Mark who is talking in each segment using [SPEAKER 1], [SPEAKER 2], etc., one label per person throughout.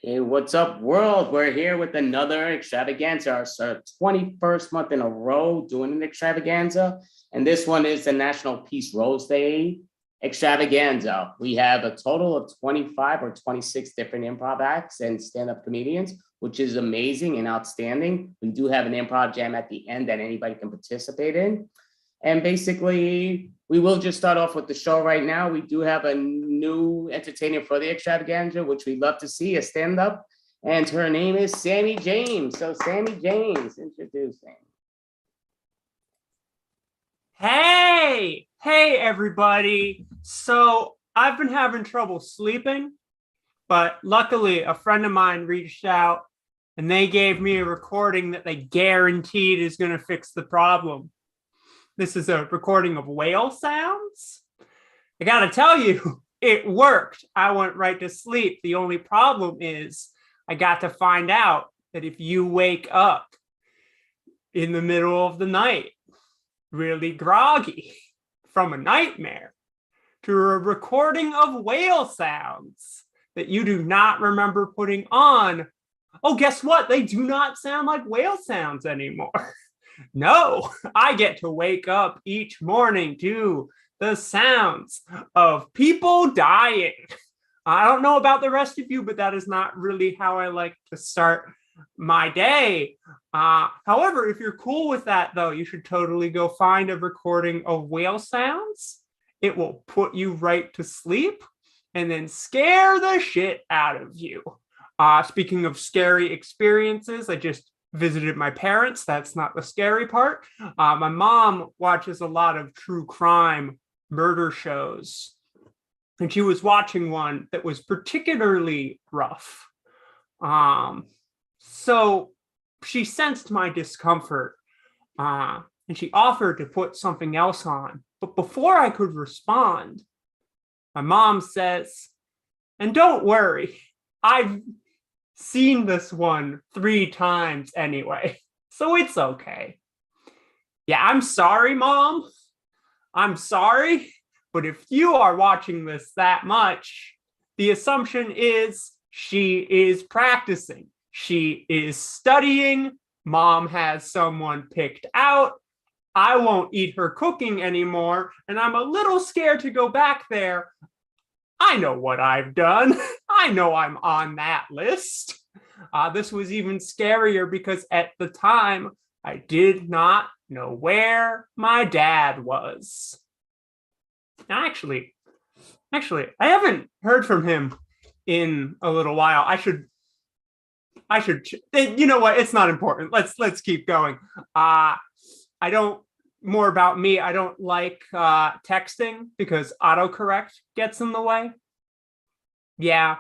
[SPEAKER 1] Hey, what's up, world? We're here with another extravaganza, our 21st month in a row doing an extravaganza. And this one is the National Peace Rose Day Extravaganza. We have a total of 25 or 26 different improv acts and stand-up comedians, which is amazing and outstanding. We do have an improv jam at the end that anybody can participate in. And basically, we will just start off with the show right now. We do have a new entertainer for the extravaganza, which we'd love to see, a stand-up. And her name is Sammy James. So Sammy James, introducing.
[SPEAKER 2] Hey everybody. So I've been having trouble sleeping, but luckily a friend of mine reached out and they gave me a recording that they guaranteed is going to fix the problem. This is a recording of whale sounds. I got to tell you, it worked. I went right to sleep. The only problem is I got to find out that if you wake up in the middle of the night, really groggy from a nightmare to a recording of whale sounds that you do not remember putting on, oh, guess what? They do not sound like whale sounds anymore. No, I get to wake up each morning to the sounds of people dying. I don't know about the rest of you, but that is not really how I like to start my day. However, if you're cool with that, though, you should totally go find a recording of whale sounds. It will put you right to sleep and then scare the shit out of you. Speaking of scary experiences, I just visited my parents. That's not the scary part. My mom watches a lot of true crime murder shows, and she was watching one that was particularly rough. So she sensed my discomfort, and she offered to put something else on. But before I could respond, my mom says, "And don't worry, I've seen this one 3 times anyway, so it's okay." Yeah, I'm sorry, Mom. I'm sorry, but if you are watching this that much, the assumption is she is practicing. She is studying. Mom has someone picked out. I won't eat her cooking anymore, and I'm a little scared to go back there. I know what I've done. I know I'm on that list. This was even scarier because at the time, I did not know where my dad was. Now, actually, I haven't heard from him in a little while. I should, you know what? It's not important. Let's keep going. More about me. I don't like texting because autocorrect gets in the way. Yeah.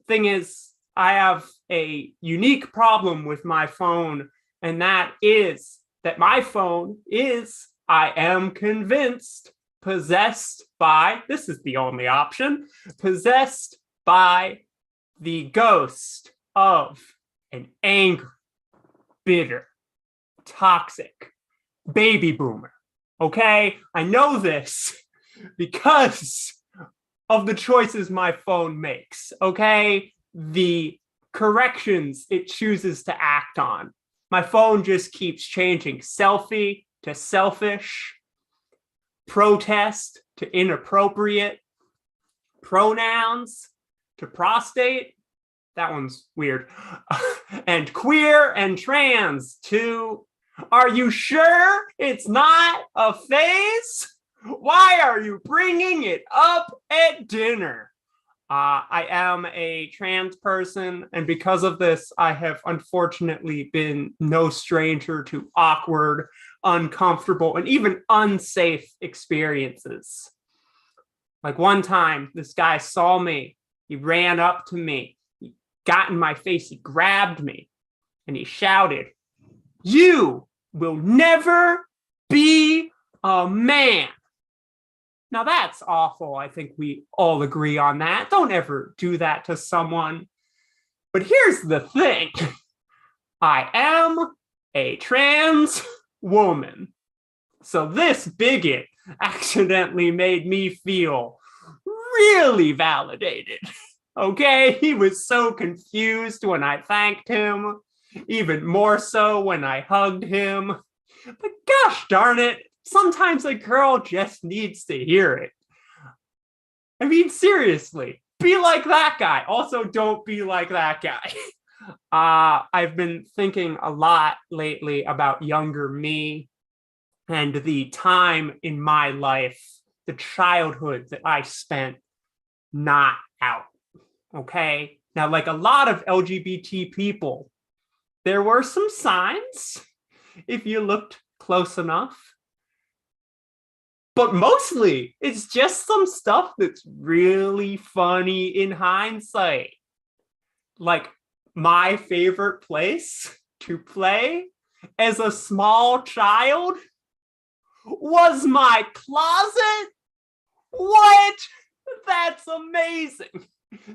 [SPEAKER 2] Thing is, I have a unique problem with my phone, and that is that my phone is, I am convinced, possessed by, this is the only option, possessed by the ghost of an angry, bitter, toxic baby boomer. Okay? I know this because of the choices my phone makes. Okay? The corrections it chooses to act on. My phone just keeps changing selfie to selfish, protest to inappropriate, pronouns to prostate. That one's weird. And queer and trans to, are you sure it's not a phase? Why are you bringing it up at dinner? I am a trans person, and because of this, I have unfortunately been no stranger to awkward, uncomfortable, and even unsafe experiences. Like one time, this guy saw me, he ran up to me, he got in my face, he grabbed me, and he shouted, "You will never be a man." Now that's awful. I think we all agree on that. Don't ever do that to someone. But here's the thing. I am a trans woman. So this bigot accidentally made me feel really validated. Okay, he was so confused when I thanked him, even more so when I hugged him. But gosh darn it, sometimes a girl just needs to hear it. I mean, seriously, be like that guy. Also, don't be like that guy. I've been thinking a lot lately about younger me and the time in my life, the childhood that I spent not out. Okay. Now, like a lot of LGBT people, there were some signs if you looked close enough. But mostly, it's just some stuff that's really funny in hindsight. Like, my favorite place to play as a small child was my closet. What? That's amazing.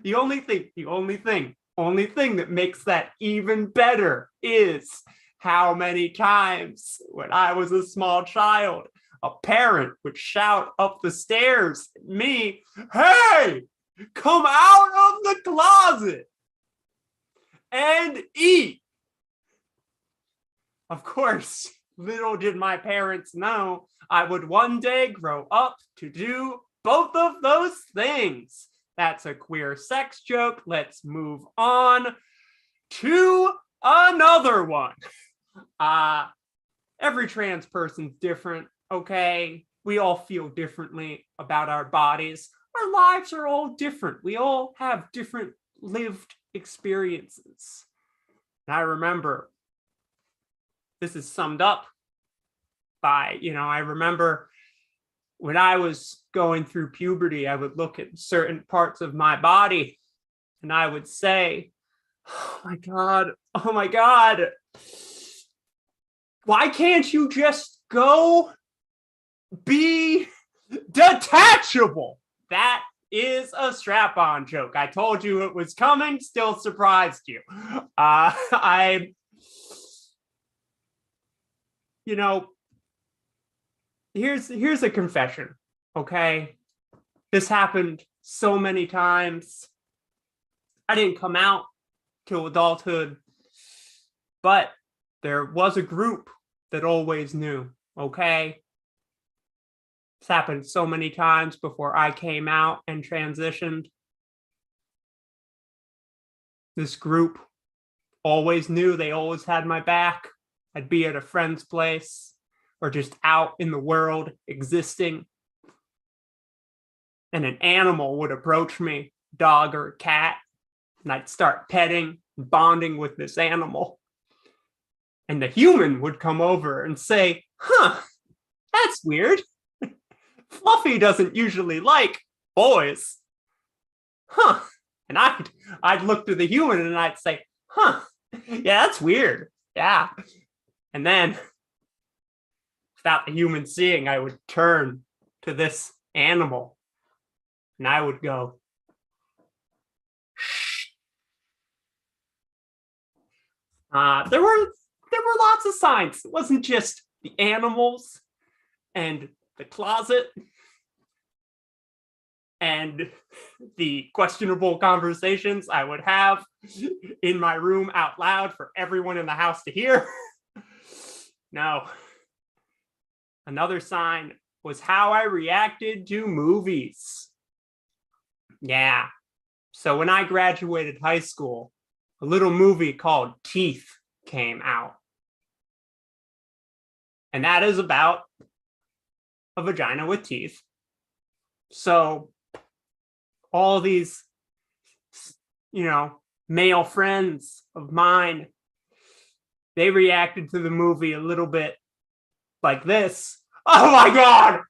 [SPEAKER 2] The only thing that makes that even better is how many times when I was a small child, a parent would shout up the stairs at me, "Hey, come out of the closet and eat." Of course, little did my parents know I would one day grow up to do both of those things. That's a queer sex joke. Let's move on to another one. Every trans person's different, okay? We all feel differently about our bodies. Our lives are all different. We all have different lived experiences. And I remember this is summed up by, I remember when I was going through puberty, I would look at certain parts of my body and I would say, oh my God, why can't you just go be detachable? That is a strap-on joke. I told you it was coming, still surprised you. Here's a confession, okay? This happened so many times. I didn't come out till adulthood, but there was a group that always knew, okay? This happened so many times before I came out and transitioned. This group always knew, they always had my back. I'd be at a friend's place or just out in the world existing. And an animal would approach me, dog or a cat, and I'd start petting and bonding with this animal. And the human would come over and say, that's weird. Fluffy doesn't usually like boys. And I'd look to the human and I'd say, yeah, that's weird. Yeah. And then, without the human seeing, I would turn to this animal and I would go, shh. There were lots of signs. It wasn't just the animals and the closet and the questionable conversations I would have in my room out loud for everyone in the house to hear. No. Another sign was how I reacted to movies. Yeah. So when I graduated high school, a little movie called Teeth came out. And that is about a vagina with teeth. So all these, male friends of mine, they reacted to the movie a little bit like this. Oh my God,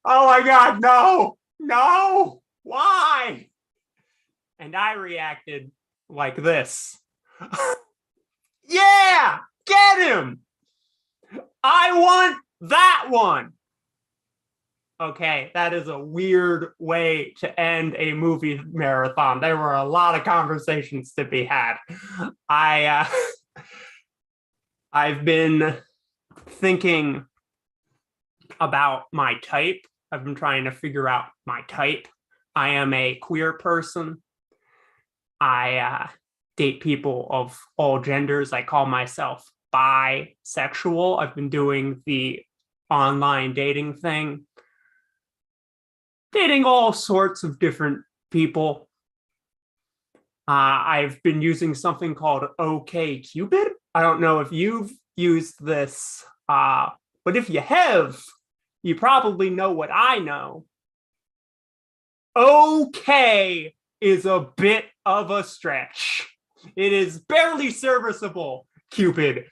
[SPEAKER 2] no, why? And I reacted like this. Yeah, get him. I want that one. Okay, that is a weird way to end a movie marathon. There were a lot of conversations to be had. I've been thinking about my type. I've been trying to figure out my type. I am a queer person. I date people of all genders. I call myself bisexual. I've been doing the online dating thing, dating all sorts of different people. I've been using something called OkCupid. I don't know if you've used this, but if you have, you probably know what I know. Okay is a bit of a stretch. It is barely serviceable, Cupid,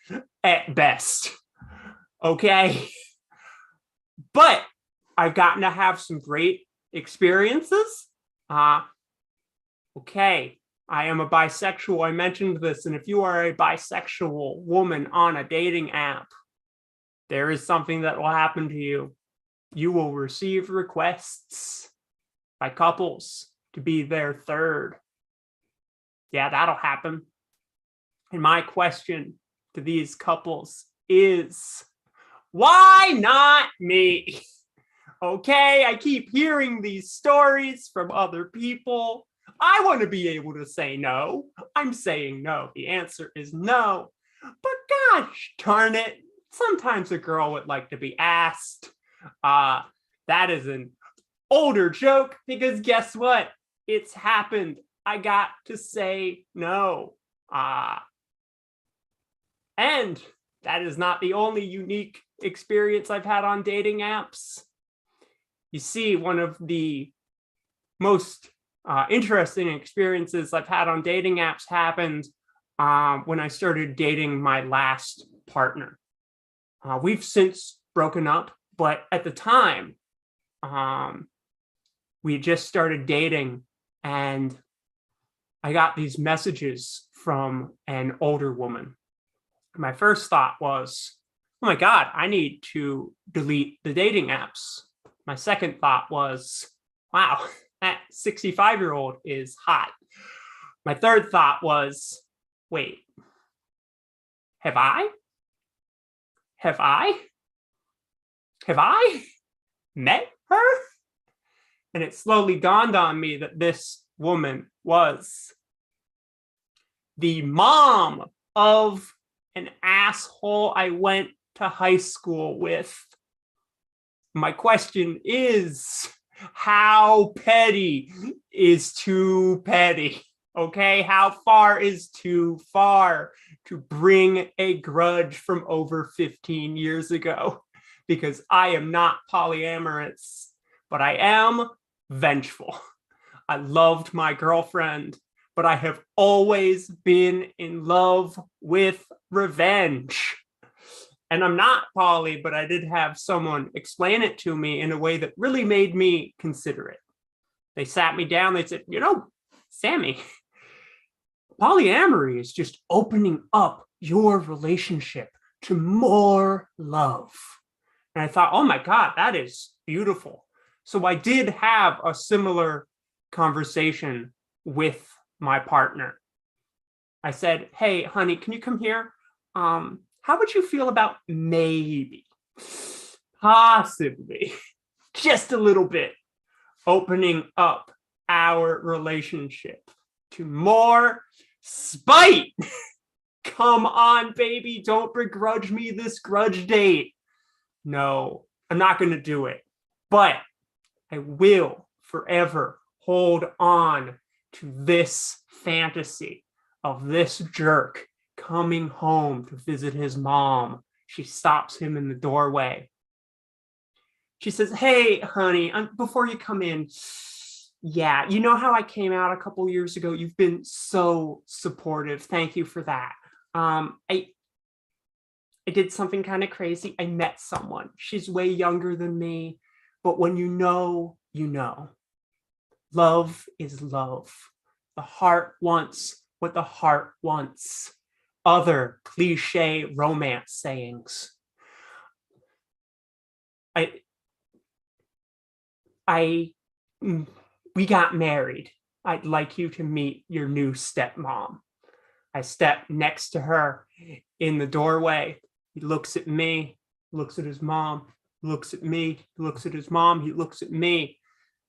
[SPEAKER 2] at best. Okay? But I've gotten to have some great experiences. Okay, I am a bisexual. I mentioned this, and if you are a bisexual woman on a dating app, there is something that will happen to you. You will receive requests by couples to be their third. Yeah, that'll happen. And my question to these couples is, why not me? Okay, I keep hearing these stories from other people. I want to be able to say no. I'm saying no. The answer is no. But gosh darn it, sometimes a girl would like to be asked. That is an older joke, because guess what? It's happened. I got to say no. And that is not the only unique experience I've had on dating apps. You see, one of the most interesting experiences I've had on dating apps happened when I started dating my last partner. We've since broken up, but at the time, we just started dating, and I got these messages from an older woman. My first thought was, oh my God, I need to delete the dating apps. My second thought was, wow, that 65-year-old is hot. My third thought was, wait, have I met her? And it slowly dawned on me that this woman was the mom of an asshole I went to high school with. My question is, how petty is too petty? Okay, how far is too far to bring a grudge from over 15 years ago? Because I am not polyamorous, but I am vengeful. I loved my girlfriend, but I have always been in love with revenge. And I'm not poly, but I did have someone explain it to me in a way that really made me consider it. They sat me down, they said, you know, Sammy, polyamory is just opening up your relationship to more love. And I thought, oh my God, that is beautiful. So I did have a similar conversation with my partner. I said, hey, honey, can you come here? How would you feel about maybe, possibly, just a little bit, opening up our relationship to more spite? Come on, baby, don't begrudge me this grudge date. No, I'm not going to do it. But I will forever hold on to this fantasy of this jerk coming home to visit his mom. She stops him in the doorway. She says, hey, honey, before you come in, yeah, you know how I came out a couple years ago? You've been so supportive. Thank you for that. I did something kind of crazy. I met someone. She's way younger than me, but when you know, you know. Love is love. The heart wants what the heart wants. Other cliche romance sayings. We got married. I'd like you to meet your new stepmom. I step next to her in the doorway. He looks at me, looks at his mom, looks at me, looks at his mom, he looks at me.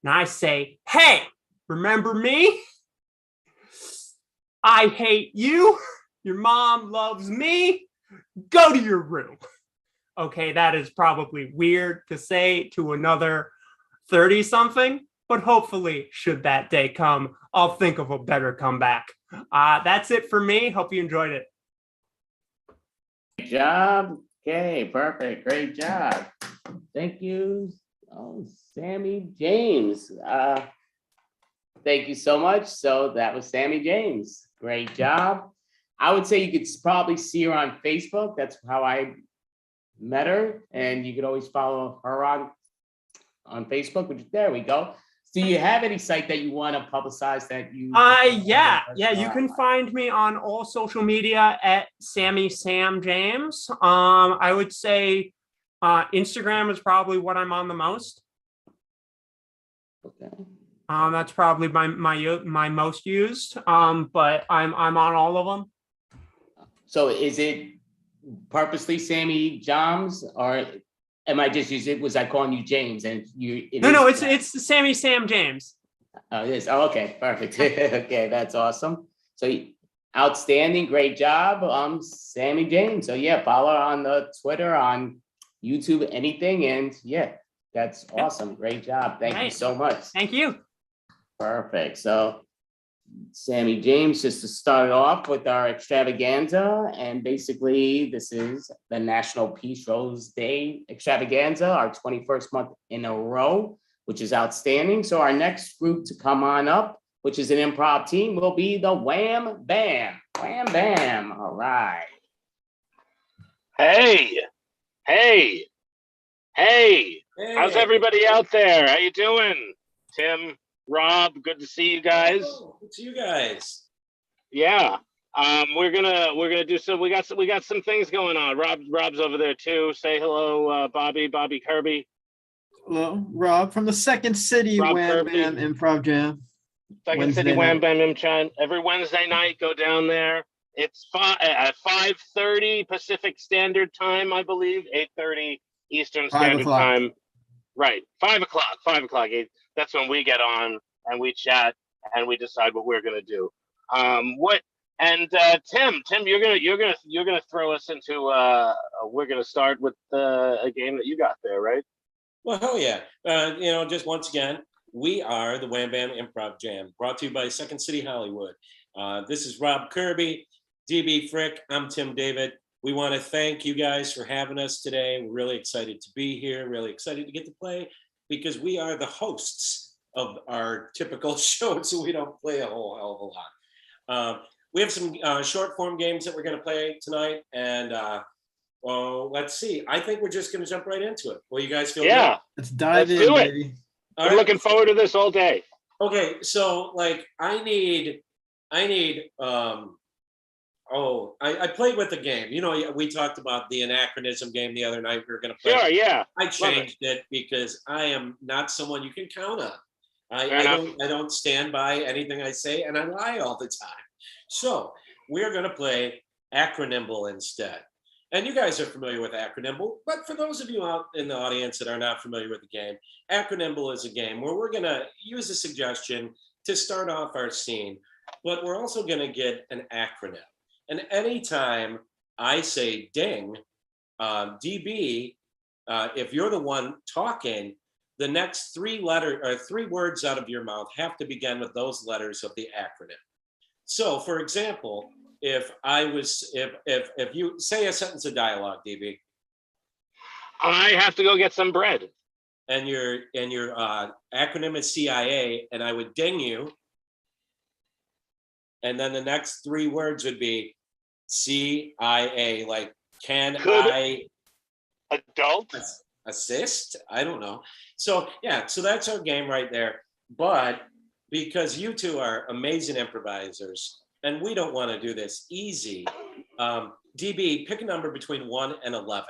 [SPEAKER 2] And I say, hey, remember me? I hate you. Your mom loves me. Go to your room. Okay, that is probably weird to say to another 30-something, but hopefully, should that day come, I'll think of a better comeback. That's it for me. Hope you enjoyed it.
[SPEAKER 1] Good job. Okay, perfect. Great job. Thank you. Oh, Sammy James. Thank you so much. So that was Sammy James. Great job. I would say you could probably see her on Facebook. That's how I met her. And you could always follow her on Facebook, which there we go. Do you have any site that you want to publicize that you?
[SPEAKER 2] Yeah. You can find me on all social media at Sammy Sam James. I would say Instagram is probably what I'm on the most.
[SPEAKER 1] Okay.
[SPEAKER 2] That's probably my most used. But I'm on all of them.
[SPEAKER 1] So is it purposely Sammy James, or am I just using it? Was I calling you James and you?
[SPEAKER 2] No, it's the Sammy Sam James.
[SPEAKER 1] Oh, it is. Oh, okay, perfect. Okay, that's awesome. So outstanding, great job, Sammy James. So yeah, follow her on the Twitter, on YouTube, anything, and yeah, that's awesome. Great job. Thank you so much.
[SPEAKER 2] Thank you.
[SPEAKER 1] Perfect. So Sammy James, just to start off with our extravaganza, and basically this is the National Peace Rose Day Extravaganza, our 21st month in a row, which is outstanding. So our next group to come on up, which is an improv team, will be the Wham Bam. Wham Bam. All right.
[SPEAKER 3] Hey. How's everybody out there? How you doing? Tim, Rob, good to see you guys.
[SPEAKER 4] Good to see you guys.
[SPEAKER 3] Yeah. We're gonna do some. We got some things going on. Rob's over there too. Say hello, Bobby Kirby.
[SPEAKER 5] Hello, Rob from the Second City
[SPEAKER 3] Rob
[SPEAKER 5] Wham
[SPEAKER 3] Kirby.
[SPEAKER 5] Bam Improv Jam.
[SPEAKER 3] Second City Wham Bam Improv. Every Wednesday night, go down there. It's at 5:30 Pacific Standard Time, I believe. 8:30 Eastern Standard Time. Right, 5 o'clock. 5 o'clock. That's when we get on and we chat and we decide what we're gonna do. Tim, you're gonna throw us into. We're gonna start with a game that you got there, right?
[SPEAKER 4] Well, hell yeah. Just once again, we are the Wham Bam Improv Jam, brought to you by Second City Hollywood. This is Rob Kirby, DB Frick. I'm Tim David. We want to thank you guys for having us today. We're really excited to be here, really excited to get to play, because we are the hosts of our typical show, so we don't play a whole hell of a lot. We have some short form games that we're going to play tonight, and well, let's see. I think we're just going to jump right into it. Will you guys feel
[SPEAKER 3] Yeah,
[SPEAKER 5] let's dive in,
[SPEAKER 3] do it.
[SPEAKER 5] baby.
[SPEAKER 3] I'm looking forward to this all day.
[SPEAKER 4] Okay, so like I played with the game. We talked about the anachronism game the other night. We were going to play.
[SPEAKER 3] Sure, yeah.
[SPEAKER 4] I changed it because I am not someone you can count on. I don't stand by anything I say, and I lie all the time. So we're going to play Acronymble instead. And you guys are familiar with Acronymble, but for those of you out in the audience that are not familiar with the game, Acronymble is a game where we're going to use a suggestion to start off our scene, but we're also going to get an acronym. And anytime I say ding, DB, if you're the one talking, the next three words out of your mouth have to begin with those letters of the acronym. So, for example, if you say a sentence of dialogue, DB,
[SPEAKER 3] I have to go get some bread.
[SPEAKER 4] And your acronym is CIA, and I would ding you, and then the next three words would be CIA, like I
[SPEAKER 3] adult
[SPEAKER 4] assist? I don't know. So yeah, so that's our game right there. But because you two are amazing improvisers, and we don't want to do this easy, DB, pick a number between 1 and 11.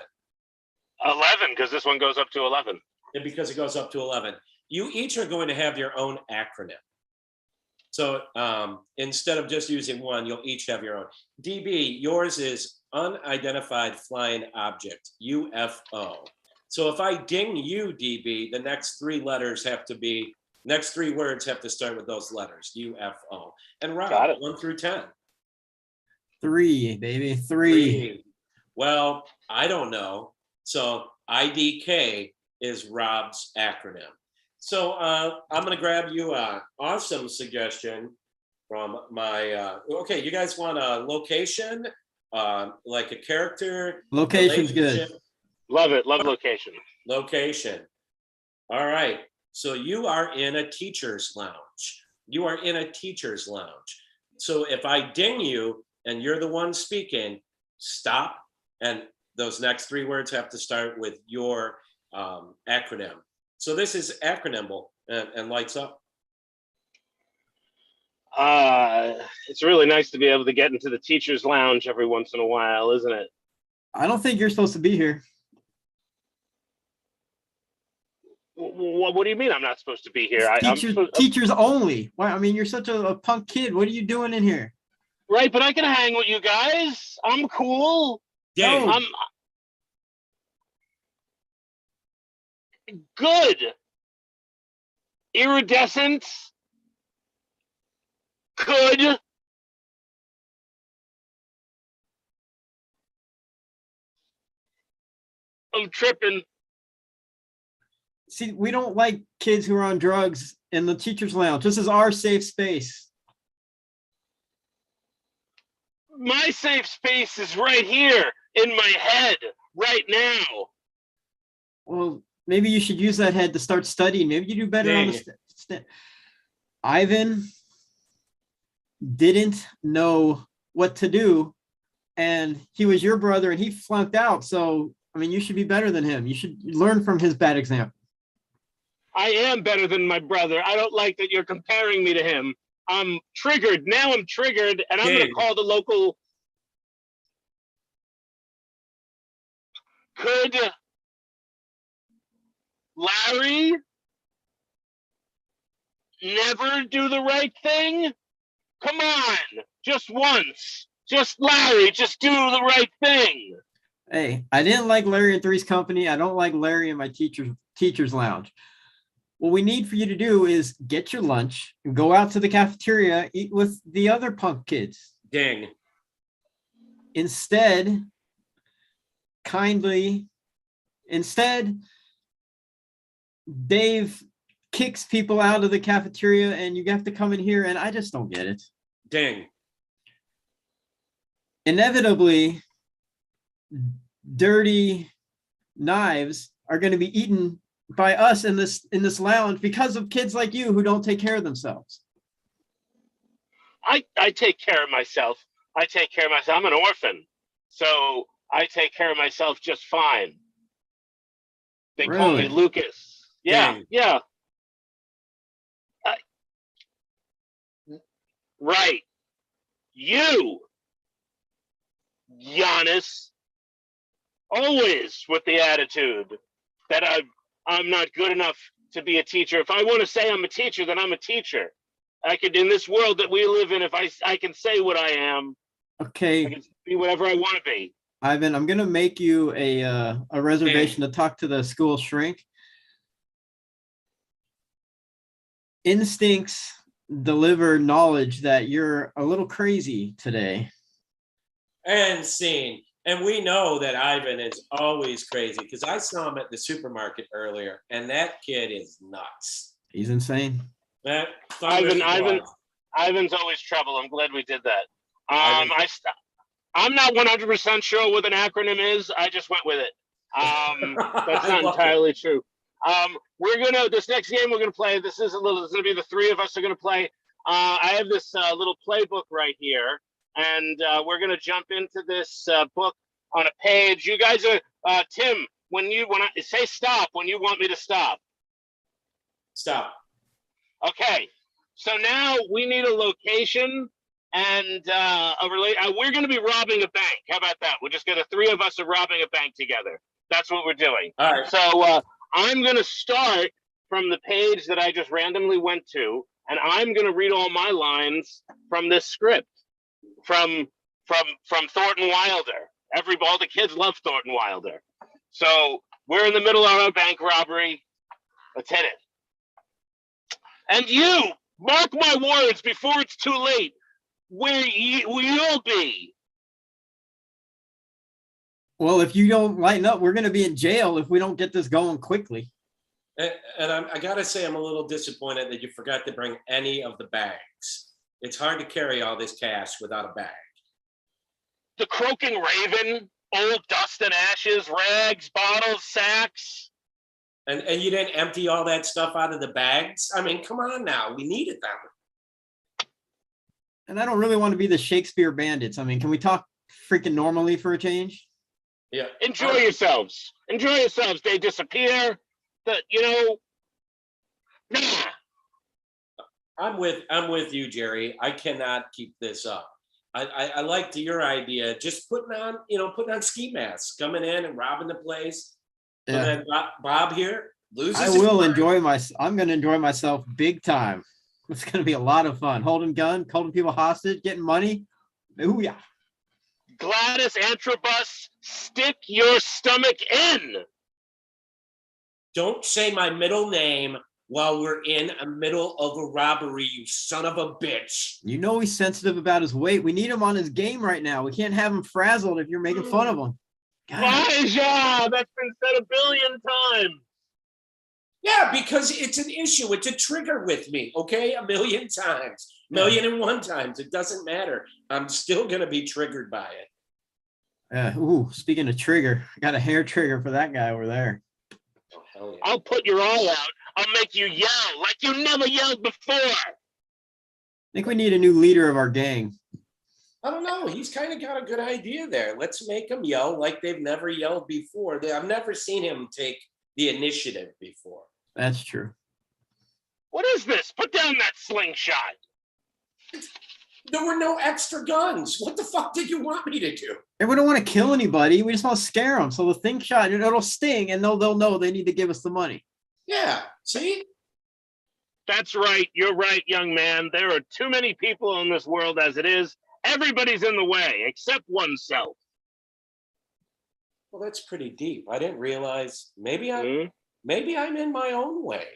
[SPEAKER 3] 11, because this one goes up to 11.
[SPEAKER 4] And because it goes up to 11, you each are going to have your own acronym. So instead of just using one, you'll each have your own. DB, yours is unidentified flying object, UFO. So if I ding you, DB, the next three words have to start with those letters, UFO. And Rob, 1 through 10.
[SPEAKER 5] 3, baby. 3.
[SPEAKER 4] Three. Well, I don't know. So IDK is Rob's acronym. So I'm going to grab you an awesome suggestion from my, okay, you guys want a location, like a character?
[SPEAKER 5] Location's good.
[SPEAKER 4] relationship?
[SPEAKER 3] Love it. Love location.
[SPEAKER 4] Location. All right. So you are in a teacher's lounge. You are in a teacher's lounge. So if I ding you and you're the one speaking, stop. And those next 3 words have to start with your acronym. So this is acronymable and lights up.
[SPEAKER 3] It's really nice to be able to get into the teacher's lounge every once in a while, isn't it?
[SPEAKER 5] I don't think you're supposed to be here.
[SPEAKER 3] What do you mean I'm not supposed to be here?
[SPEAKER 5] Teachers only. Why? I mean, you're such a punk kid. What are you doing in here?
[SPEAKER 3] Right, but I can hang with you guys. I'm cool.
[SPEAKER 4] Dang.
[SPEAKER 3] I'm good. Iridescent. Good. I'm tripping.
[SPEAKER 5] See, we don't like kids who are on drugs in the teacher's lounge. This is our safe space.
[SPEAKER 3] My safe space is right here in my head right now.
[SPEAKER 5] Well, maybe you should use that head to start studying. Maybe you do better on the Ivan didn't know what to do, and he was your brother, and he flunked out. So, I mean, you should be better than him. You should learn from his bad example.
[SPEAKER 3] I am better than my brother. I don't like that you're comparing me to him. I'm triggered. Now I'm triggered, and I'm going to call the local. Could Larry never do the right thing? Come on, just once. Just Larry, just do the right thing.
[SPEAKER 5] Hey, I didn't like Larry in Three's Company. I don't like Larry in my teacher's lounge. What we need for you to do is get your lunch and go out to the cafeteria, eat with the other punk kids.
[SPEAKER 4] Ding.
[SPEAKER 5] Instead, Dave kicks people out of the cafeteria and you have to come in here, and I just don't get it.
[SPEAKER 4] Ding.
[SPEAKER 5] Inevitably, dirty knives are going to be eaten by us in this lounge because of kids like you who don't take care of themselves.
[SPEAKER 3] I take care of myself. I'm an orphan, so I take care of myself just fine. They call me
[SPEAKER 5] Really?
[SPEAKER 3] Lucas. Yeah,
[SPEAKER 4] Dang.
[SPEAKER 3] yeah. Right. You, Giannis, always with the attitude that I'm not good enough to be a teacher. If I want to say I'm a teacher, then I'm a teacher. I could, in this world that we live in, if I can say what I am,
[SPEAKER 5] Okay.
[SPEAKER 3] I can be whatever I want to be.
[SPEAKER 5] Ivan, I'm going to make you a reservation to talk to the school shrink. Instincts deliver knowledge that you're a little crazy today.
[SPEAKER 4] And scene. And we know that Ivan is always crazy because I saw him at the supermarket earlier, and that kid is nuts.
[SPEAKER 5] He's insane.
[SPEAKER 4] That
[SPEAKER 3] Ivan's always trouble. I'm glad we did that. I'm not 100% sure what an acronym is. I just went with it. That's not entirely true. This next game we're gonna play. This is gonna be the 3 of us are gonna play. I have this little playbook right here, and we're gonna jump into this book on a page. You guys are Tim. When I say stop, when you want me to stop.
[SPEAKER 4] Stop.
[SPEAKER 3] Okay. So now we need a location and we're going to be robbing a bank. How about that? We're just going to 3 of us are robbing a bank together. That's what we're doing.
[SPEAKER 4] All right.
[SPEAKER 3] So I'm going to start from the page that I just randomly went to, and I'm going to read all my lines from this script from Thornton Wilder. All the kids love Thornton Wilder. So we're in the middle of our bank robbery. Let's hit it. And you, mark my words before it's too late, where you'll be
[SPEAKER 5] Well, if you don't lighten up, we're going to be in jail if we don't get this going quickly.
[SPEAKER 4] And I gotta say, I'm a little disappointed that you forgot to bring any of the bags. It's hard to carry all this cash without a bag.
[SPEAKER 3] The croaking raven, old dust and ashes, rags, bottles, sacks.
[SPEAKER 4] And you didn't empty all that stuff out of the bags? I mean, come on now, we needed them.
[SPEAKER 5] And I don't really want to be the Shakespeare bandits. I mean, can we talk freaking normally for a change?
[SPEAKER 4] Yeah.
[SPEAKER 3] Enjoy yourselves. Enjoy yourselves. They disappear. Nah.
[SPEAKER 4] I'm with you, Jerry. I cannot keep this up. I liked your idea, just putting on ski masks, coming in and robbing the place.
[SPEAKER 5] Yeah.
[SPEAKER 4] And then Bob here loses.
[SPEAKER 5] I will enjoy I'm going to enjoy myself big time. It's going to be a lot of fun. Holding people hostage, getting money. Ooh, yeah.
[SPEAKER 3] Gladys Antrobus, stick your stomach in.
[SPEAKER 4] Don't say my middle name while we're in the middle of a robbery, you son of a bitch.
[SPEAKER 5] You know he's sensitive about his weight. We need him on his game right now. We can't have him frazzled if you're making fun of him.
[SPEAKER 3] Elijah, that's been said 1 billion times.
[SPEAKER 4] Yeah, because it's an issue. It's a trigger with me, okay? 1 million times. 1,000,001 times. It doesn't matter. I'm still going to be triggered by it.
[SPEAKER 5] Ooh, speaking of trigger, I got a hair trigger for that guy over there.
[SPEAKER 4] Oh, hell yeah.
[SPEAKER 3] I'll put your all out. I'll make you yell like you never yelled before.
[SPEAKER 5] I think we need a new leader of our gang.
[SPEAKER 4] I don't know. He's kind of got a good idea there. Let's make him yell like they've never yelled before. I've never seen him take the initiative before.
[SPEAKER 5] That's true.
[SPEAKER 3] What is this? Put down that slingshot.
[SPEAKER 4] There were no extra guns. What the fuck did you want me to do?
[SPEAKER 5] And we don't want to kill anybody. We just want to scare them. So the thing shot, it'll sting, and they'll know they need to give us the money.
[SPEAKER 4] Yeah. See?
[SPEAKER 3] That's right. You're right, young man. There are too many people in this world as it is. Everybody's in the way, except oneself.
[SPEAKER 4] Well, that's pretty deep. I didn't realize. Maybe I'm in my own way.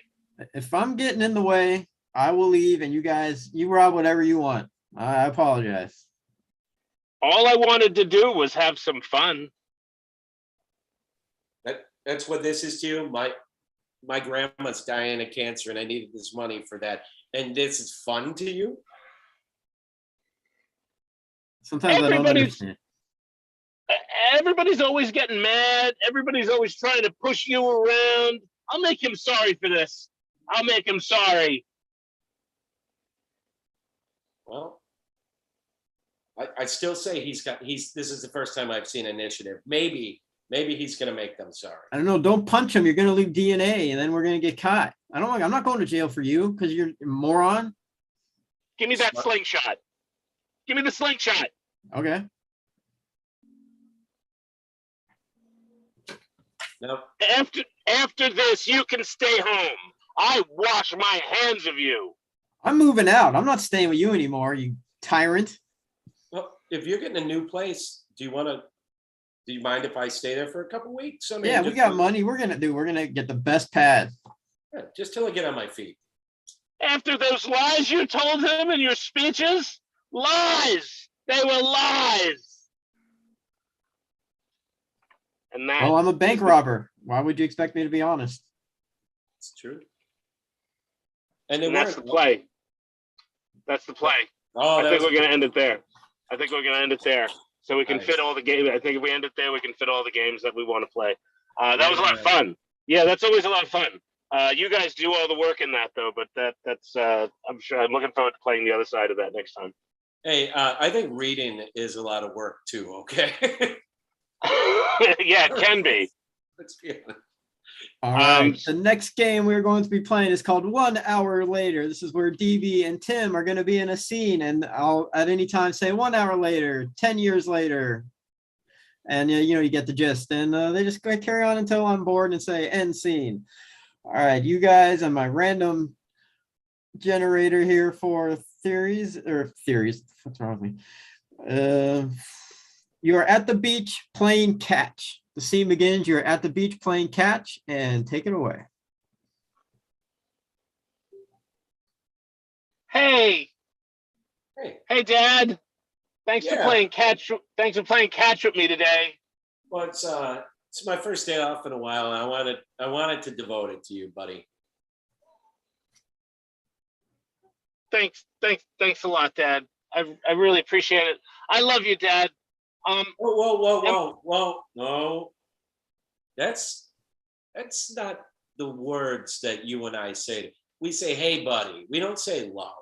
[SPEAKER 5] If I'm getting in the way, I will leave, and you rob whatever you want. I apologize.
[SPEAKER 3] All I wanted to do was have some fun.
[SPEAKER 4] That's what this is to you. My grandma's dying of cancer, and I needed this money for that. And this is fun to you?
[SPEAKER 5] Sometimes I don't understand.
[SPEAKER 3] Everybody's always getting mad. Everybody's always trying to push you around. I'll make him sorry for this. I'll make him sorry.
[SPEAKER 4] Well, I still say this is the first time I've seen initiative. Maybe he's gonna make them sorry.
[SPEAKER 5] I don't know. Don't punch him. You're gonna leave DNA, and then we're gonna get caught. I'm not going to jail for you because you're a moron.
[SPEAKER 3] Give me that slingshot. Give me the slingshot.
[SPEAKER 5] Okay.
[SPEAKER 4] No.
[SPEAKER 3] After this, you can stay home. I wash my hands of you.
[SPEAKER 5] I'm moving out. I'm not staying with you anymore, you tyrant.
[SPEAKER 4] Well, if you're getting a new place, do you mind if I stay there for a couple weeks? I mean,
[SPEAKER 5] Yeah, we got money. We're gonna get the best pad.
[SPEAKER 4] Yeah, just till I get on my feet.
[SPEAKER 3] After those lies you told him in your speeches, lies. They were lies. And that.
[SPEAKER 5] Well, I'm a bank robber. Why would you expect me to be honest?
[SPEAKER 4] It's true. And
[SPEAKER 3] that's the play. That's the play.
[SPEAKER 4] Oh,
[SPEAKER 3] I think we're going to end it there. So we can fit all the games. I think if we end it there, we can fit all the games that we want to play. That was a lot of fun. Yeah, that's always a lot of fun. You guys do all the work in that, though. But that's I'm looking forward to playing the other side of that next time.
[SPEAKER 4] Hey, I think reading is a lot of work too. Okay.
[SPEAKER 3] Yeah, it can be.
[SPEAKER 4] Let's be honest.
[SPEAKER 5] All right. The next game we're going to be playing is called 1 Hour Later. This is where DB and Tim are going to be in a scene, and I'll at any time say 1 hour later, 10 years later, and you get the gist. And they just carry on until I'm bored and say end scene. All right, you guys, and my random generator here for theories. What's wrong with me? You are at the beach playing catch. The scene begins. You're at the beach playing catch, and take it away.
[SPEAKER 3] Hey, Dad. Thanks for playing catch. Thanks for playing catch with me today.
[SPEAKER 4] Well, it's my first day off in a while, and I wanted to devote it to you, buddy.
[SPEAKER 3] Thanks a lot, Dad. I really appreciate it. I love you, Dad.
[SPEAKER 4] Whoa. No. That's not the words that you and I say. We say, hey, buddy. We don't say love.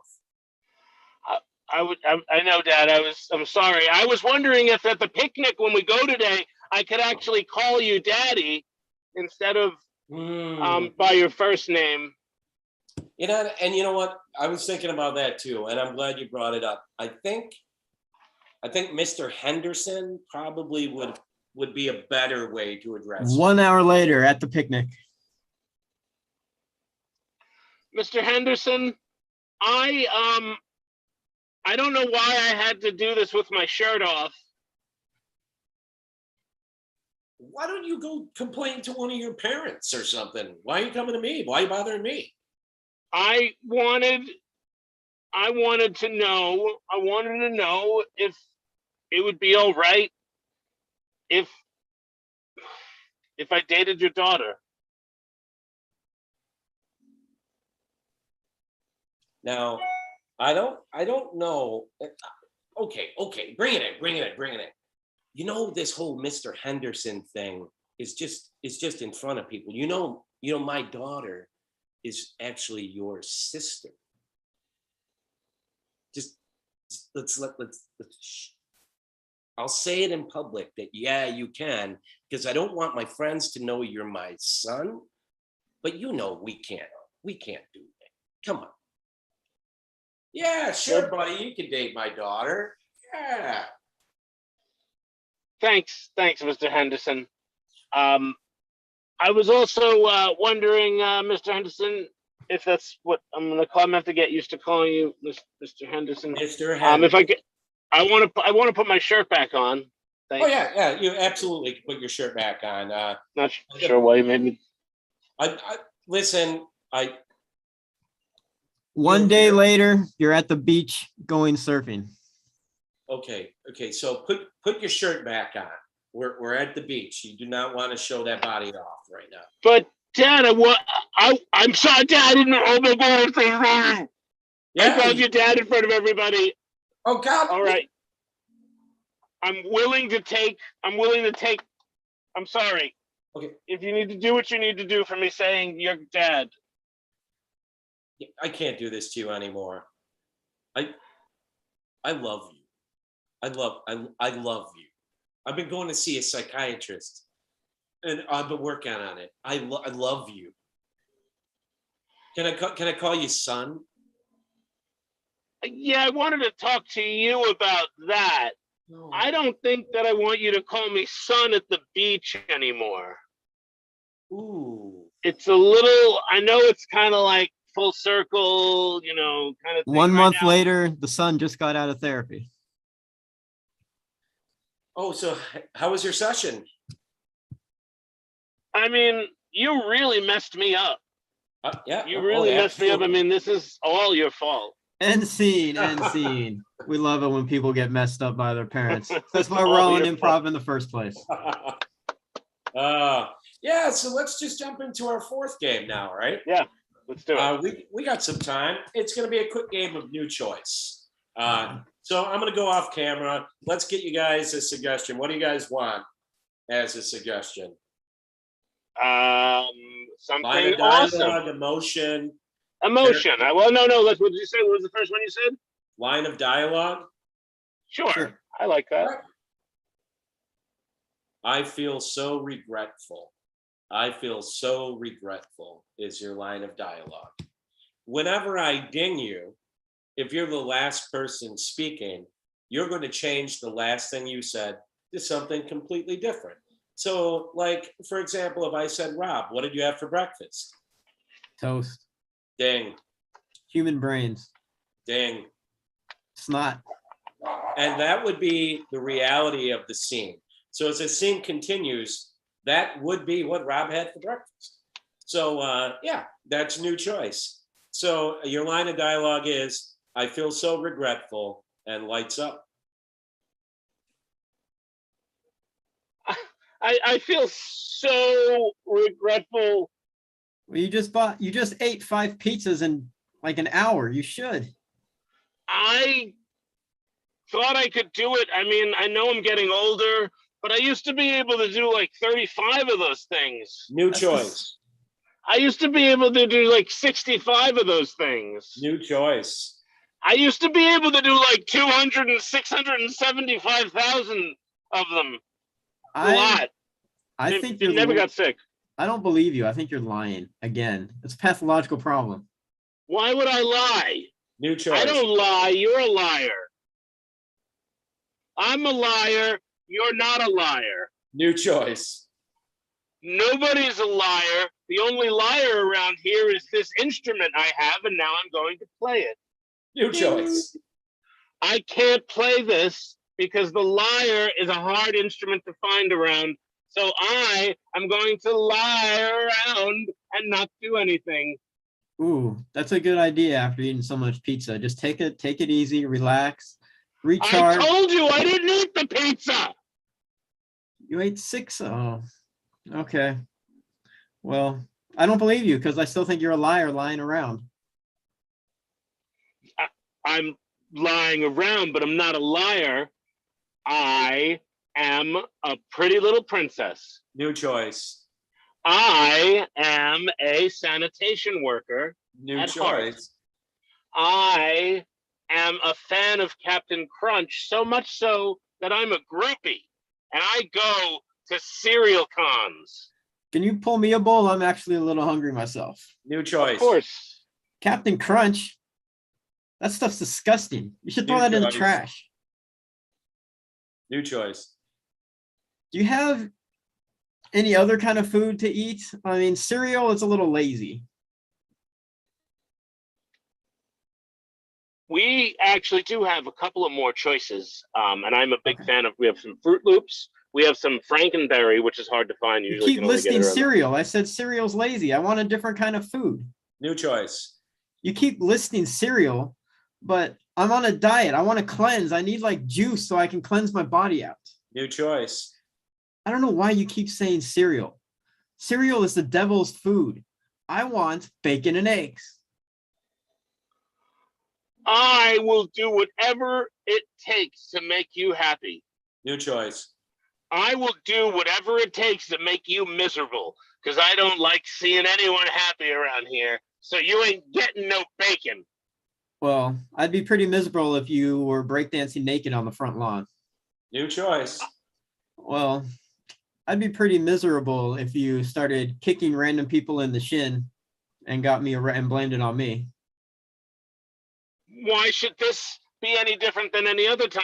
[SPEAKER 3] I know, Dad. I'm sorry. I was wondering if at the picnic when we go today, I could actually call you Daddy instead of by your first name.
[SPEAKER 4] And you know what? I was thinking about that too, and I'm glad you brought it up. I think Mr. Henderson probably would be a better way to address it.
[SPEAKER 5] 1 hour later at the picnic.
[SPEAKER 3] Mr. Henderson, I don't know why I had to do this with my shirt off.
[SPEAKER 4] Why don't you go complain to one of your parents or something? Why are you coming to me? Why are you bothering me?
[SPEAKER 3] I wanted to know if it would be all right if I dated your daughter.
[SPEAKER 4] Now, I don't know. Okay, bring it in. You know, this whole Mr. Henderson thing is just in front of people. You know, my daughter is actually your sister. Let's I'll say it in public that yeah, you can, because I don't want my friends to know you're my son. But you know we can't do that. Come on. Yeah, sure, buddy. You can date my daughter. Yeah.
[SPEAKER 3] Thanks, Mr. Henderson. I was also wondering, Mr. Henderson, if that's what I'm gonna call. I'm gonna have to get used to calling you Mr. Henderson.
[SPEAKER 4] Mr. Henderson.
[SPEAKER 3] If I get, I want to put my shirt back on. Thanks.
[SPEAKER 4] Oh yeah, you absolutely can put your shirt back on.
[SPEAKER 3] Not sure why you made me.
[SPEAKER 4] Listen.
[SPEAKER 5] One day later, you're at the beach going surfing.
[SPEAKER 4] Okay. So put your shirt back on. We're at the beach. You do not want to show that body off right now.
[SPEAKER 3] But Dad, I'm sorry, Dad. I didn't know. Oh my God, I'm so sorry.
[SPEAKER 4] Yeah.
[SPEAKER 3] I called you Dad in front of everybody.
[SPEAKER 4] Oh God.
[SPEAKER 3] All right. I'm willing to take. I'm sorry.
[SPEAKER 4] Okay.
[SPEAKER 3] If you need to do what you need to do for me saying you're Dad.
[SPEAKER 4] I can't do this to you anymore. I love you. I love you. I've been going to see a psychiatrist, and I've been working on it. I love you. Can I call you son?
[SPEAKER 3] Yeah, I wanted to talk to you about that.
[SPEAKER 4] No.
[SPEAKER 3] I don't think that I want you to call me son at the beach anymore.
[SPEAKER 4] Ooh.
[SPEAKER 3] It's a little. I know it's kind of like full circle, kind of thing.
[SPEAKER 5] 1 month later, the son just got out of therapy.
[SPEAKER 4] Oh, so how was your session?
[SPEAKER 3] I mean, you really messed me up.
[SPEAKER 4] Yeah.
[SPEAKER 3] You really messed me up. I mean, this is all your fault.
[SPEAKER 5] End scene. We love it when people get messed up by their parents. That's why we're all in improv in the first place.
[SPEAKER 4] Yeah, so let's just jump into our fourth game now, right?
[SPEAKER 3] Yeah, let's do it.
[SPEAKER 4] We got some time. It's going to be a quick game of new choice. So I'm going to go off camera. Let's get you guys a suggestion. What do you guys want as a suggestion?
[SPEAKER 3] Something
[SPEAKER 4] Line of dialogue,
[SPEAKER 3] awesome.
[SPEAKER 4] Emotion.
[SPEAKER 3] Well, no. What did you say? What was the first one you said?
[SPEAKER 4] Line of dialogue.
[SPEAKER 3] Sure. I like that.
[SPEAKER 4] I feel so regretful. Is your line of dialogue. Whenever I ding you, if you're the last person speaking, you're going to change the last thing you said to something completely different. So, like, for example, if I said, Rob, what did you have for breakfast?
[SPEAKER 5] Toast.
[SPEAKER 4] Ding.
[SPEAKER 5] Human brains.
[SPEAKER 4] Ding.
[SPEAKER 5] Snot.
[SPEAKER 4] And that would be the reality of the scene. So as the scene continues, that would be what Rob had for breakfast. So, yeah, that's new choice. So your line of dialogue is, I feel so regretful, and lights up.
[SPEAKER 3] I feel so regretful.
[SPEAKER 5] Well, you just ate 5 pizzas in like an hour. You should.
[SPEAKER 3] I thought I could do it. I mean, I know I'm getting older, but I used to be able to do like 35 of those things.
[SPEAKER 4] New choice.
[SPEAKER 3] I used to be able to do like 65 of those things.
[SPEAKER 4] New choice.
[SPEAKER 3] I used to be able to do like 200 and 675,000 of them. A lot.
[SPEAKER 5] I think
[SPEAKER 3] you never got sick.
[SPEAKER 5] I don't believe you. I think you're lying again. It's a pathological problem.
[SPEAKER 3] Why would I lie?
[SPEAKER 4] New choice.
[SPEAKER 3] I don't lie. You're a liar. I'm a liar. You're not a liar.
[SPEAKER 4] New choice.
[SPEAKER 3] Nobody's a liar. The only liar around here is this instrument I have, and now I'm going to play it.
[SPEAKER 4] New choice.
[SPEAKER 3] I can't play this because the lyre is a hard instrument to find around. So I am going to lie around and not do anything.
[SPEAKER 5] Ooh, that's a good idea after eating so much pizza. Just take it easy, relax, recharge.
[SPEAKER 3] I told you I didn't eat the pizza.
[SPEAKER 5] You ate 6. Oh, okay. Well, I don't believe you because I still think you're a liar lying around.
[SPEAKER 3] I'm lying around, but I'm not a liar. I am a pretty little princess.
[SPEAKER 4] New choice.
[SPEAKER 3] I am a sanitation worker.
[SPEAKER 4] New
[SPEAKER 3] at
[SPEAKER 4] choice.
[SPEAKER 3] heart. I am a fan of Captain Crunch, so much so that I'm a groupie, and I go to cereal cons.
[SPEAKER 5] Can you pull me a bowl? I'm actually a little hungry myself.
[SPEAKER 4] New choice.
[SPEAKER 3] Of course.
[SPEAKER 5] Captain Crunch. That stuff's disgusting. You should throw
[SPEAKER 4] New
[SPEAKER 5] that in the
[SPEAKER 4] choice.
[SPEAKER 5] trash.
[SPEAKER 4] New choice.
[SPEAKER 5] Do you have any other kind of food to eat? I mean, cereal is a little lazy.
[SPEAKER 3] We actually do have a couple of more choices, and I'm a big fan of. We have some Fruit Loops. We have some Frankenberry, which is hard to find.
[SPEAKER 5] You
[SPEAKER 3] Usually,
[SPEAKER 5] keep listing cereal. I said cereal's lazy. I want a different kind of food.
[SPEAKER 4] New choice.
[SPEAKER 5] You keep listing cereal, but I'm on a diet. I want to cleanse. I need like juice so I can cleanse my body out.
[SPEAKER 4] New choice.
[SPEAKER 5] I don't know why you keep saying cereal. Cereal is the devil's food. I want bacon and eggs.
[SPEAKER 3] I will do whatever it takes to make you happy.
[SPEAKER 4] New choice.
[SPEAKER 3] I will do whatever it takes to make you miserable, because I don't like seeing anyone happy around here. So you ain't getting no bacon.
[SPEAKER 5] Well, I'd be pretty miserable if you were breakdancing naked on the front lawn.
[SPEAKER 4] New choice.
[SPEAKER 5] Well, I'd be pretty miserable if you started kicking random people in the shin and got me and blamed it on me.
[SPEAKER 3] Why should this be any different than any other time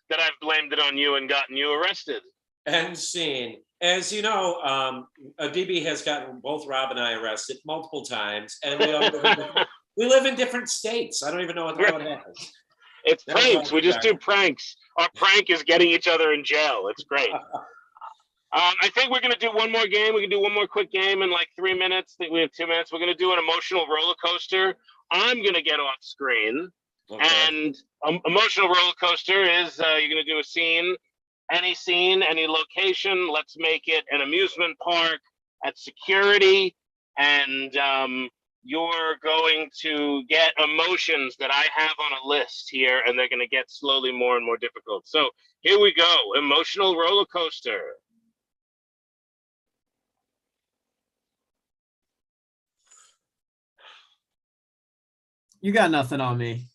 [SPEAKER 3] that I've blamed it on you and gotten you arrested?
[SPEAKER 4] And scene. As you know, DB has gotten both Rob and I arrested multiple times, and we live in different states. I don't even know how it happens.
[SPEAKER 3] It's pranks. We just do pranks. Our prank is getting each other in jail. It's great. I think we're going to do one more game. We can do one more quick game in like 3 minutes. I think we have 2 minutes. We're going to do an emotional roller coaster. I'm going to get off screen. Okay. And emotional roller coaster is you're going to do a scene, any location. Let's make it an amusement park at security. And you're going to get emotions that I have on a list here, and they're going to get slowly more and more difficult. So here we go. Emotional roller coaster.
[SPEAKER 5] You got nothing on me.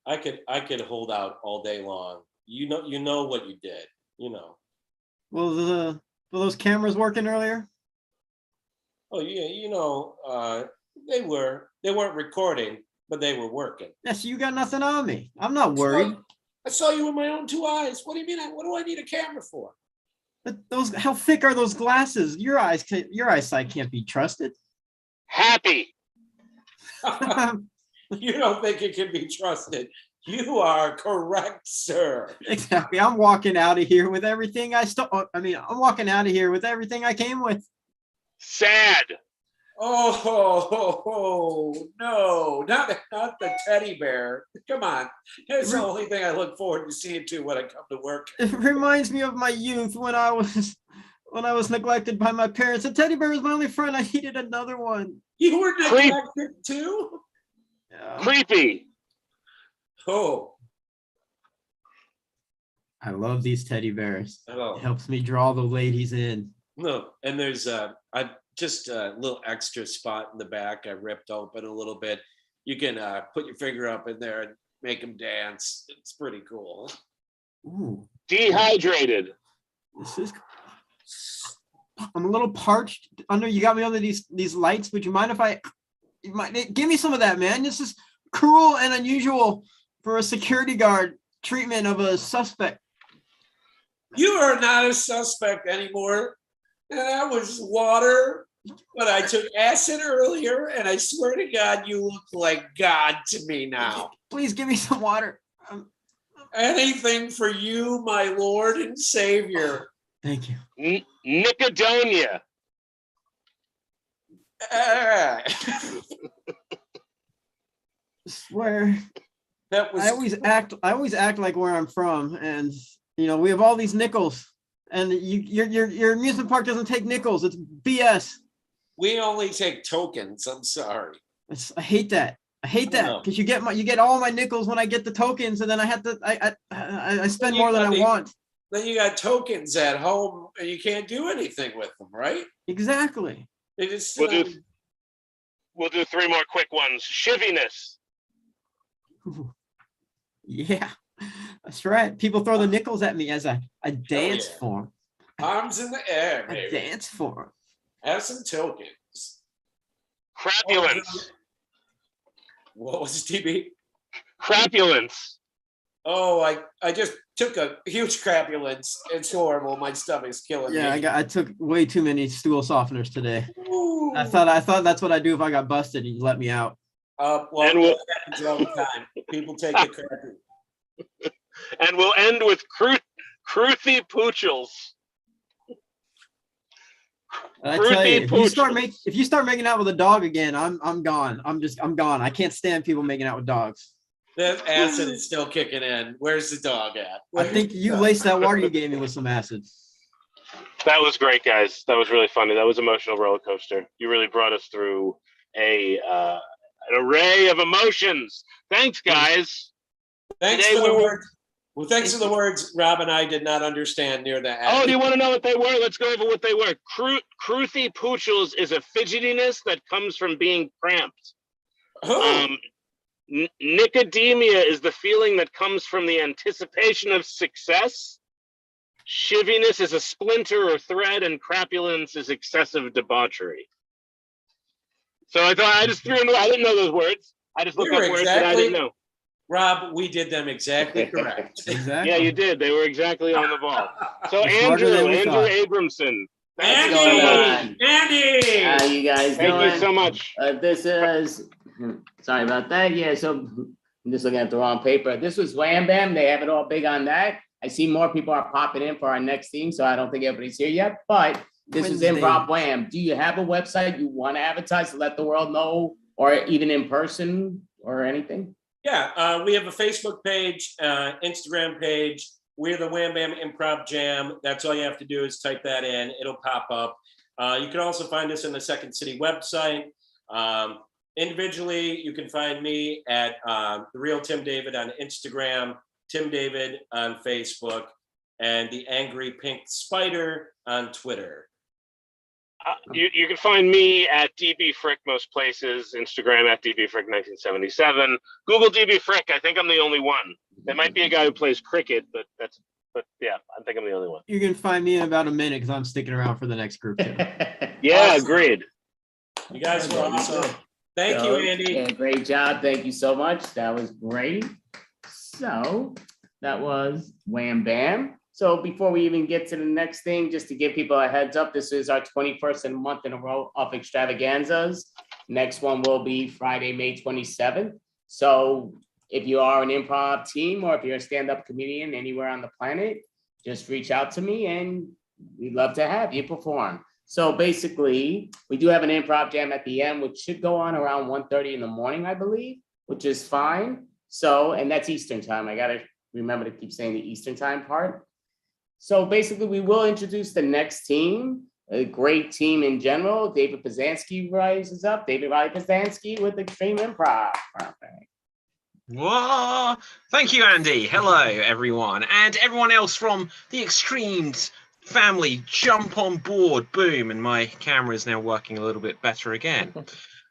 [SPEAKER 4] I could hold out all day long. You know what you did. You know.
[SPEAKER 5] Well, were those cameras working earlier?
[SPEAKER 4] Oh yeah, you know, they weren't recording, but they were working.
[SPEAKER 5] Yeah, so you got nothing on me. I'm not worried.
[SPEAKER 4] I saw you with my own 2 eyes. What do you mean? What do I need a camera for?
[SPEAKER 5] But how thick are those glasses? Your eyesight can't be trusted.
[SPEAKER 3] Happy.
[SPEAKER 5] You
[SPEAKER 3] don't think it can be trusted.
[SPEAKER 4] You are correct, sir.
[SPEAKER 5] Exactly. I'm walking out of here with everything I'm walking out of here with everything I came with.
[SPEAKER 3] Sad.
[SPEAKER 4] No, not the teddy bear. Come on. That's the only thing I look forward to seeing too when I come to work.
[SPEAKER 5] It reminds me of my youth when I was neglected by my parents. A teddy bear was my only friend. I needed another one.
[SPEAKER 4] You were neglected too?
[SPEAKER 5] Yeah.
[SPEAKER 3] Creepy.
[SPEAKER 4] Oh.
[SPEAKER 5] I love these teddy bears.
[SPEAKER 4] Oh.
[SPEAKER 5] It helps me draw the ladies in.
[SPEAKER 4] No, and there's just a little extra spot in the back I ripped open a little bit. You can put your finger up in there and make them dance. It's pretty cool.
[SPEAKER 5] Ooh,
[SPEAKER 3] Dehydrated.
[SPEAKER 5] this is. I'm a little parched. You got me under these lights. Would you mind if give me some of that, man? This is cruel and unusual for a security guard treatment of a suspect.
[SPEAKER 4] You are not a suspect anymore. And that was water, but I took acid earlier, and I swear to God, you look like God to me now.
[SPEAKER 5] Please give me some water.
[SPEAKER 4] Anything for you, my Lord and Savior.
[SPEAKER 5] Thank you.
[SPEAKER 3] Nicodonia.
[SPEAKER 4] Ah.
[SPEAKER 5] Swear.
[SPEAKER 4] That was
[SPEAKER 5] I always act like where I'm from, and we have all these nickels, and your amusement park doesn't take nickels. It's BS.
[SPEAKER 4] We only take tokens. I'm sorry.
[SPEAKER 5] I hate that. I hate that because you get all my nickels when I get the tokens, and then I spend more than I want.
[SPEAKER 4] Then you got tokens at home, and you can't do anything with them, right?
[SPEAKER 5] Exactly.
[SPEAKER 4] They just
[SPEAKER 3] We'll do 3 more quick ones. Shiviness.
[SPEAKER 5] Ooh. Yeah, that's right. People throw the nickels at me as a dance form.
[SPEAKER 4] Arms in the air,
[SPEAKER 5] A
[SPEAKER 4] baby.
[SPEAKER 5] dance form.
[SPEAKER 4] Have some tokens.
[SPEAKER 3] Crapulence.
[SPEAKER 4] What was it, TB?
[SPEAKER 3] Crapulence.
[SPEAKER 4] Oh, I just took a huge crapulence. It's horrible. My stomach's killing me.
[SPEAKER 5] Yeah, I took way too many stool softeners today.
[SPEAKER 4] Ooh.
[SPEAKER 5] I thought that's what I'd do if I got busted. You'd let me out.
[SPEAKER 4] Well,
[SPEAKER 3] And
[SPEAKER 4] that happens all the time. People take the crappy.
[SPEAKER 3] And we'll end with Kruthy Poochels.
[SPEAKER 5] I tell you, if you start making out with a dog again, I'm gone. I'm gone. I can't stand people making out with dogs.
[SPEAKER 4] That acid is still kicking in. Where's the dog at?
[SPEAKER 5] I think you laced that water you gave me with some acid.
[SPEAKER 3] That was great, guys. That was really funny. That was emotional roller coaster. You really brought us through an array of emotions. Thanks, guys.
[SPEAKER 4] Thanks for the words. Well, thanks for the words Rob and I did not understand near the end.
[SPEAKER 3] Oh, do you want to know what they were? Let's go over what they were. Kruthy Poochels is a fidgetiness that comes from being cramped.
[SPEAKER 4] Oh.
[SPEAKER 3] Nicodemia is the feeling that comes from the anticipation of success. Shiviness is a splinter or thread, and crapulence is excessive debauchery. So I just threw in. I didn't know those words. I just looked up words that I didn't know.
[SPEAKER 4] Rob, we did them exactly correct.
[SPEAKER 5] Exactly.
[SPEAKER 3] Yeah, you did. They were exactly on the ball. So
[SPEAKER 5] Smarter than we
[SPEAKER 3] Andrew
[SPEAKER 5] thought.
[SPEAKER 3] Abramson.
[SPEAKER 4] Andy!
[SPEAKER 1] How you guys doing?
[SPEAKER 3] Thank you so much.
[SPEAKER 1] This is, sorry about that. Yeah, so I'm just looking at the wrong paper. This was Wham Bam. They have it all big on that. I see more people are popping in for our next theme, so I don't think everybody's here yet, but this is Improv Wham. Do you have a website you want to advertise to let the world know, or even in person or anything?
[SPEAKER 4] Yeah, we have a Facebook page, Instagram page. We're the Wham Bam Improv Jam. That's all you have to do is type that in. It'll pop up. You can also find us on the Second City website. Individually, you can find me at The Real Tim David on Instagram, Tim David on Facebook, and The Angry Pink Spider on Twitter.
[SPEAKER 3] You can find me at DB Frick most places, Instagram at DB Frick 1977, Google DB Frick. I think I'm the only one. There might be a guy who plays cricket, but yeah, I think I'm the only one.
[SPEAKER 5] You can find me in about a minute because I'm sticking around for the next group too.
[SPEAKER 3] Yeah,
[SPEAKER 4] Awesome.
[SPEAKER 3] Agreed.
[SPEAKER 4] You guys were awesome. Thank you, Andy.
[SPEAKER 1] Yeah, great job. Thank you so much. That was great. So that was Wham Bam. So before we even get to the next thing, just to give people a heads up, this is our 21st month in a row of extravaganzas. Next one will be Friday, May 27th. So if you are an improv team or if you're a stand-up comedian anywhere on the planet, just reach out to me and we'd love to have you perform. So basically, we do have an improv jam at the end, which should go on around 1:30 in the morning, I believe, which is fine. So, and that's Eastern time. I gotta remember to keep saying the Eastern time part. So basically, we will introduce the next team, a great team in general. David Pazanski rises up. David Riley Pazanski with Extreme Improv. Perfect.
[SPEAKER 6] Whoa! Thank you, Andy. Hello, everyone. And everyone else from the Extremes family, jump on board. Boom. And my camera is now working a little bit better again.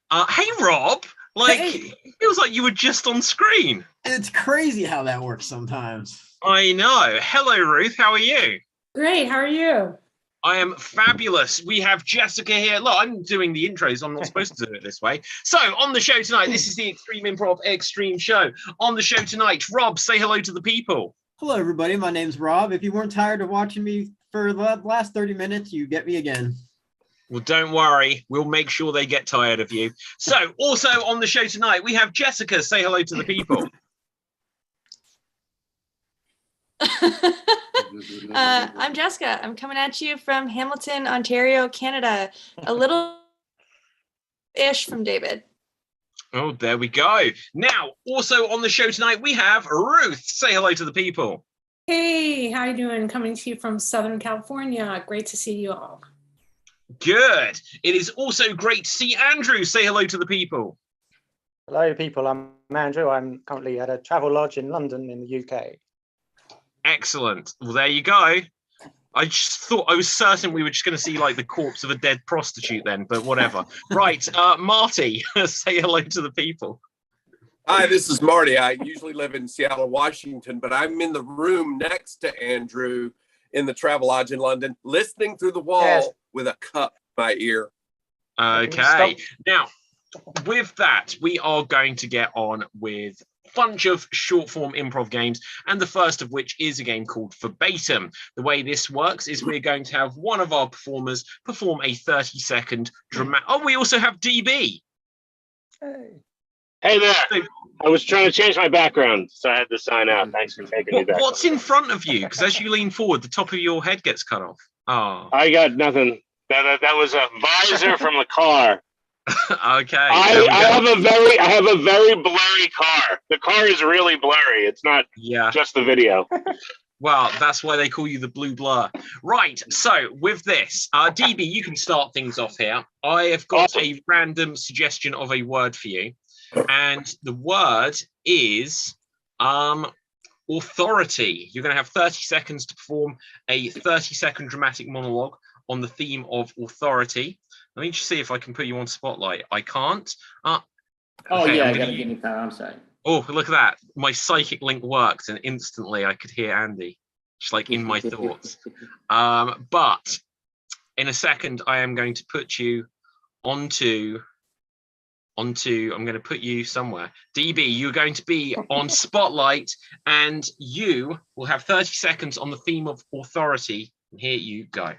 [SPEAKER 6] Hey, Rob. Like,
[SPEAKER 5] Hey.
[SPEAKER 6] it feels like you were just on screen.
[SPEAKER 5] It's crazy how that works sometimes.
[SPEAKER 6] I know. Hello, Ruth. How are you?
[SPEAKER 7] Great. How are you?
[SPEAKER 6] I am fabulous. We have Jessica here. Look, I'm doing the intros. I'm not supposed to do it this way. So on the show tonight, this is the Extreme Improv Extreme Show. On the show tonight, Rob, say hello to the people.
[SPEAKER 5] Hello, everybody. My name's Rob. If you weren't tired of watching me for the last 30 minutes, you get me again.
[SPEAKER 6] Well, don't worry. We'll make sure they get tired of you. So also on the show tonight, we have Jessica. Say hello to the people.
[SPEAKER 7] I'm Jessica. I'm coming at you from Hamilton, Ontario, Canada. A little-ish from David.
[SPEAKER 6] Oh, there we go. Now, also on the show tonight, we have Ruth. Say hello to the people.
[SPEAKER 8] Hey, how you doing? Coming to you from Southern California. Great to see you all.
[SPEAKER 6] Good. It is also great to see Andrew. Say hello to the people.
[SPEAKER 9] Hello, people. I'm Andrew. I'm currently at a travel lodge in London in the UK.
[SPEAKER 6] Excellent. Well, there you go. I just thought, I was certain we were just going to see like the corpse of a dead prostitute then, but whatever. Right, Marty, say hello to the people.
[SPEAKER 10] Hi, this is Marty. I usually live in Seattle, Washington, but I'm in the room next to Andrew in the travel lodge in London, listening through the wall with a cup in my ear.
[SPEAKER 6] Okay. Now, with that, we are going to get on with bunch of short form improv games, and the first of which is a game called Verbatim. The way this works is we're going to have one of our performers perform a 30-second dramatic. Oh, we also have DB.
[SPEAKER 3] Hey there. I was trying to change my background, so I had to sign out. Thanks for taking me back.
[SPEAKER 6] What's in front of you? Because as you lean forward, the top of your head gets cut off. Oh.
[SPEAKER 3] I got nothing. That was a visor from a car.
[SPEAKER 6] Okay.
[SPEAKER 3] I have a very blurry car. The car is really blurry. It's not just the video.
[SPEAKER 6] Well, that's why they call you the blue blur. Right. So with this, DB, you can start things off here. I have got a random suggestion of a word for you. And the word is authority. You're going to have 30 seconds to perform a 30-second dramatic monologue on the theme of authority. Let me just see if I can put you on spotlight. I can't.
[SPEAKER 1] Oh,
[SPEAKER 6] okay,
[SPEAKER 1] yeah, I gotta give me time. I'm sorry.
[SPEAKER 6] Oh, look at that. My psychic link worked, and instantly I could hear Andy, just like in my thoughts. But in a second, I am going to put you onto, I'm going to put you somewhere. DB, you're going to be on spotlight, and you will have 30 seconds on the theme of authority. And here you go.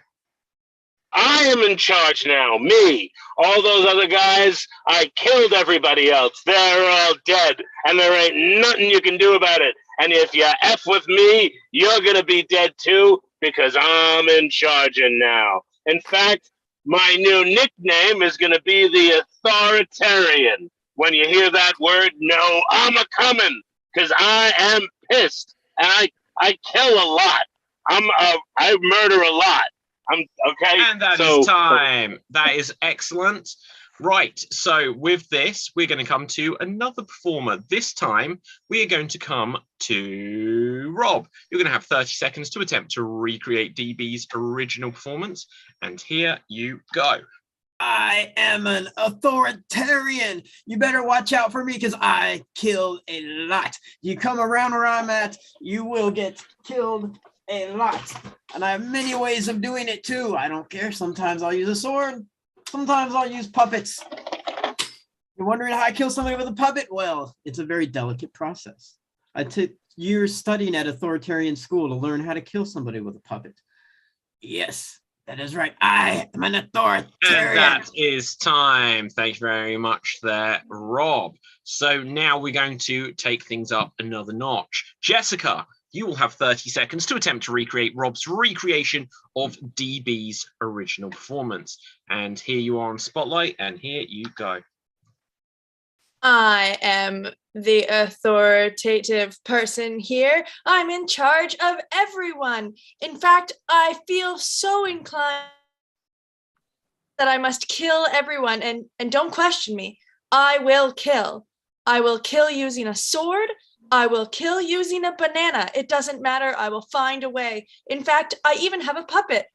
[SPEAKER 3] I am in charge now. Me. All those other guys, I killed everybody else. They're all dead, and there ain't nothing you can do about it. And if you F with me, you're going to be dead too, because I'm in charge now. In fact, my new nickname is going to be the Authoritarian. When you hear that word, know I'm a-coming, because I am pissed, and I kill a lot. I murder a lot. I'm okay.
[SPEAKER 6] And that is time. That is excellent. Right. So with this, we're going to come to another performer. This time, we are going to come to Rob. You're going to have 30 seconds to attempt to recreate DB's original performance. And here you go.
[SPEAKER 5] I am an authoritarian. You better watch out for me because I kill a lot. You come around where I'm at, you will get killed a lot. And I have many ways of doing it too. I don't care. Sometimes I'll use a sword. Sometimes I'll use puppets. You're wondering how I kill somebody with a puppet? Well, it's a very delicate process. I took years studying at authoritarian school to learn how to kill somebody with a puppet. Yes, that is right. I am an authoritarian.
[SPEAKER 6] And that is time. Thank you very much there, Rob. So now we're going to take things up another notch. Jessica, you will have 30 seconds to attempt to recreate Rob's recreation of DB's original performance. And here you are on Spotlight, and here you go.
[SPEAKER 7] I am the authoritative person here. I'm in charge of everyone. In fact, I feel so inclined that I must kill everyone, and don't question me. I will kill. I will kill using a sword. I will kill using a banana. It doesn't matter. I will find a way. In fact, I even have a puppet.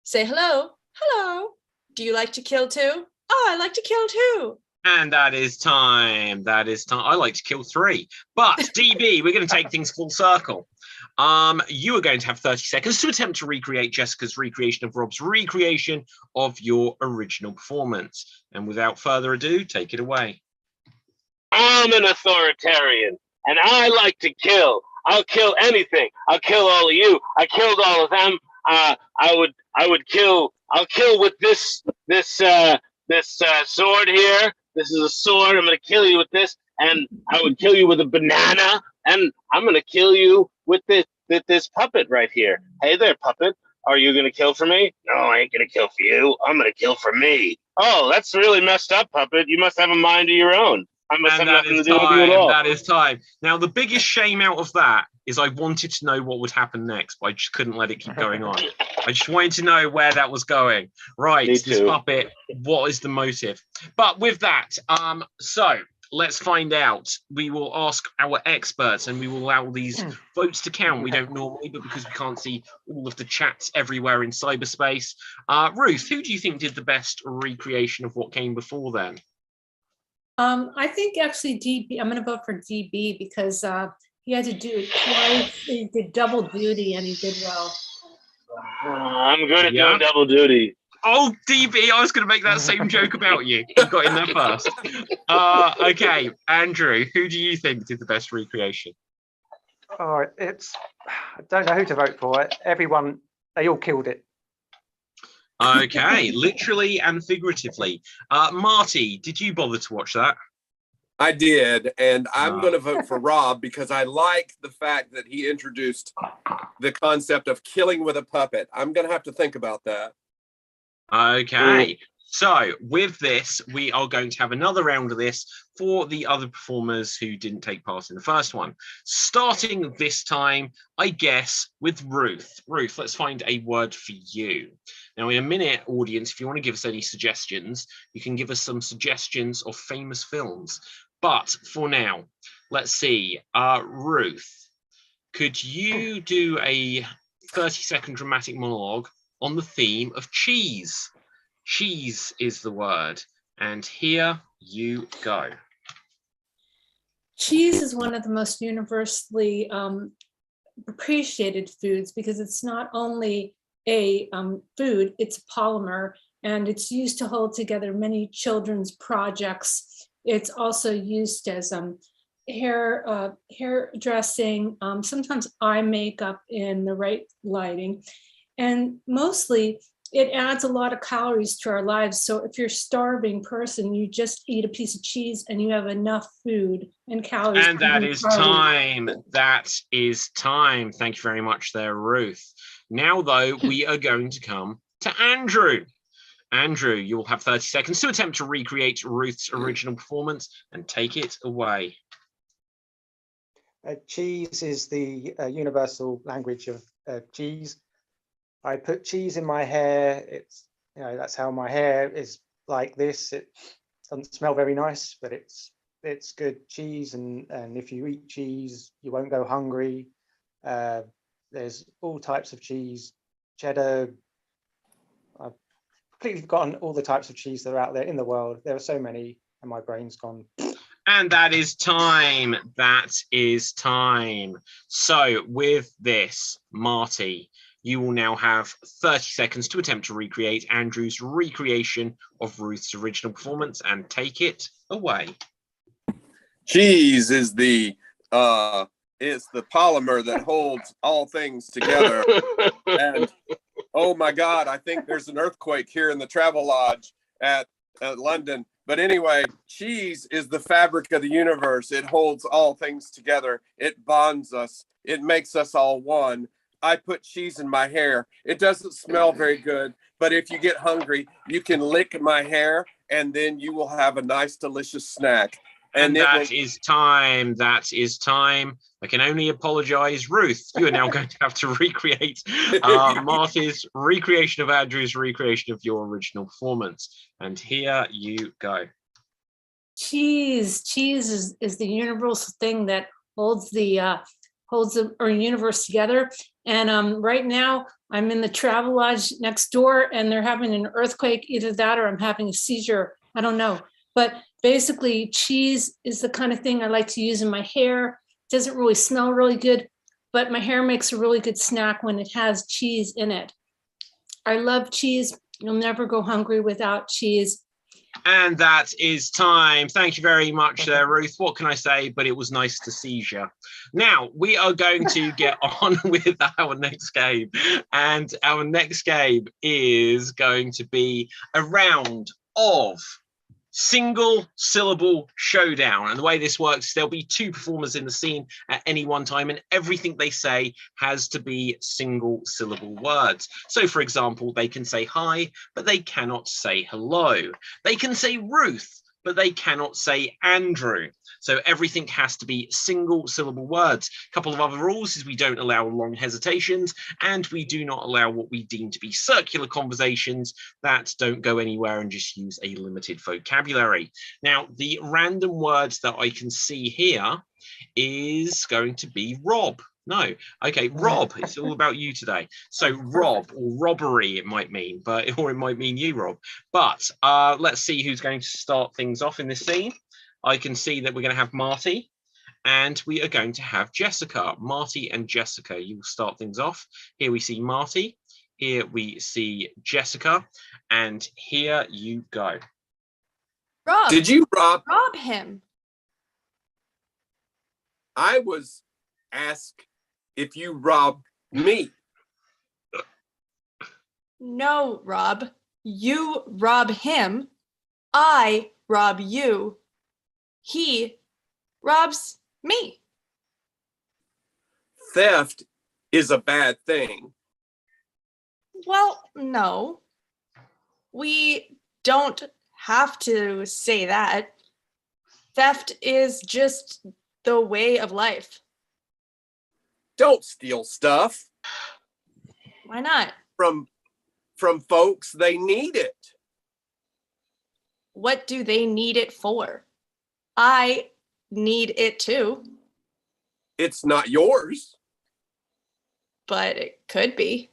[SPEAKER 7] Say hello. Hello. Do you like to kill too? Oh, I like to kill too.
[SPEAKER 6] And that is time. That is time. I like to kill 3. But DB, we're going to take things full circle. You are going to have 30 seconds to attempt to recreate Jessica's recreation of Rob's recreation of your original performance. And without further ado, take it away.
[SPEAKER 3] I'm an authoritarian, and I like to kill. I'll kill anything. I'll kill all of you. I killed all of them. I'll kill with this sword here. This is a sword. I'm gonna kill you with this, and I would kill you with a banana, and I'm gonna kill you with this puppet right here. Hey there, puppet. Are you gonna kill for me? No, I ain't gonna kill for you. I'm gonna kill for me. Oh, that's really messed up, puppet. You must have a mind of your own. I must have nothing to do with you at all.
[SPEAKER 6] That is time. Now, the biggest shame out of that is I wanted to know what would happen next, but I just couldn't let it keep going on. I just wanted to know where that was going. Right, this puppet, what is the motive? But with that, so let's find out. We will ask our experts and we will allow these votes to count. We don't normally, but because we can't see all of the chats everywhere in cyberspace. Ruth, who do you think did the best recreation of what came before then?
[SPEAKER 8] I think actually DB, I'm going to vote for DB because he had to do it twice. He did double duty and he did well.
[SPEAKER 3] I'm good at doing double duty.
[SPEAKER 6] Oh, DB, I was going to make that same joke about you. You got in there first. Okay, Andrew, who do you think did the best recreation?
[SPEAKER 9] Oh, I don't know who to vote for. Everyone, they all killed it.
[SPEAKER 6] Okay, literally and figuratively. Marty, did you bother to watch that?
[SPEAKER 10] I did, and I'm going to vote for Rob because I like the fact that he introduced the concept of killing with a puppet. I'm going to have to think about that.
[SPEAKER 6] Okay, so with this, we are going to have another round of this for the other performers who didn't take part in the first one. Starting this time, I guess, with Ruth. Ruth, let's find a word for you. Now, in a minute, audience, if you want to give us any suggestions, you can give us some suggestions of famous films. But for now, let's see. Ruth, could you do a 30-second dramatic monologue on the theme of cheese? Cheese is the word. And here you go.
[SPEAKER 8] Cheese is one of the most universally appreciated foods because it's not only a food, it's a polymer, and it's used to hold together many children's projects. It's also used as hair dressing, sometimes eye makeup in the right lighting, and mostly it adds a lot of calories to our lives. So if you're a starving person, you just eat a piece of cheese and you have enough food and calories.
[SPEAKER 6] And that is time. That is time. Thank you very much there, Ruth. Now, though, we are going to come to Andrew. Andrew, you will have 30 seconds to attempt to recreate Ruth's original performance and take it away.
[SPEAKER 9] Cheese is the universal language of cheese. I put cheese in my hair. It's, that's how my hair is like this. It doesn't smell very nice, but it's good cheese. And if you eat cheese, you won't go hungry. There's all types of cheese, cheddar. I've completely forgotten all the types of cheese that are out there in the world. There are so many, and my brain's gone.
[SPEAKER 6] And that is time. That is time. So with this, Marty, you will now have 30 seconds to attempt to recreate Andrew's recreation of Ruth's original performance and take it away.
[SPEAKER 10] Cheese is the polymer that holds all things together. And oh my God, I think there's an earthquake here in the Travel Lodge at London. But anyway, cheese is the fabric of the universe. It holds all things together. It bonds us. It makes us all one. I put cheese in my hair. It doesn't smell very good, but if you get hungry, you can lick my hair and then you will have a nice, delicious snack.
[SPEAKER 6] And that is time. That is time. I can only apologize. Ruth, you are now going to have to recreate Marty's recreation of Andrew's recreation of your original performance. And here you go.
[SPEAKER 8] Cheese is the universal thing that holds our universe together. And right now I'm in the travel lodge next door and they're having an earthquake, either that or I'm having a seizure. I don't know. But basically cheese is the kind of thing I like to use in my hair. It doesn't really smell really good, but my hair makes a really good snack when it has cheese in it. I love cheese. You'll never go hungry without cheese.
[SPEAKER 6] And that is time. Thank you very much there, Ruth. What can I say? But it was nice to see you. Now, we are going to get on with our next game. And our next game is going to be a round of single syllable showdown. And the way this works, there'll be two performers in the scene at any one time, and everything they say has to be single syllable words. So for example, they can say hi, but they cannot say hello. They can say Ruth, but they cannot say Andrew. So everything has to be single syllable words. A couple of other rules is we don't allow long hesitations, and we do not allow what we deem to be circular conversations that don't go anywhere and just use a limited vocabulary. Now, the random words that I can see here is going to be Rob. No, okay, Rob, it's all about you today. So Rob, or robbery it might mean, or it might mean you, Rob. But let's see who's going to start things off in this scene. I can see that we're going to have Marty and we are going to have Jessica. Marty and Jessica, you will start things off. Here we see Marty, here we see Jessica, and here you go.
[SPEAKER 7] Rob.
[SPEAKER 10] Did you rob
[SPEAKER 7] him?
[SPEAKER 10] I was asked if you robbed me.
[SPEAKER 7] No, Rob. You rob him. I rob you. He robs me.
[SPEAKER 10] Theft is a bad thing.
[SPEAKER 7] Well, no. We don't have to say that. Theft is just the way of life.
[SPEAKER 10] Don't steal stuff.
[SPEAKER 7] Why not?
[SPEAKER 10] From folks, they need it.
[SPEAKER 7] What do they need it for? I need it too.
[SPEAKER 10] It's not yours.
[SPEAKER 7] But it could be.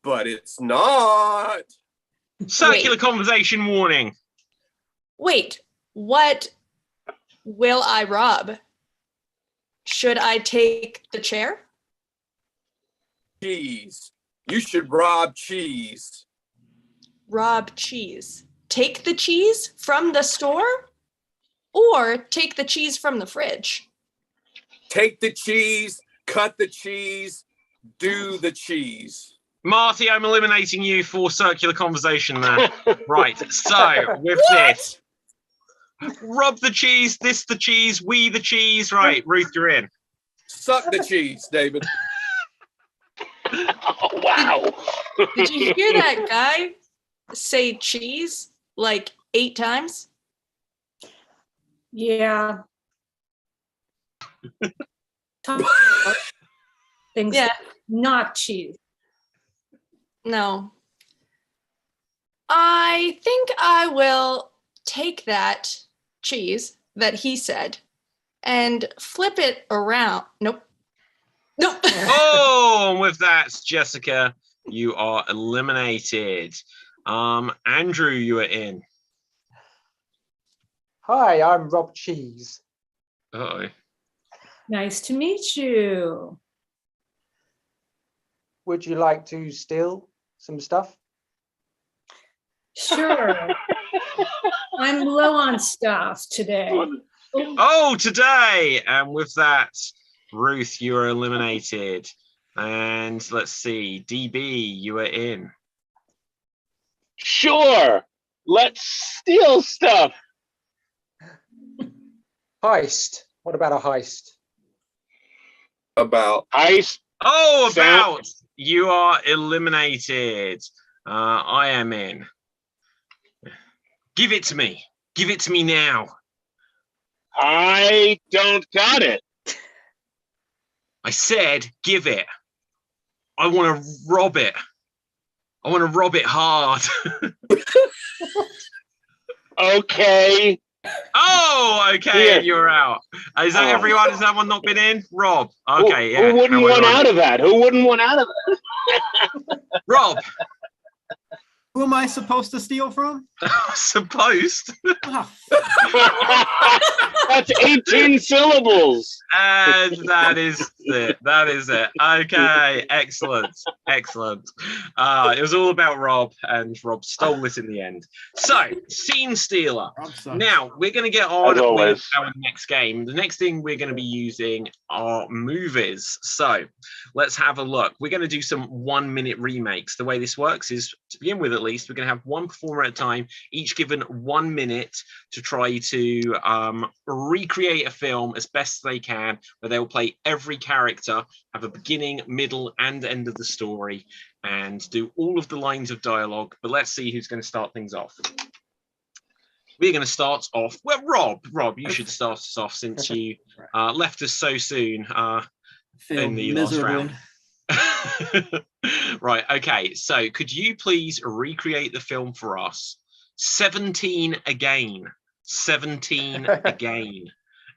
[SPEAKER 10] But it's not.
[SPEAKER 6] Circular conversation warning.
[SPEAKER 7] Wait, what will I rob? Should I take the chair?
[SPEAKER 10] Cheese. You should rob cheese.
[SPEAKER 7] Rob cheese. Take the cheese from the store? Or take the cheese from the fridge?
[SPEAKER 10] Take the cheese, cut the cheese, do the cheese.
[SPEAKER 6] Marty, I'm eliminating you for circular conversation there. Right, so with this, rob the cheese, this the cheese, we the cheese. Right, Ruth, you're in.
[SPEAKER 10] Suck the cheese, David.
[SPEAKER 3] Oh, wow.
[SPEAKER 7] Did you hear that guy say cheese like 8 times?
[SPEAKER 8] Yeah. Things not cheese.
[SPEAKER 7] No. I think I will take that cheese that he said and flip it around. Nope.
[SPEAKER 6] Oh, and with that, Jessica, you are eliminated. Andrew, you are in.
[SPEAKER 9] Hi, I'm Rob Cheese.
[SPEAKER 6] Uh-oh.
[SPEAKER 8] Nice to meet you.
[SPEAKER 9] Would you like to steal some stuff?
[SPEAKER 8] Sure. I'm low on stuff today.
[SPEAKER 6] Oh, today! And with that, Ruth, you are eliminated. And let's see, DB, you are in.
[SPEAKER 3] Sure. Let's steal stuff.
[SPEAKER 9] Heist. What about a heist?
[SPEAKER 10] About
[SPEAKER 3] Ice.
[SPEAKER 6] Oh,
[SPEAKER 3] Sound-
[SPEAKER 6] about you are eliminated. I am in. Give it to me. Give it to me now.
[SPEAKER 3] I don't got it.
[SPEAKER 6] I said, give it. I want to rob it. I want to rob it hard.
[SPEAKER 3] Okay.
[SPEAKER 6] Oh, okay.
[SPEAKER 3] Here.
[SPEAKER 6] You're out. Is that
[SPEAKER 3] Oh.
[SPEAKER 6] everyone? Has that one not been in? Rob. Okay.
[SPEAKER 3] Who wouldn't
[SPEAKER 6] How
[SPEAKER 3] want
[SPEAKER 6] ironic.
[SPEAKER 3] out of that? Who wouldn't want out of
[SPEAKER 6] Rob.
[SPEAKER 5] Who am I supposed to steal from?
[SPEAKER 6] Supposed.
[SPEAKER 5] Oh,
[SPEAKER 3] that? That's 18 syllables.
[SPEAKER 6] And that is it. That is it. Okay. Excellent. Excellent. It was all about Rob, and Rob stole it in the end. So, Scene Stealer.
[SPEAKER 5] Rob sucks.
[SPEAKER 6] Now, we're going to get on
[SPEAKER 3] As
[SPEAKER 6] with
[SPEAKER 3] always.
[SPEAKER 6] our next game. The next thing we're going to be using are movies. So, let's have a look. We're going to do some 1 minute remakes. The way this works is, to begin with at least, we're going to have one performer at a time, each given 1 minute to try to recreate a film as best they can, where they will play every character, have a beginning, middle, and end of the story, and do all of the lines of dialogue. But let's see who's going to start things off. We're going to start off. Well, Rob, you should start us off since you left us so soon
[SPEAKER 5] Failed
[SPEAKER 6] in the last
[SPEAKER 5] miserably.
[SPEAKER 6] round. Right. Okay. So, could you please recreate the film for us? 17 again. 17 again.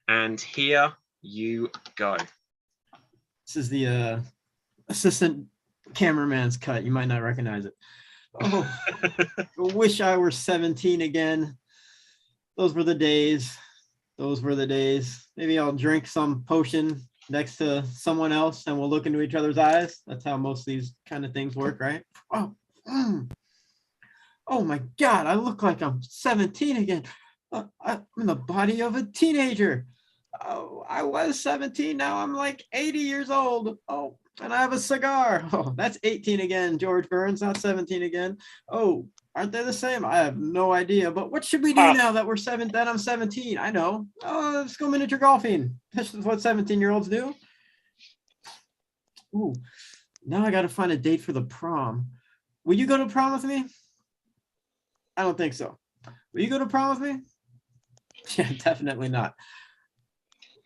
[SPEAKER 6] And here you go.
[SPEAKER 5] This is the assistant cameraman's cut. You might not recognize it. Oh, I wish I were 17 again. Those were the days. Those were the days. Maybe I'll drink some potion next to someone else and we'll look into each other's eyes. That's how most of these kind of things work, right? Oh, oh my God, I look like I'm 17 again. I'm in the body of a teenager. Oh, I was 17. Now I'm like 80 years old. Oh, and I have a cigar. Oh, that's 18 again, George Burns, not 17 again. Oh, aren't they the same? I have no idea. But what should we do now that I'm 17? I know. Oh, let's go miniature golfing. This is what 17-year-olds do. Ooh, now I got to find a date for the prom. Will you go to prom with me? I don't think so. Will you go to prom with me? Yeah, definitely not.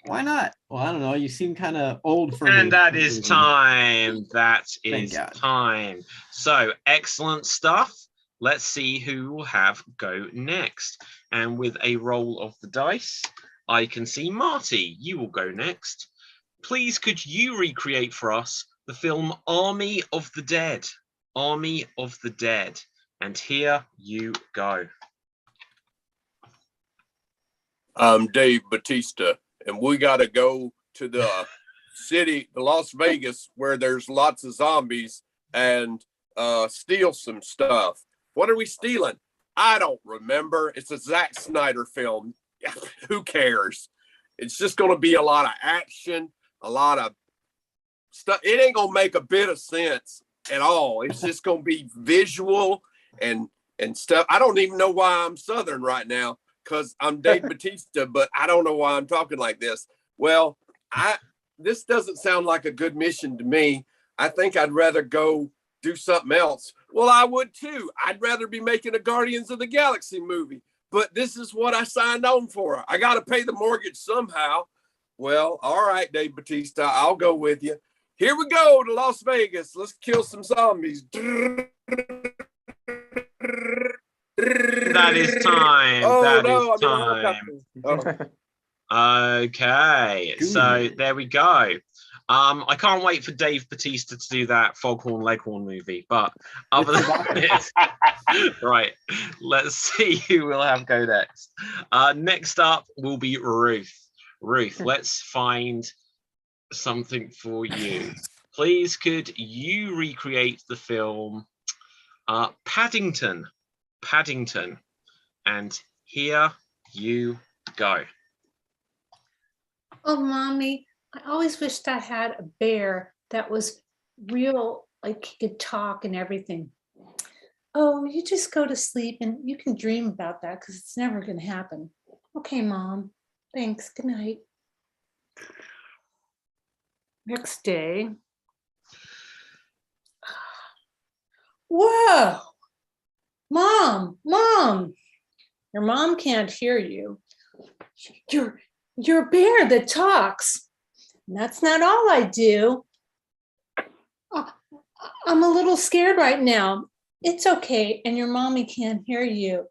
[SPEAKER 5] Why not? Well, I don't know. You seem kind of old for me.
[SPEAKER 6] And that is time. That
[SPEAKER 5] Thank
[SPEAKER 6] is
[SPEAKER 5] God.
[SPEAKER 6] time. So, excellent stuff. Let's see who will have go next. And with a roll of the dice, I can see Marty. You will go next. Please, could you recreate for us the film Army of the Dead? Army of the Dead. And here you go.
[SPEAKER 10] I'm Dave Bautista, and we got to go to the city, Las Vegas, where there's lots of zombies, and steal some stuff. What are we stealing? I don't remember. It's a Zack Snyder film. Who cares? It's just going to be a lot of action, a lot of stuff. It ain't going to make a bit of sense at all. It's just going to be visual and stuff. I don't even know why I'm Southern right now, because I'm Dave Bautista, but I don't know why I'm talking like this. Well, this doesn't sound like a good mission to me. I think I'd rather go do something else. Well, I would too. I'd rather be making a Guardians of the Galaxy movie, but this is what I signed on for. I got to pay the mortgage somehow. Well, all right, Dave Bautista, I'll go with you. Here we go to Las Vegas. Let's kill some zombies.
[SPEAKER 6] That is time.
[SPEAKER 10] Oh,
[SPEAKER 6] That
[SPEAKER 10] no,
[SPEAKER 6] is time.
[SPEAKER 10] Oh.
[SPEAKER 6] Okay, so there we go. I can't wait for Dave Bautista to do that Foghorn Leghorn movie, but other than this, right, let's see who we'll have go next. Next up will be Ruth. Ruth, let's find something for you. Please, could you recreate the film Paddington? Paddington. And here you go.
[SPEAKER 8] Oh, Mommy, I always wished I had a bear that was real, like he could talk and everything. Oh, you just go to sleep and you can dream about that because it's never going to happen. Okay, Mom. Thanks. Good night. Next day. Whoa! Mom! Your mom can't hear you. You're a bear that talks. And that's not all I do. I'm a little scared right now. It's okay, and your mommy can't hear you.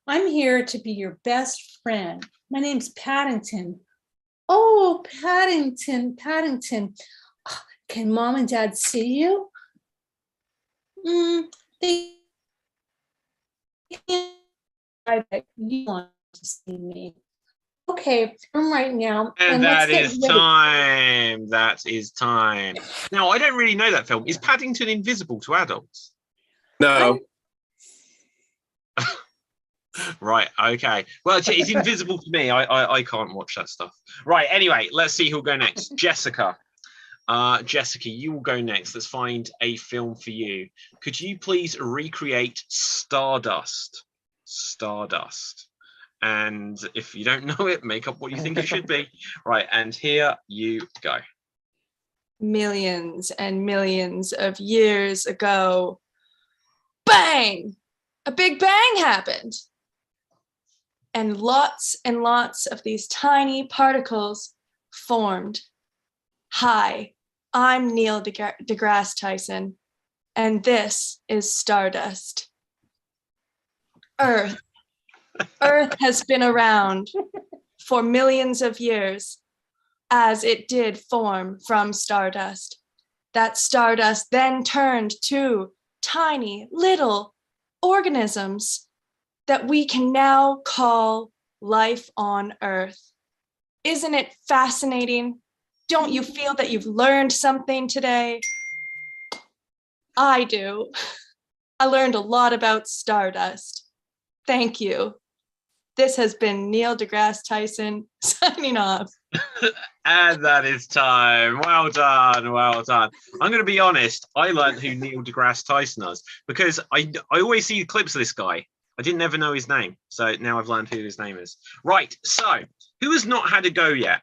[SPEAKER 8] I'm here to be your best friend. My name's Paddington. Oh, Paddington. Can mom and dad see you? They can't. You want to see me. Okay, I'm right now.
[SPEAKER 6] And
[SPEAKER 8] let's
[SPEAKER 6] that
[SPEAKER 8] get
[SPEAKER 6] is
[SPEAKER 8] ready.
[SPEAKER 6] time. That is time. Now, I don't really know that film. Is Paddington invisible to adults?
[SPEAKER 10] No.
[SPEAKER 6] Right, okay. Well, it's invisible to me. I can't watch that stuff. Right, anyway, let's see who'll go next. Jessica. Jessica, you will go next. Let's find a film for you. Could you please recreate Stardust? Stardust. And if you don't know it, make up what you think it should be. Right, and here you go.
[SPEAKER 7] Millions and millions of years ago, bang! A big bang happened. And lots of these tiny particles formed. Hi, I'm Neil deGrasse Tyson, and this is Stardust. Earth has been around for millions of years, as it did form from stardust. That stardust then turned to tiny little organisms that we can now call life on Earth. Isn't it fascinating? Don't you feel that you've learned something today? I do. I learned a lot about Stardust. Thank you. This has been Neil deGrasse Tyson signing off.
[SPEAKER 6] And that is time. Well done. Well done. I'm going to be honest. I learned who Neil deGrasse Tyson is because I always see clips of this guy. I didn't ever know his name. So now I've learned who his name is. Right. So who has not had a go yet?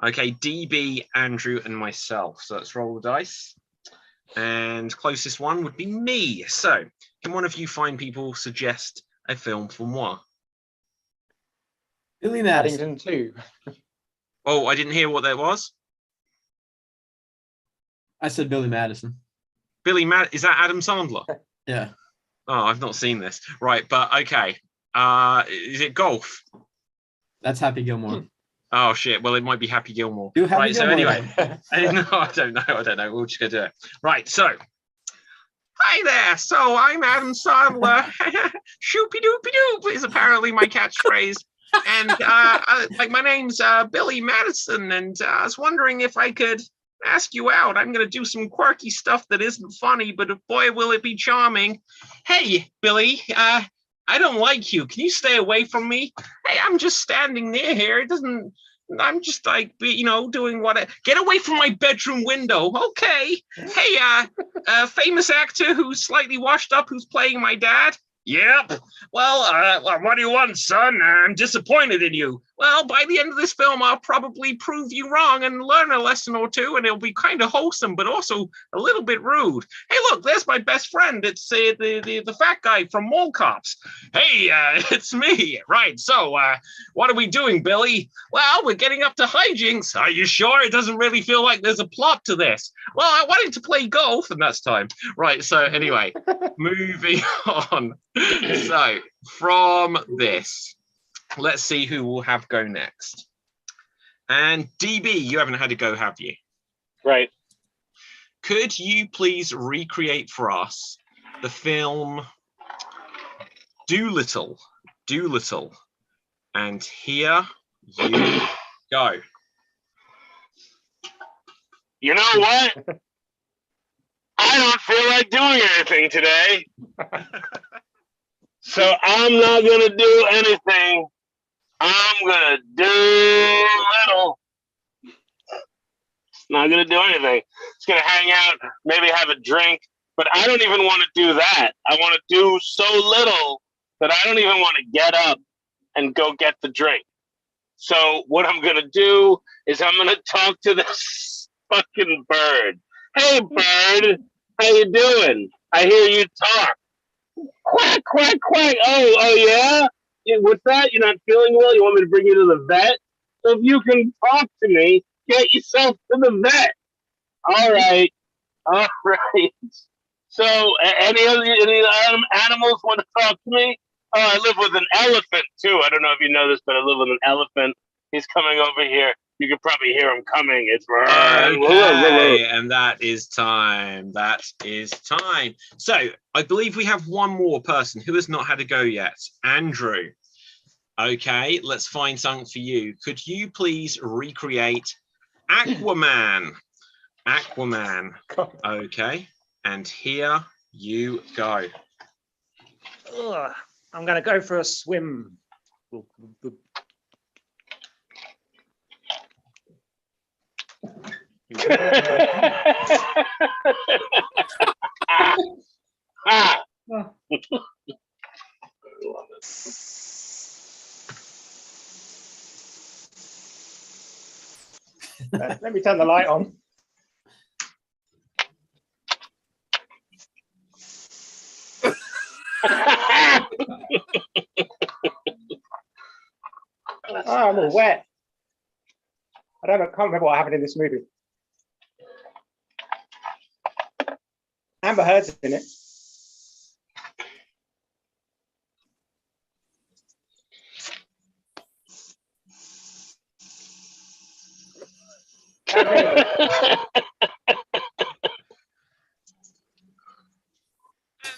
[SPEAKER 6] Okay. DB, Andrew, and myself. So let's roll the dice. And closest one would be me. So can one of you fine people suggest a film for moi?
[SPEAKER 5] Billy Madison.
[SPEAKER 9] Paddington 2.
[SPEAKER 6] Oh, I didn't hear what that was.
[SPEAKER 5] I said Billy Madison.
[SPEAKER 6] Is that Adam Sandler?
[SPEAKER 5] Yeah.
[SPEAKER 6] Oh, I've not seen this. Right, but okay. Is it golf?
[SPEAKER 5] That's Happy Gilmore.
[SPEAKER 6] Oh shit. Well, it might be Happy Gilmore.
[SPEAKER 5] Do Happy
[SPEAKER 6] right.
[SPEAKER 5] Gilmore.
[SPEAKER 6] So anyway, no, I don't know. We'll just go do it. Right. So, hi there. So I'm Adam Sandler. Shoopy doopy doop is apparently my catchphrase. And my name's Billy Madison, and I was wondering if I could ask you out. I'm going to do some quirky stuff that isn't funny, but boy, will it be charming. Hey, Billy, I don't like you. Can you stay away from me? Hey, I'm just standing near here. I'm just like, doing what get away from my bedroom window. Okay. Hey, famous actor who's slightly washed up, who's playing my dad. Yep. Well, what do you want, son? I'm disappointed in you. Well, by the end of this film, I'll probably prove you wrong and learn a lesson or two, and it'll be kind of wholesome, but also a little bit rude. Hey, look, there's my best friend. It's the fat guy from Mall Cops. Hey, it's me. Right, so what are we doing, Billy? Well, we're getting up to hijinks. Are you sure? It doesn't really feel like there's a plot to this. Well, I wanted to play golf, and that's time. Right, so anyway, moving on. So, from this, let's see who will have go next. And DB, you haven't had a go, have you?
[SPEAKER 3] Right.
[SPEAKER 6] Could you please recreate for us the film Doolittle? Doolittle. And here you go.
[SPEAKER 3] You know what? I don't feel like doing anything today. So I'm not going to do anything. I'm going to do little. Not going to do anything. It's going to hang out, maybe have a drink. But I don't even want to do that. I want to do so little that I don't even want to get up and go get the drink. So what I'm gonna do is I'm gonna talk to this fucking bird. Hey, bird, how you doing? I hear you talk. Quack, quack, quack. Oh, yeah? What's that? You're not feeling well? You want me to bring you to the vet? So if you can talk to me, get yourself to the vet. All right. So any animals want to talk to me? Oh, I live with an elephant too. I don't know if you know this, but I live with an elephant. He's coming over here. You can probably hear him coming. It's
[SPEAKER 6] okay, and that is time. That is time. So I believe we have one more person who has not had a go yet. Andrew. Okay, let's find something for you. Could you please recreate Aquaman? Aquaman. Okay, and here you go.
[SPEAKER 9] Ugh, I'm gonna go for a swim. Let me turn the light on. Oh, I'm all wet. I can't remember what happened in this movie. Amber Heard's in it.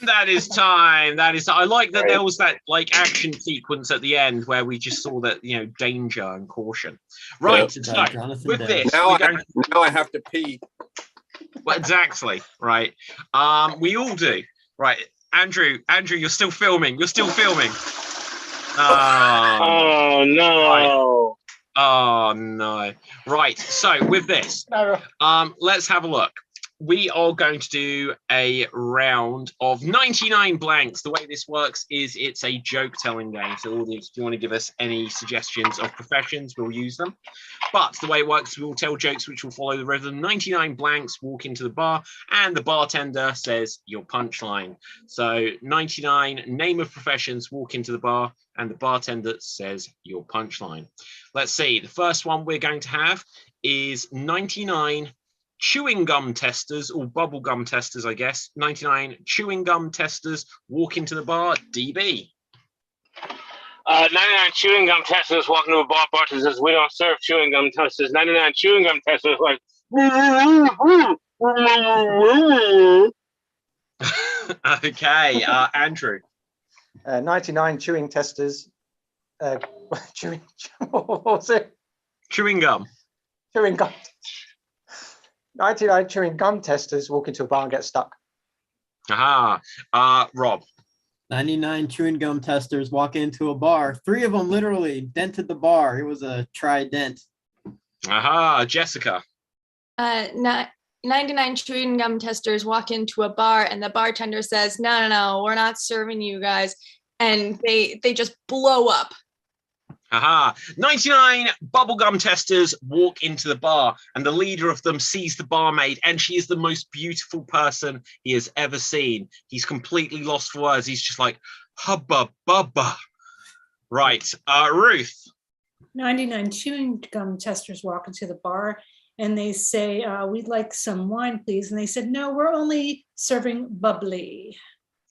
[SPEAKER 6] That is time. That is. I like that there was that like action sequence at the end where we just saw that, you know, danger and caution. Right.
[SPEAKER 10] Yep.
[SPEAKER 6] So with this,
[SPEAKER 10] Now
[SPEAKER 6] we're
[SPEAKER 10] I have to pee.
[SPEAKER 6] Well, exactly. Right. We all do. Right. Andrew, you're still filming. You're still filming.
[SPEAKER 3] Oh no.
[SPEAKER 6] Right. Oh no. Right. So with this, let's have a look. We are going to do a round of 99 blanks. The way this works is it's a joke telling game. So audience, if you want to give us any suggestions of professions, we'll use them. But the way it works, we will tell jokes which will follow the rhythm. 99 blanks, walk into the bar, and the bartender says your punchline. So 99 name of professions, walk into the bar, and the bartender says your punchline. Let's see. The first one we're going to have is 99 chewing gum testers, or bubble gum testers, I guess. 99 chewing gum testers walk into the bar. DB.
[SPEAKER 3] 99 chewing gum testers walking to a bar. Bartender says, "We don't serve chewing gum testers." 99 chewing gum testers like.
[SPEAKER 6] Okay, Andrew.
[SPEAKER 9] 99 chewing testers. Chewing. What was it?
[SPEAKER 6] Chewing gum.
[SPEAKER 9] Chewing gum. 99 chewing gum testers walk into a bar and get stuck.
[SPEAKER 6] Aha. Rob.
[SPEAKER 5] 99 chewing gum testers walk into a bar. 3 of them literally dented the bar. It was a trident.
[SPEAKER 6] Aha. Jessica.
[SPEAKER 7] 99 chewing gum testers walk into a bar and the bartender says, no, we're not serving you guys. And they just blow up.
[SPEAKER 6] Aha. 99 bubblegum testers walk into the bar and the leader of them sees the barmaid and she is the most beautiful person he has ever seen. He's completely lost for words. He's just like, hubba bubba. Right. Ruth.
[SPEAKER 8] 99 chewing gum testers walk into the bar and they say, we'd like some wine, please. And they said, no, we're only serving bubbly.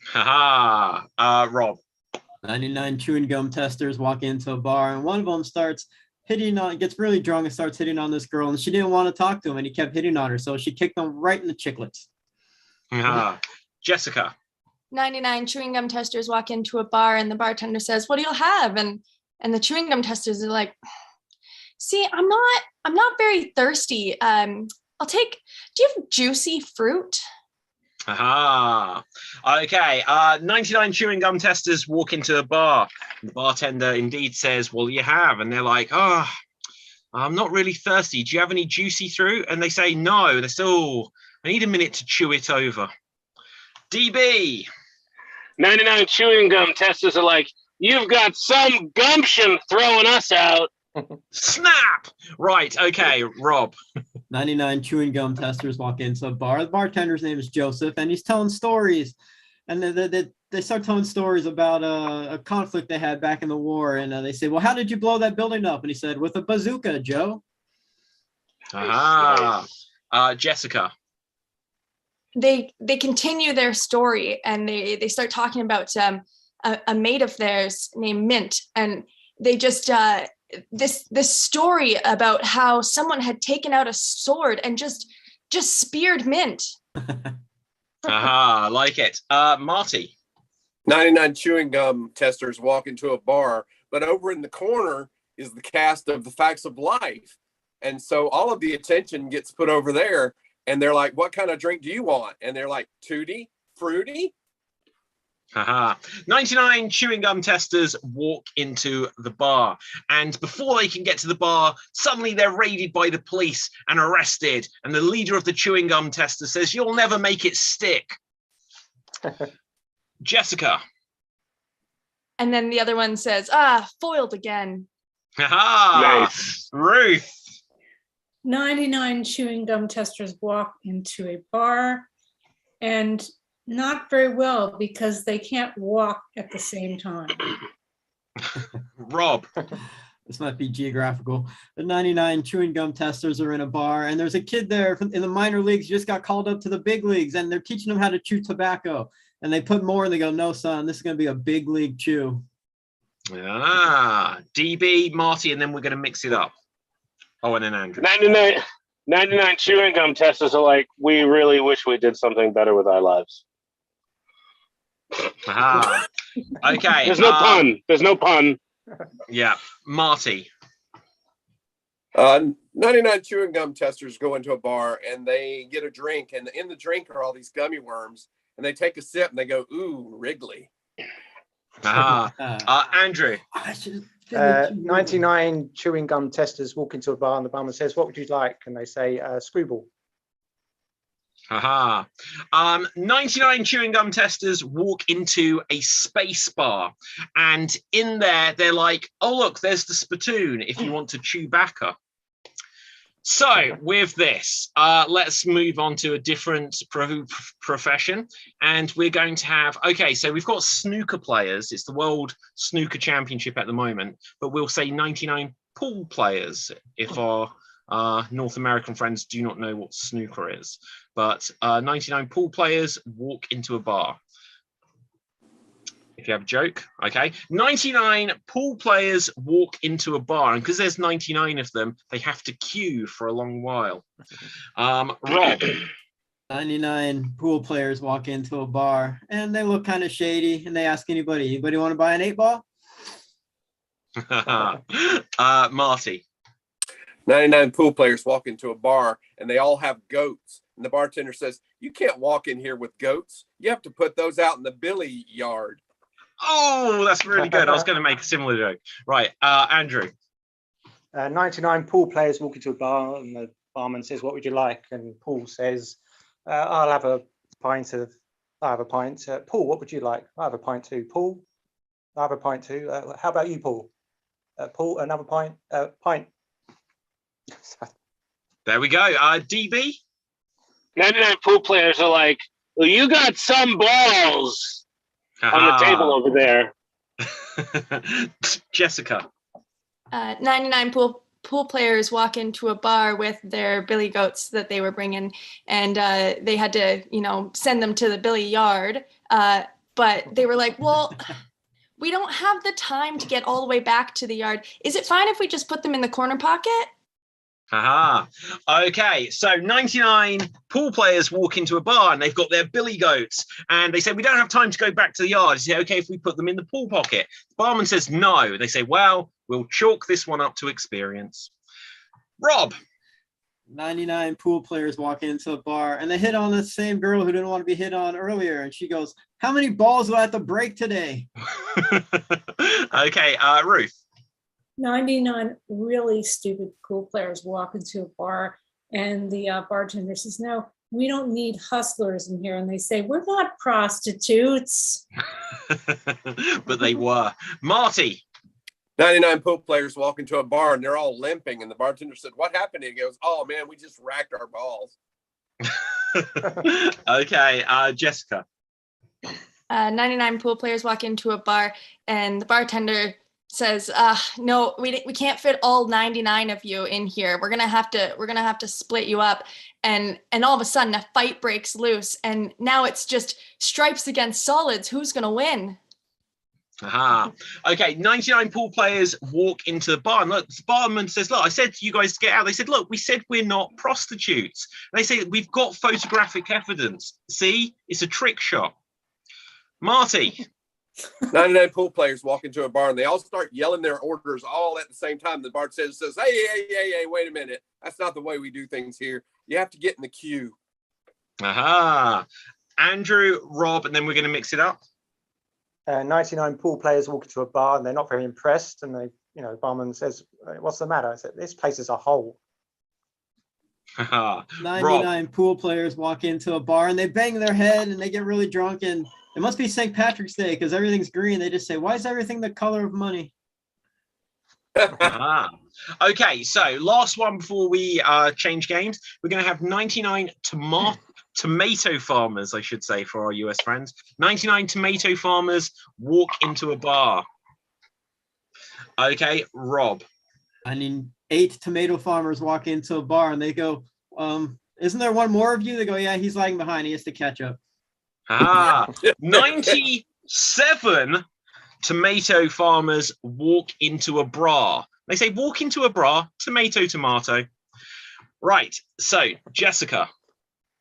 [SPEAKER 6] Haha. Rob.
[SPEAKER 5] 99 chewing gum testers walk into a bar and one of them starts hitting on, gets really drunk and starts hitting on this girl and she didn't want to talk to him and he kept hitting on her. So she kicked him right in the chiclets.
[SPEAKER 6] Jessica.
[SPEAKER 7] 99 chewing gum testers walk into a bar and the bartender says, what do you have? And the chewing gum testers are like, see, I'm not very thirsty. Do you have juicy fruit?
[SPEAKER 6] Aha. Okay. 99 chewing gum testers walk into a bar. The bartender indeed says, well, you have. And they're like, oh, I'm not really thirsty. Do you have any juicy fruit? And they say, no. They say, oh, I need a minute to chew it over. DB.
[SPEAKER 3] 99 chewing gum testers are like, you've got some gumption throwing us out.
[SPEAKER 6] Snap! Right, okay, Rob.
[SPEAKER 5] 99 chewing gum testers walk into a bar. The bartender's name is Joseph, and he's telling stories. And they start telling stories about a conflict they had back in the war. And they say, well, how did you blow that building up? And he said, with a bazooka, Joe.
[SPEAKER 6] Aha. Jessica.
[SPEAKER 7] They continue their story, and they start talking about a mate of theirs named Mint, and they just this story about how someone had taken out a sword and just speared Mint.
[SPEAKER 6] Aha, I like it. Marty.
[SPEAKER 10] 99 chewing gum testers walk into a bar, but over in the corner is the cast of The Facts of Life. And so all of the attention gets put over there, and they're like, what kind of drink do you want? And they're like, tutti, fruity.
[SPEAKER 6] Haha. 99 chewing gum testers walk into the bar, and before they can get to the bar, suddenly they're raided by the police and arrested. And the leader of the chewing gum tester says, you'll never make it stick. Jessica.
[SPEAKER 7] And then the other one says, foiled again.
[SPEAKER 6] Haha.
[SPEAKER 3] Nice.
[SPEAKER 6] Ruth.
[SPEAKER 8] 99 chewing gum testers walk into a bar, and not very well because they can't walk at the same time.
[SPEAKER 6] Rob.
[SPEAKER 5] This might be geographical. The 99 chewing gum testers are in a bar, and there's a kid there in the minor leagues who just got called up to the big leagues, and they're teaching him how to chew tobacco. And they put more, and they go, no, son, this is going to be a big league chew.
[SPEAKER 6] DB, Marty, and then we're going to mix it up. Oh, and then Andrew.
[SPEAKER 3] 99 chewing gum testers are like, we really wish we did something better with our lives.
[SPEAKER 6] Aha. Okay.
[SPEAKER 3] There's no pun. There's no pun.
[SPEAKER 6] Yeah. Marty.
[SPEAKER 10] 99 chewing gum testers go into a bar, and they get a drink, and in the drink are all these gummy worms, and they take a sip, and they go, ooh, Wrigley.
[SPEAKER 6] Andrew.
[SPEAKER 9] 99 chewing gum testers walk into a bar, and the barman says, what would you like? And they say, screwball.
[SPEAKER 6] 99 chewing gum testers walk into a space bar, and in there they're like, oh look, there's the spittoon if you want to chew backer. So with this, let's move on to a different profession, and we're going to have, okay, so we've got snooker players. It's the World Snooker Championship at the moment, but we'll say 99 pool players if our North American friends do not know what snooker is. But 99 pool players walk into a bar. If you have a joke, okay. 99 pool players walk into a bar, and because there's 99 of them, they have to queue for a long while. Rob.
[SPEAKER 5] 99 pool players walk into a bar, and they look kind of shady, and they ask anybody want to buy an 8-ball?
[SPEAKER 6] Marty.
[SPEAKER 10] 99 pool players walk into a bar, and they all have goats. And the bartender says, you can't walk in here with goats. You have to put those out in the billy yard.
[SPEAKER 6] Oh, that's really good. I was going to make a similar joke. Right, Andrew.
[SPEAKER 9] 99 pool players walk into a bar, and the barman says, what would you like? And Paul says, I'll have a pint. Paul, what would you like? I'll have a pint too. Paul, I'll have a pint too. How about you, Paul? Paul, another pint. Pint.
[SPEAKER 6] There we go. DB.
[SPEAKER 3] 99 pool players are like, well, you got some balls on the table over there.
[SPEAKER 6] Jessica.
[SPEAKER 7] 99 pool players walk into a bar with their billy goats that they were bringing, and they had to, send them to the billy yard. But they were like, well, we don't have the time to get all the way back to the yard. Is it fine if we just put them in the corner pocket?
[SPEAKER 6] Okay, so 99 pool players walk into a bar, and they've got their billy goats, and they say, we don't have time to go back to the yard. Is it okay if we put them in the pool pocket? The barman says no. They say, well, we'll chalk this one up to experience. Rob.
[SPEAKER 5] 99 pool players walk into a bar, and they hit on the same girl who didn't want to be hit on earlier, and she goes, how many balls do I have to break today?
[SPEAKER 6] Okay, Ruth.
[SPEAKER 8] 99 really stupid pool players walk into a bar, and the bartender says, no, we don't need hustlers in here. And they say, we're not prostitutes.
[SPEAKER 6] But they were. Marty.
[SPEAKER 10] 99 pool players walk into a bar and they're all limping, and the bartender said, "What happened?" And he goes, "Oh man, we just racked our balls."
[SPEAKER 6] Okay, Jessica.
[SPEAKER 7] 99 pool players walk into a bar and the bartender says, no, we can't fit all 99 of you in here. We're gonna have to split you up. And all of a sudden a fight breaks loose, and now it's just stripes against solids. Who's gonna win?
[SPEAKER 6] Aha. Okay, 99 pool players walk into the bar, and look, the barman says, "Look, I said to you guys to get out." They said, "Look, we said we're not prostitutes." They say, "We've got photographic evidence. See, it's a trick shot." Marty.
[SPEAKER 10] 99 pool players walk into a bar and they all start yelling their orders all at the same time. The bartender says, hey, wait a minute. That's not the way we do things here. You have to get in the queue.
[SPEAKER 6] Aha. Andrew, Rob, and then we're going to mix it up.
[SPEAKER 9] 99 pool players walk into a bar and they're not very impressed, and the barman says, "What's the matter?" I said, "This place is a hole."
[SPEAKER 5] 99 pool players walk into a bar and they bang their head and they get really drunk, and it must be St. Patrick's Day because everything's green. They just say, "Why is everything the color of money?"
[SPEAKER 6] Okay, so last one before we change games. We're going to have 99 tomato farmers, I should say, for our US friends. 99 tomato farmers walk into a bar. Okay, Rob.
[SPEAKER 5] 8 tomato farmers walk into a bar and they go, "Isn't there one more of you?" They go, "Yeah, he's lagging behind. He has to catch up."
[SPEAKER 6] 97 tomato farmers walk into a bra. They say walk into a bra, tomato. Right, so Jessica.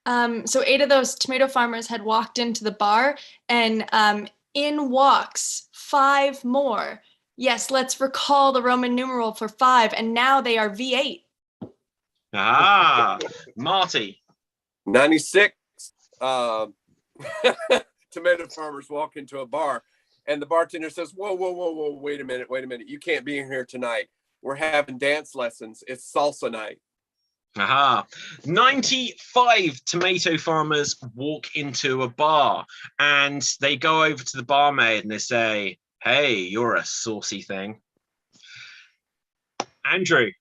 [SPEAKER 7] So 8 of those tomato farmers had walked into the bar, and in walks 5 more. Yes, let's recall the Roman numeral for 5, and now they are V8.
[SPEAKER 6] Marty.
[SPEAKER 10] 96 tomato farmers walk into a bar and the bartender says, whoa, wait a minute. You can't be in here tonight. We're having dance lessons. It's salsa night.
[SPEAKER 6] 95 tomato farmers walk into a bar and they go over to the barmaid and they say, "Hey, you're a saucy thing." Andrew.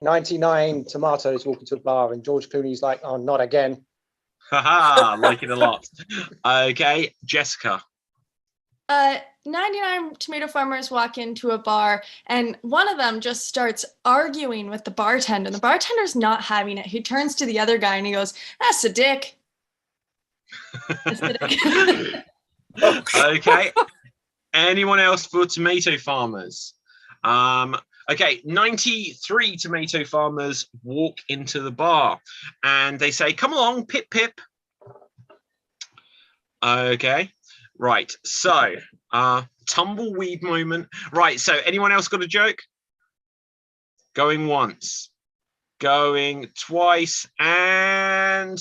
[SPEAKER 9] 99 tomatoes walk into a bar and George Clooney's like, "Oh, not again."
[SPEAKER 6] Like it a lot. Okay, Jessica.
[SPEAKER 7] 99 tomato farmers walk into a bar and one of them just starts arguing with the bartender. The bartender's not having it. He turns to the other guy and he goes, "That's a dick."
[SPEAKER 6] Okay. Anyone else for tomato farmers? Okay, 93 tomato farmers walk into the bar and they say, "Come along, pip, pip." Okay, right. So, tumbleweed moment. Right, so anyone else got a joke? Going once, going twice, and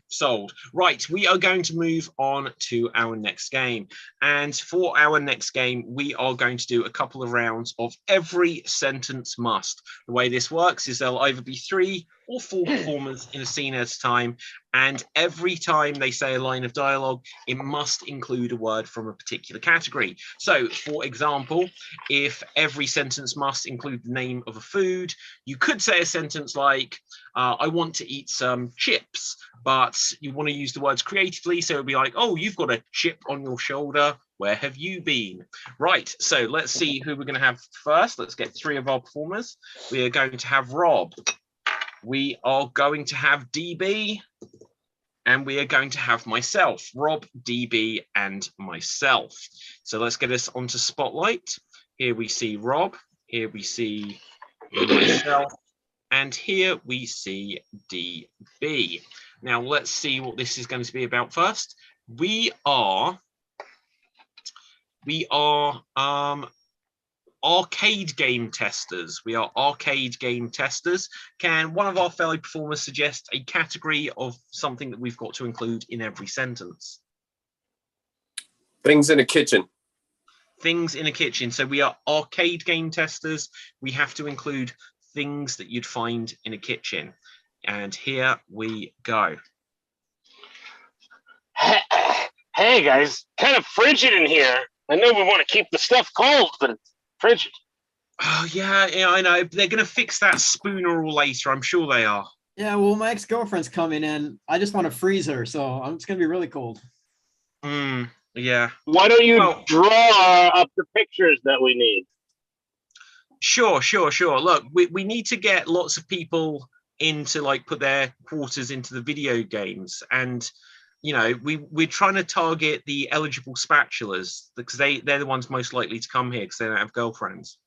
[SPEAKER 6] sold. Right, we are going to move on to our next game. And for our next game, we are going to do a couple of rounds of every sentence must. The way this works is there'll either be 3 or 4 performers in a scene at a time, and every time they say a line of dialogue, it must include a word from a particular category. So, for example, if every sentence must include the name of a food, you could say a sentence like, "I want to eat some chips," but you want to use the words creatively, so it'll be like, "Oh, you've got a chip on your shoulder. Where have you been?" Right, so let's see who we're going to have first. Let's get 3 of our performers. We are going to have Rob. We are going to have DB. And we are going to have myself, Rob, DB, and myself. So let's get us onto Spotlight. Here we see Rob. Here we see myself. And here we see DB. Now let's see what this is going to be about first. We are arcade game testers. We are arcade game testers. Can one of our fellow performers suggest a category of something that we've got to include in every sentence?
[SPEAKER 10] Things in a kitchen.
[SPEAKER 6] Things in a kitchen. So we are arcade game testers. We have to include things that you'd find in a kitchen. And here we go.
[SPEAKER 3] Hey guys, kind of frigid in here. I know we want to keep the stuff cold, but it's frigid.
[SPEAKER 6] Oh yeah, I know. They're gonna fix that spooner all later. I'm sure they are.
[SPEAKER 5] Yeah, well, my ex-girlfriend's coming in. I just want to freeze her, so it's gonna be really cold.
[SPEAKER 6] Yeah.
[SPEAKER 3] Why don't you
[SPEAKER 6] Well,
[SPEAKER 3] draw up the pictures that we need?
[SPEAKER 6] Sure. Look, we need to get lots of people in to like put their quarters into the video games, and we're trying to target the eligible spatulas because they're the ones most likely to come here because they don't have girlfriends.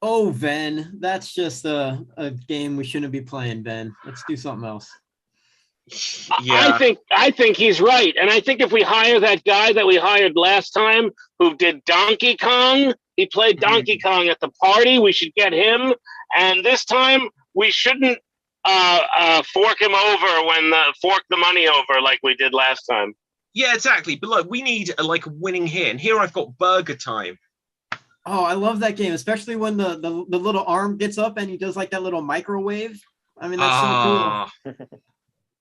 [SPEAKER 5] Oh, Ven, that's just a game we shouldn't be playing, Ben. Let's do something else.
[SPEAKER 6] Yeah.
[SPEAKER 3] I think he's right, and I think if we hire that guy that we hired last time who did Donkey Kong, he played Donkey Kong at the party. We should get him, and this time we shouldn't fork the money over like we did last time.
[SPEAKER 6] Yeah, exactly. But look, we need a winning here, and here I've got Burger Time.
[SPEAKER 5] Oh, I love that game, especially when the little arm gets up and he does like that little microwave. I mean, that's so cool.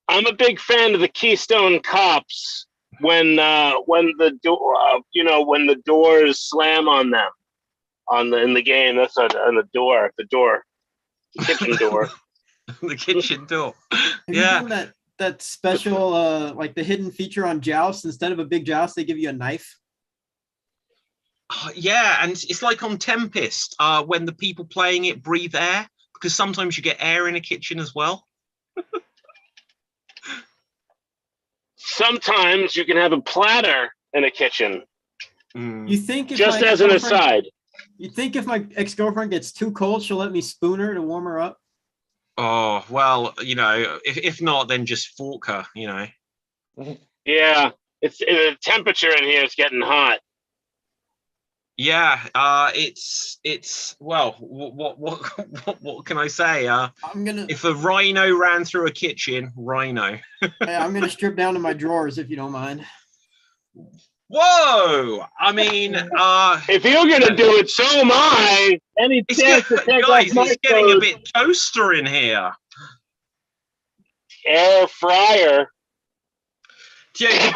[SPEAKER 3] I'm a big fan of the Keystone Cops when the door when the doors slam on them in the game. That's on the kitchen door.
[SPEAKER 6] The kitchen door.
[SPEAKER 5] Yeah. You done that special like the hidden feature on Joust? Instead of a big Joust, they give you a knife.
[SPEAKER 6] Yeah, and it's like on Tempest when the people playing it breathe air, because sometimes you get air in a kitchen as well.
[SPEAKER 3] Sometimes you can have a platter in a kitchen.
[SPEAKER 5] You think
[SPEAKER 3] just as an aside?
[SPEAKER 5] You think if my ex-girlfriend gets too cold, she'll let me spoon her to warm her up?
[SPEAKER 6] Oh, well, if not, then just fork her,
[SPEAKER 3] Yeah, the temperature in here is getting hot.
[SPEAKER 6] Yeah, it's well, what can I say? If a rhino ran through a kitchen, rhino.
[SPEAKER 5] Hey, I'm gonna strip down to my drawers if you don't mind.
[SPEAKER 6] Whoa! I mean,
[SPEAKER 3] if you're gonna do it, so am I. Any chance to take
[SPEAKER 6] guys,
[SPEAKER 3] off my
[SPEAKER 6] it's getting
[SPEAKER 3] clothes?
[SPEAKER 6] A bit toaster in here.
[SPEAKER 3] Air fryer.
[SPEAKER 6] Yeah,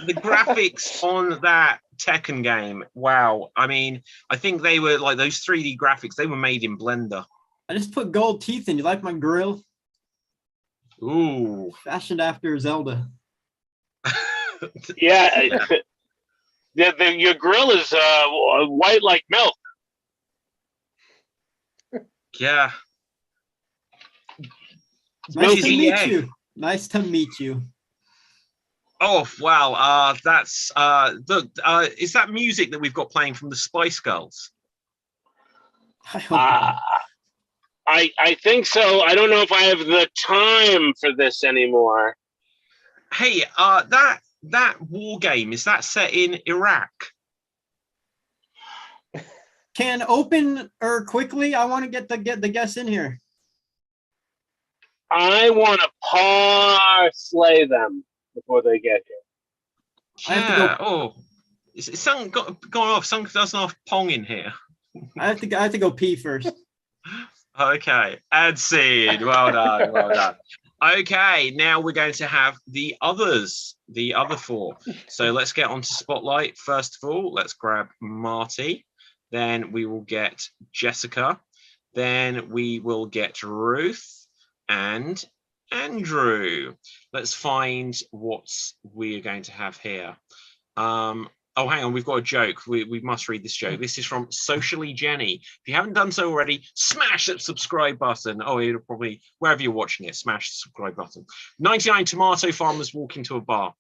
[SPEAKER 6] the graphics on that Tekken game. Wow. I mean, I think they were like those 3D graphics. They were made in Blender.
[SPEAKER 5] I just put gold teeth in. You like my grill?
[SPEAKER 6] Ooh.
[SPEAKER 5] Fashioned after Zelda.
[SPEAKER 3] Yeah. Your grill is white like milk.
[SPEAKER 6] Yeah.
[SPEAKER 5] Nice to meet you. Nice to meet you.
[SPEAKER 6] Oh wow! That's is that music that we've got playing from the Spice Girls?
[SPEAKER 3] I think so. I don't know if I have the time for this anymore.
[SPEAKER 6] Hey, that war game, is that set in Iraq?
[SPEAKER 5] Can open her quickly. I want to get the guests in here.
[SPEAKER 3] I want to parslay them before they get here.
[SPEAKER 6] Yeah. I have to go. Oh, is something gone off? Something doesn't have Pong in here.
[SPEAKER 5] I have to go pee first.
[SPEAKER 6] Okay, add seed. Well done. Well done. Okay, now we're going to have the other four. So let's get onto Spotlight. First of all, let's grab Marty. Then we will get Jessica. Then we will get Ruth and Andrew. Let's find what we are going to have here. Oh, hang on, we've got a joke. We must read this joke. This is from Socially Jenny. If you haven't done so already, smash that subscribe button. Oh, it'll probably, wherever you're watching it, smash the subscribe button. 99 tomato farmers walk into a bar.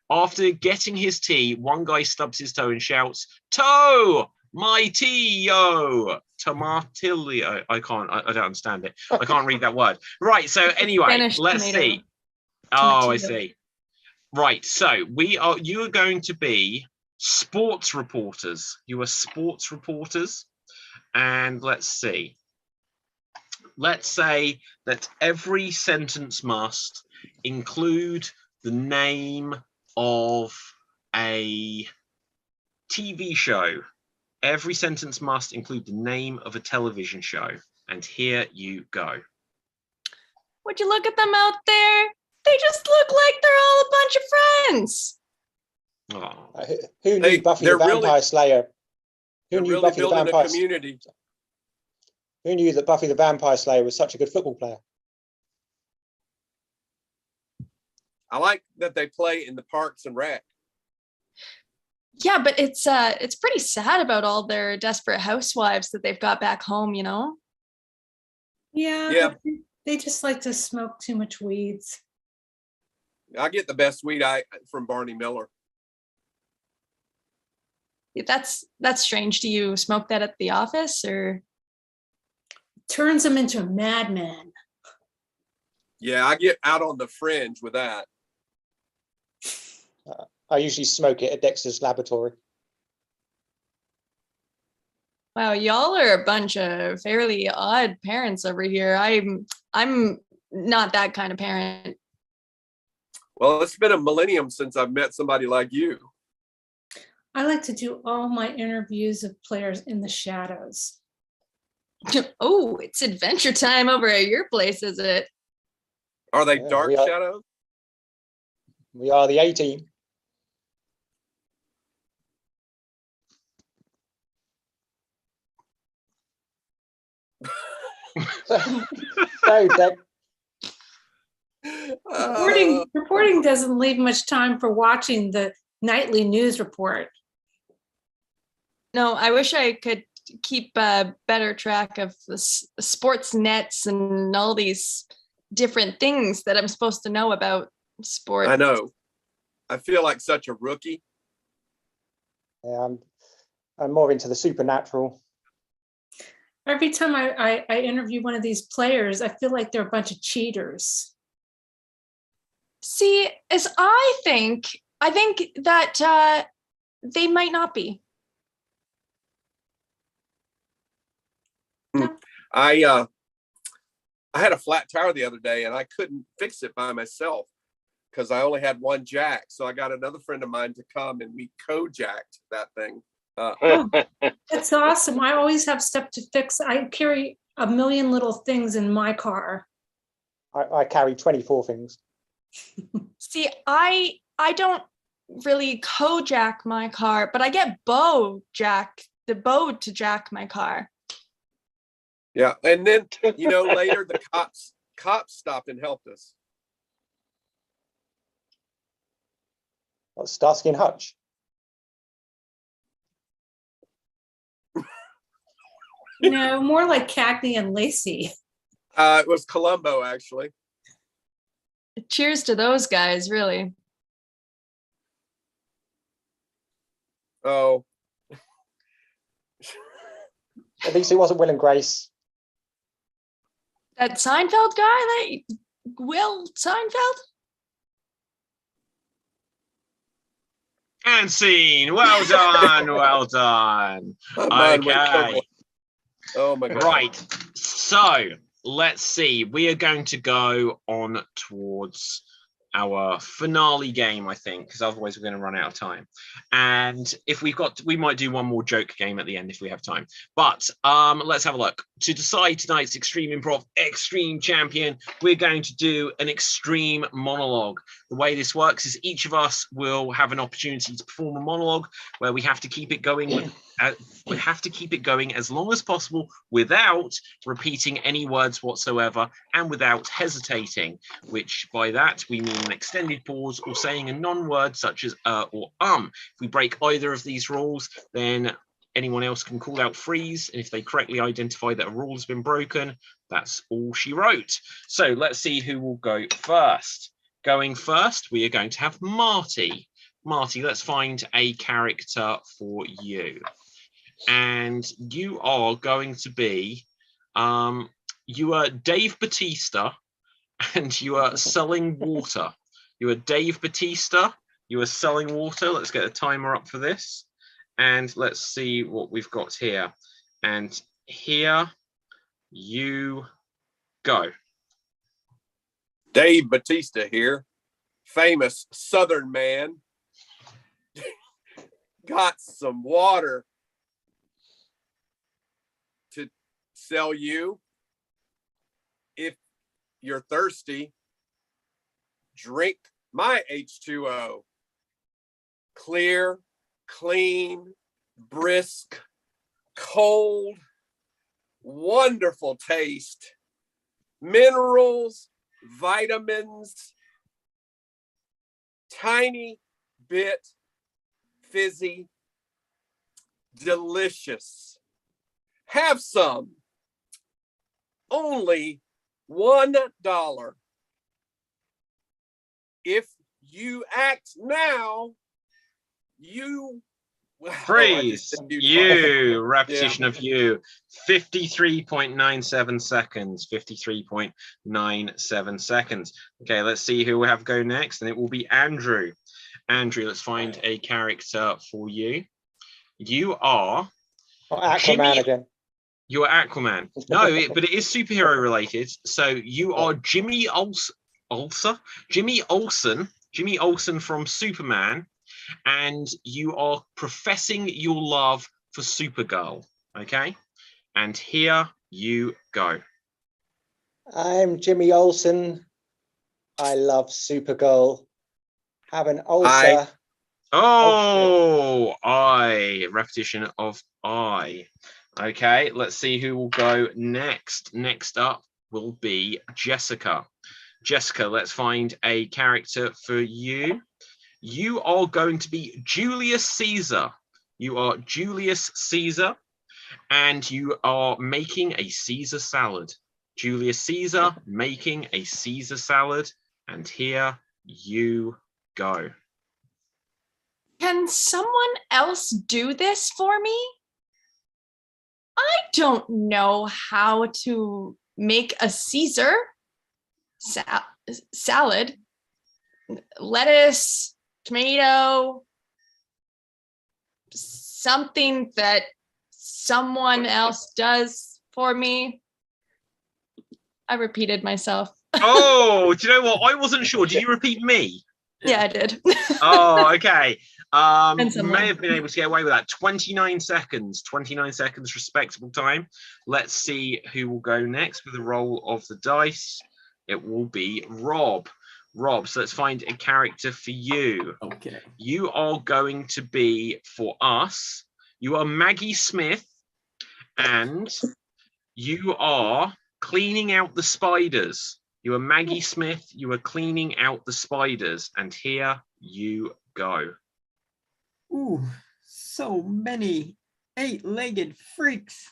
[SPEAKER 6] After getting his tea, one guy stubs his toe and shouts, "Toe! My tea, yo!" Tomatilio. I don't understand it. I can't read that word. Right, so anyway,
[SPEAKER 7] Spanish
[SPEAKER 6] let's
[SPEAKER 7] tomato.
[SPEAKER 6] see. Oh, I see. Right, so you are going to be sports reporters. You are sports reporters. And let's see. Let's say that every sentence must include the name of a TV show. Every sentence must include the name of a television show. And here you go.
[SPEAKER 7] Would you look at them out there? They just look like they're all a bunch of friends.
[SPEAKER 9] Who knew Buffy the Vampire Slayer
[SPEAKER 10] They're
[SPEAKER 9] knew
[SPEAKER 10] really
[SPEAKER 9] Buffy the
[SPEAKER 10] building a
[SPEAKER 9] Vampire?
[SPEAKER 10] community.
[SPEAKER 9] Who knew that Buffy the Vampire Slayer was such a good football player?
[SPEAKER 10] I like that they play in the Parks and Rec.
[SPEAKER 7] Yeah, but it's pretty sad about all their desperate housewives that they've got back home, you know?
[SPEAKER 8] Yeah,
[SPEAKER 10] Yeah.
[SPEAKER 8] they just like to smoke too much weeds.
[SPEAKER 10] I get the best weed from Barney Miller.
[SPEAKER 7] That's strange. Do you smoke that at the office or?
[SPEAKER 8] Turns them into a madman.
[SPEAKER 10] Yeah, I get out on the fringe with that.
[SPEAKER 9] I usually smoke it at Dexter's laboratory.
[SPEAKER 7] Wow, y'all are a bunch of fairly odd parents over here. I'm not that kind of parent.
[SPEAKER 10] Well, it's been a millennium since I've met somebody like you.
[SPEAKER 8] I like to do all my interviews of players in the shadows.
[SPEAKER 7] Oh, it's adventure time over at your place, is it?
[SPEAKER 10] Are they
[SPEAKER 9] Yeah,
[SPEAKER 10] dark shadows?
[SPEAKER 9] We are the A-team. So,
[SPEAKER 8] Reporting doesn't leave much time for watching the nightly news report.
[SPEAKER 7] No, I wish I could keep better track of the sports nets and all these different things that I'm supposed to know about sports.
[SPEAKER 10] I know. I feel like such a rookie.
[SPEAKER 9] yeah, I'm more into the supernatural.
[SPEAKER 8] Every time I interview one of these players, I feel like they're a bunch of cheaters.
[SPEAKER 7] See, as I think that they might not be. No.
[SPEAKER 10] I had a flat tire the other day and I couldn't fix it by myself because I only had one jack. So I got another friend of mine to come and we co-jacked that thing.
[SPEAKER 8] Oh, that's awesome. I always have stuff to fix. I carry a million little things in my car.
[SPEAKER 9] I carry 24 things.
[SPEAKER 7] See, I don't really co-jack my car, but I get the bow to jack my car.
[SPEAKER 10] Yeah. And then, later the cops stopped and helped us.
[SPEAKER 9] That's Starsky and Hutch.
[SPEAKER 8] No, more like Cagney and Lacey.
[SPEAKER 10] It was Columbo, actually.
[SPEAKER 7] Cheers to those guys, really.
[SPEAKER 10] Oh.
[SPEAKER 9] At least it wasn't Will and Grace.
[SPEAKER 7] That Seinfeld guy, Will Seinfeld?
[SPEAKER 6] And scene. Well done. Well done. Okay.
[SPEAKER 10] Oh my God.
[SPEAKER 6] Right. So let's see. We are going to go on towards our finale game, I think, because otherwise we're going to run out of time. And if we might do one more joke game at the end if we have time. But let's have a look. To decide tonight's Extreme Improv Extreme Champion, we're going to do an extreme monologue. The way this works is each of us will have an opportunity to perform a monologue where we have to keep it going as long as possible without repeating any words whatsoever and without hesitating, which by that we mean an extended pause or saying a non-word such as or If we break either of these rules, then anyone else can call out freeze, and if they correctly identify that a rule has been broken, that's all she wrote. So let's see who will go first. Going first, we are going to have Marty. Marty, let's find a character for you. And you are going to be, you are Dave Bautista, and you are selling water. You are Dave Bautista, you are selling water. Let's get a timer up for this. And let's see what we've got here. And here you go.
[SPEAKER 10] Dave Bautista here, famous Southern man. Got some water to sell you. If you're thirsty, drink my H2O. Clear, clean, brisk, cold, wonderful taste, minerals, vitamins, tiny bit fizzy, delicious. Have some. Only $1. If you act now, you
[SPEAKER 6] Freeze. You. Repetition of you. 53.97 seconds. 53.97 seconds. Okay, let's see who we have go next, and it will be Andrew. Andrew, let's find a character for you. You are
[SPEAKER 9] Aquaman
[SPEAKER 6] Jimmy
[SPEAKER 9] again.
[SPEAKER 6] You are Aquaman. No, but it is superhero related. So you are Jimmy Jimmy Olsen from Superman, and you are professing your love for Supergirl. Okay, and here you go.
[SPEAKER 9] I'm Jimmy Olsen. I love Supergirl. Have an ulcer.
[SPEAKER 6] Oh, I. Repetition of I. Okay, let's see who will go next. Next up will be Jessica. Jessica, let's find a character for you. You are going to be Julius Caesar. You are Julius Caesar, and you are making a Caesar salad. Julius Caesar making a Caesar salad, and here you go.
[SPEAKER 7] Can someone else do this for me? I don't know how to make a Caesar salad. Lettuce, tomato, something that someone else does for me. I repeated myself.
[SPEAKER 6] Oh, do you know what? I wasn't sure. Did you repeat me?
[SPEAKER 7] Yeah, I did.
[SPEAKER 6] Oh, okay.
[SPEAKER 7] And
[SPEAKER 6] You may have been able to get away with that. 29 seconds. 29 seconds, respectable time. Let's see who will go next with the roll of the dice. It will be Rob. Rob, so let's find a character for you.
[SPEAKER 5] Okay.
[SPEAKER 6] You are going to be, for us, you are Maggie Smith, and you are cleaning out the spiders. You are Maggie Smith. You are cleaning out the spiders. And here you go.
[SPEAKER 5] Ooh, so many 8-legged freaks.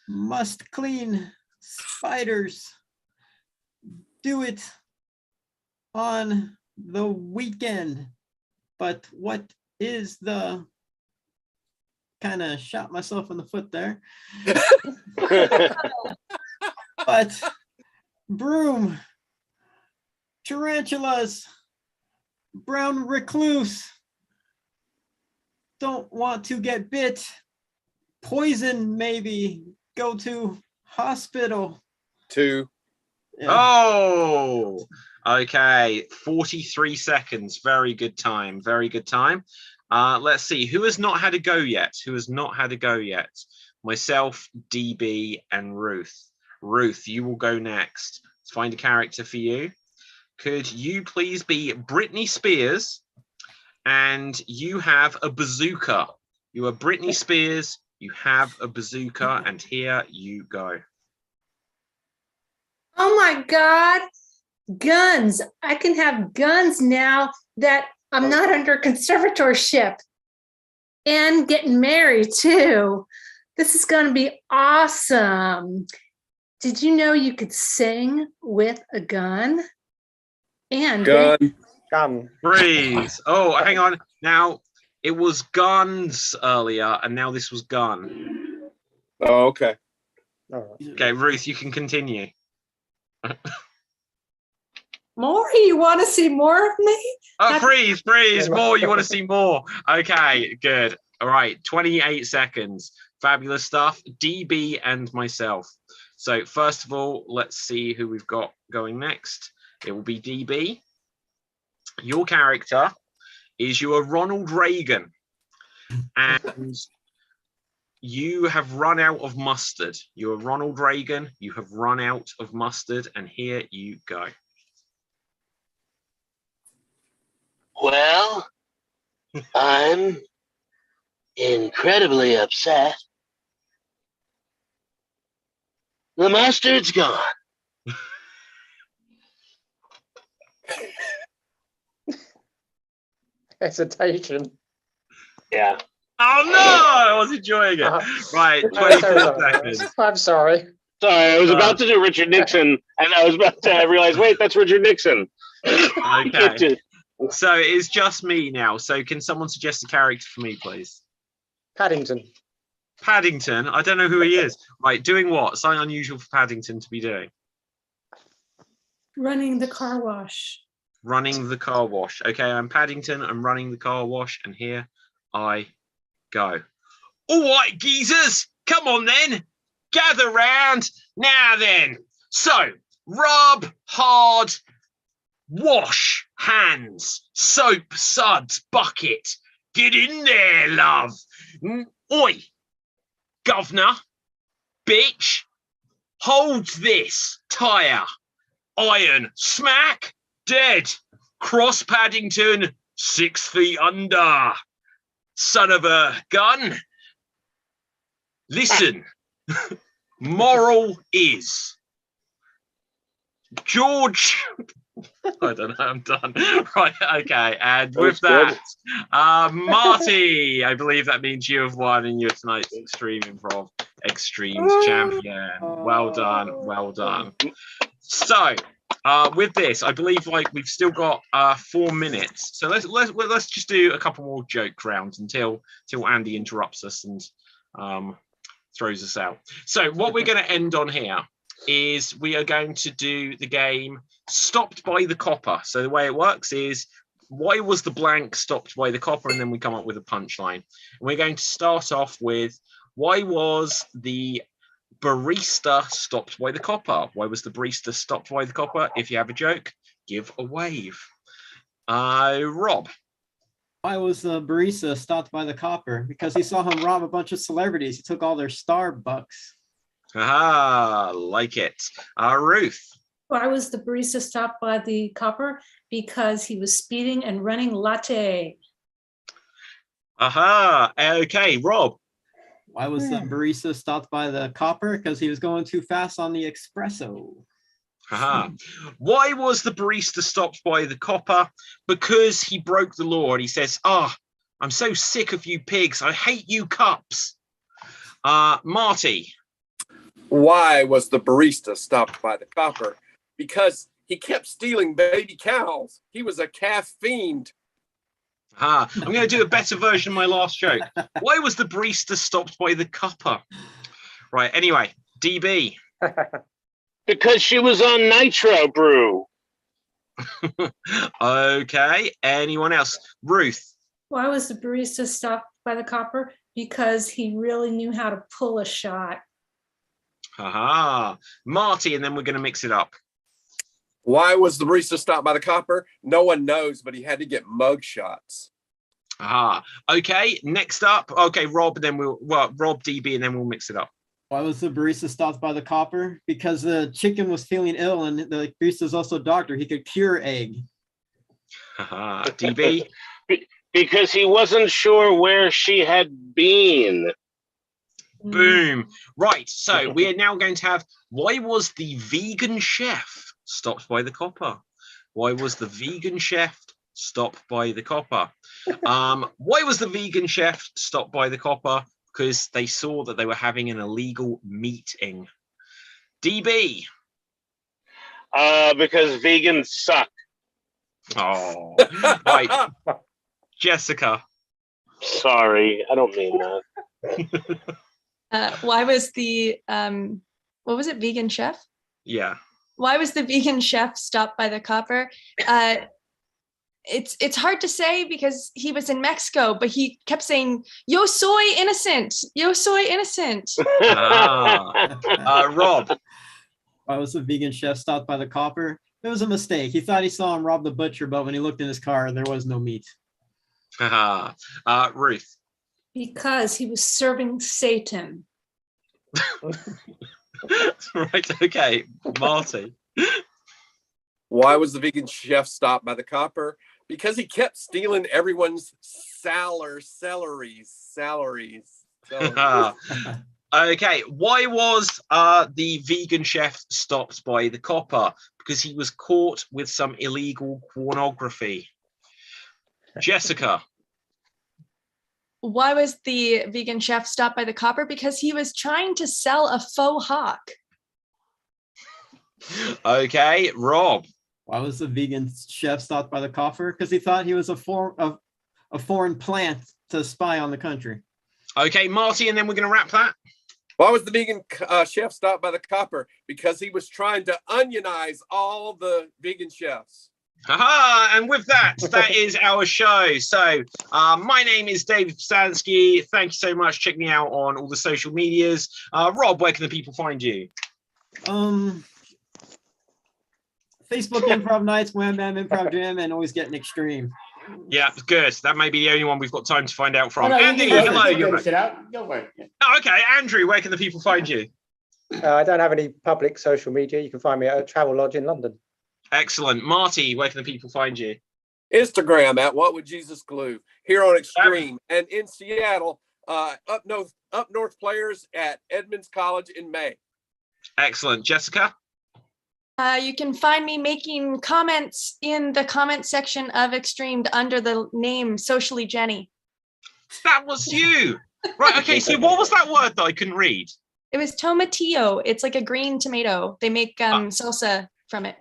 [SPEAKER 5] Must clean spiders. Do it on the weekend. But what is the... Kind of shot myself in the foot there. But broom, tarantulas, brown recluse, don't want to get bit, poison maybe, go to hospital.
[SPEAKER 10] 2.
[SPEAKER 5] Yeah.
[SPEAKER 6] Oh, okay. 43 seconds. Very good time. Very good time. Let's see. Who has not had a go yet? Who has not had a go yet? Myself, DB, and Ruth. Ruth, you will go next. Let's find a character for you. Could you please be Britney Spears? And you have a bazooka. You are Britney Spears. You have a bazooka, and here you go.
[SPEAKER 8] Oh my God, guns. I can have guns now that I'm not under conservatorship and getting married too. This is going to be awesome. Did you know you could sing with a gun? And
[SPEAKER 9] Gun.
[SPEAKER 6] Freeze. Oh, hang on. Now, it was guns earlier, and now this was gun.
[SPEAKER 10] Oh, okay.
[SPEAKER 9] All right.
[SPEAKER 6] Okay, Ruth, you can continue.
[SPEAKER 8] more? You want to see more of me?
[SPEAKER 6] Oh, freeze, more. You want to see more? Okay, good. All right, 28 seconds. Fabulous stuff. DB and myself. So first of all, let's see who we've got going next. It will be DB. Your character is you are Ronald Reagan, and you have run out of mustard. You are Ronald Reagan. You have run out of mustard, and here you go.
[SPEAKER 3] Well, I'm incredibly upset The mustard's gone.
[SPEAKER 9] Hesitation.
[SPEAKER 3] Yeah.
[SPEAKER 6] Oh no, I was enjoying it. Right,
[SPEAKER 9] I'm
[SPEAKER 6] 24
[SPEAKER 9] sorry.
[SPEAKER 6] seconds.
[SPEAKER 9] I'm sorry.
[SPEAKER 3] Sorry, I was about to do Richard Nixon, and I was about to realize, wait, that's Richard Nixon.
[SPEAKER 6] Okay. So it's just me now. So can someone suggest a character for me, please?
[SPEAKER 9] Paddington.
[SPEAKER 6] Paddington. I don't know who he is. Right, doing what? Something unusual for Paddington to be doing.
[SPEAKER 8] Running the car wash.
[SPEAKER 6] Running the car wash. Okay, I'm Paddington. I'm running the car wash, and here I go. All right, geezers, come on then. Gather round. Now then. So, rub hard, wash hands, soap, suds, bucket. Get in there, love. Oi, governor, bitch, hold this tire. Iron, smack, dead. Cross Paddington, 6 feet under. Son of a gun. Listen, moral is George. I don't know, I'm done. Right, okay. And with that, Marty, I believe that means you have won and you're tonight's Extreme Improv Extremes champion. Well done, well done. So, with this, I believe we've still got 4 minutes. So let's just do a couple more joke rounds until Andy interrupts us and throws us out. So what we're going to end on here is we are going to do the game Stopped by the Copper. So the way it works is, why was the blank stopped by the copper? And then we come up with a punchline. And we're going to start off with, why was the barista stopped by the copper? Why was the barista stopped by the copper? If you have a joke, give a wave. Rob.
[SPEAKER 5] Why was the barista stopped by the copper? Because he saw him rob a bunch of celebrities. He took all their Starbucks.
[SPEAKER 6] Ah, like it. Ruth.
[SPEAKER 8] Why was the barista stopped by the copper? Because he was speeding and running latte.
[SPEAKER 6] Aha. Okay, Rob.
[SPEAKER 5] Why was the barista stopped by the copper? Because he was going too fast on the espresso.
[SPEAKER 6] Aha. Why was the barista stopped by the copper? Because he broke the law and he says, I'm so sick of you pigs. I hate you cups. Marty.
[SPEAKER 10] Why was the barista stopped by the copper? Because he kept stealing baby cows. He was a calf fiend.
[SPEAKER 6] I'm going to do a better version of my last joke. Why was the barista stopped by the copper? Right, anyway, DB.
[SPEAKER 3] Because she was on Nitro Brew.
[SPEAKER 6] Okay, anyone else? Ruth.
[SPEAKER 8] Why was the barista stopped by the copper? Because he really knew how to pull a shot.
[SPEAKER 6] Marty, and then we're going to mix it up.
[SPEAKER 10] Why was the barista stopped by the copper? No one knows, but he had to get mug shots.
[SPEAKER 6] Okay, next up. Okay, Rob, then Rob, DB, and then we'll mix it up.
[SPEAKER 5] Why was the barista stopped by the copper? Because the chicken was feeling ill and the barista's also a doctor. He could cure egg.
[SPEAKER 6] DB?
[SPEAKER 3] Because he wasn't sure where she had been.
[SPEAKER 6] Boom. Right, so we are now going to have, why was the vegan chef stopped by the copper? Why was the vegan chef stopped by the copper? Why was the vegan chef stopped by the copper? Because they saw that they were having an illegal meeting. DB.
[SPEAKER 3] Because vegans suck.
[SPEAKER 6] Oh, right. Jessica.
[SPEAKER 3] Sorry, I don't mean that.
[SPEAKER 7] Why was the what was it, vegan chef?
[SPEAKER 6] Yeah.
[SPEAKER 7] Why was the vegan chef stopped by the copper? It's hard to say because he was in Mexico, but he kept saying, "Yo soy innocent, yo soy innocent."
[SPEAKER 6] Rob.
[SPEAKER 5] Why was the vegan chef stopped by the copper? It was a mistake. He thought he saw him rob the butcher, but when he looked in his car, there was no meat.
[SPEAKER 6] Ruth.
[SPEAKER 8] Because he was serving Satan.
[SPEAKER 6] Right, okay. Marty.
[SPEAKER 10] Why was the vegan chef stopped by the copper? Because he kept stealing everyone's salaries.
[SPEAKER 6] Okay, why was the vegan chef stopped by the copper? Because he was caught with some illegal pornography. Jessica.
[SPEAKER 7] Why was the vegan chef stopped by the copper? Because he was trying to sell a faux hawk.
[SPEAKER 6] Okay, Rob.
[SPEAKER 5] Why was the vegan chef stopped by the coffer? Because he thought he was a foreign plant to spy on the country.
[SPEAKER 6] Okay, Marty, and then we're going to wrap that.
[SPEAKER 10] Why was the vegan chef stopped by the copper? Because he was trying to onionize all the vegan chefs.
[SPEAKER 6] Aha! And with that, that is our show. So my name is David Psansky. Thank you so much. Check me out on all the social medias. Rob, where can the people find you?
[SPEAKER 5] Facebook Improv Nights, Wham Bam Improv Jam, and Always Getting Extreme.
[SPEAKER 6] Yeah, good. That may be the only one we've got time to find out from.
[SPEAKER 1] Oh, no,
[SPEAKER 6] Andy,
[SPEAKER 1] you
[SPEAKER 6] hello.
[SPEAKER 1] can finish it out. Go for it.
[SPEAKER 6] Oh, okay, Andrew, where can the people find you?
[SPEAKER 9] I don't have any public social media. You can find me at a travel lodge in London.
[SPEAKER 6] Excellent. Marty, where can the people find you?
[SPEAKER 10] Instagram at What Would Jesus Glue, here on Extreme, and in Seattle, up north players at Edmonds College in May.
[SPEAKER 6] Excellent. Jessica?
[SPEAKER 7] You can find me making comments in the comment section of Extremed under the name Socially Jenny.
[SPEAKER 6] That was you. Right, okay, so what was that word that I couldn't read?
[SPEAKER 7] It was tomatillo. It's like a green tomato. They make salsa from it.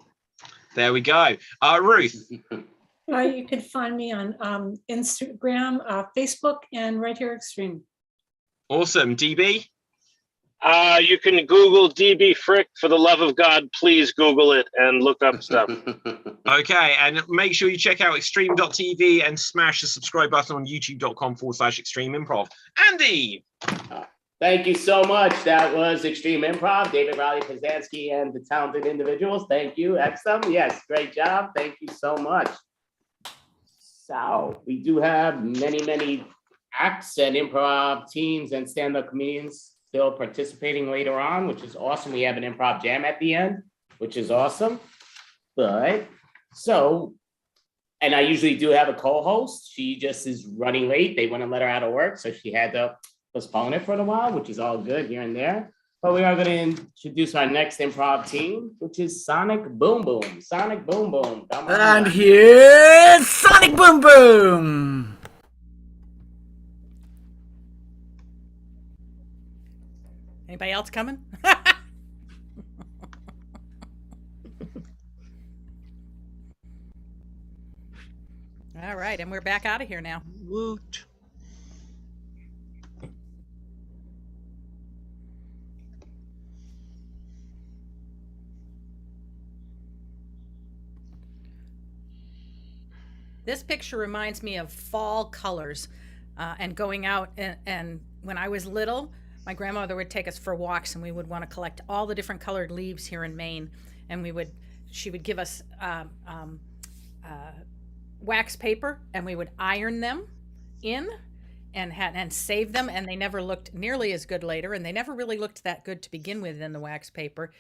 [SPEAKER 6] There we go. Ruth?
[SPEAKER 8] You could find me on Instagram, Facebook, and right here Extreme.
[SPEAKER 6] Awesome. DB?
[SPEAKER 3] You can Google DB Frick. For the love of God, please Google it and look up stuff.
[SPEAKER 6] Okay, and make sure you check out extreme.tv and smash the subscribe button on youtube.com/extreme improv. Andy!
[SPEAKER 1] Thank you so much. That was Extreme Improv, David Riley Pzansky and the talented individuals. Thank you. Excellent. Yes, great job. Thank you so much. So we do have many acts and improv teams and stand-up comedians still participating later on, which is awesome. We have an improv jam at the end, which is awesome. But so, and I usually do have a co-host. She just is running late. They wouldn't let her out of work, so she had to postpone it for a while, which is all good here and there. But we are going to introduce our next improv team, which is Sonic Boom Boom. Sonic Boom Boom. Come on.
[SPEAKER 11] And here's Sonic Boom Boom.
[SPEAKER 12] Anybody else coming? All right, and we're back out of here now.
[SPEAKER 11] Woot.
[SPEAKER 12] This picture reminds me of fall colors and going out. And when I was little, my grandmother would take us for walks and we would want to collect all the different colored leaves here in Maine. And she would give us wax paper and we would iron them in and save them. And they never looked nearly as good later. And they never really looked that good to begin with in the wax paper.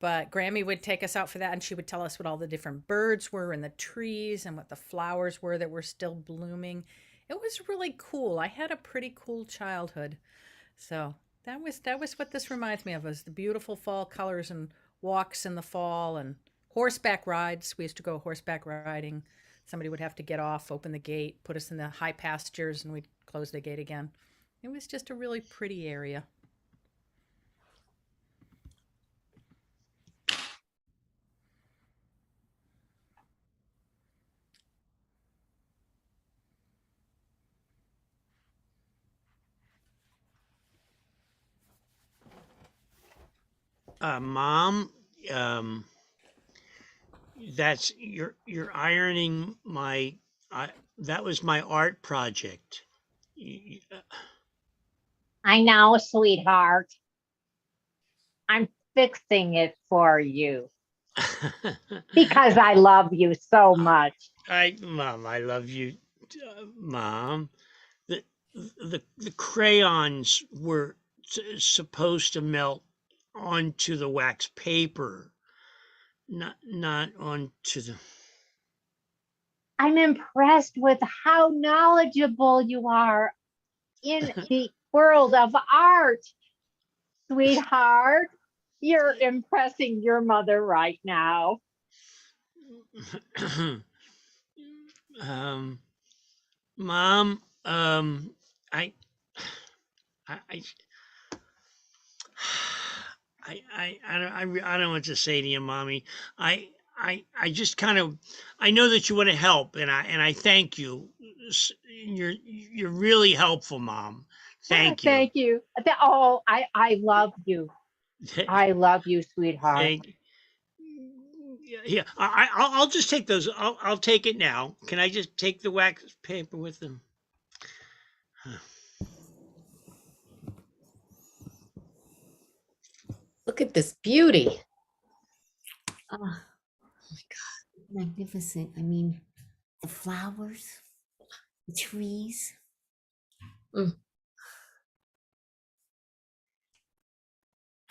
[SPEAKER 12] But Grammy would take us out for that, and she would tell us what all the different birds were in the trees and what the flowers were that were still blooming. It was really cool. I had a pretty cool childhood. So that was what this reminds me of, is the beautiful fall colors and walks in the fall and horseback rides. We used to go horseback riding. Somebody would have to get off, open the gate, put us in the high pastures, and we'd close the gate again. It was just a really pretty area.
[SPEAKER 11] Mom, that's you're ironing my that was my art project.
[SPEAKER 13] I know, sweetheart. I'm fixing it for you because I love you so much.
[SPEAKER 11] Mom, I love you, Mom. The crayons were supposed to melt onto the wax paper, not onto the.
[SPEAKER 13] I'm impressed with how knowledgeable you are in the world of art. Sweetheart, you're impressing your mother right now.
[SPEAKER 11] Mom, I, I, I, I don't know what to say to you, mommy. I just kind of, I know that you want to help, and I thank you. You're really helpful, Mom. Thank you.
[SPEAKER 13] Thank you. Oh, I love you. I love you, sweetheart.
[SPEAKER 11] Thank. Yeah, I'll just take those. I'll take it now. Can I just take the wax paper with them?
[SPEAKER 14] Look at this beauty. Oh my God, magnificent. I mean, the flowers, the trees.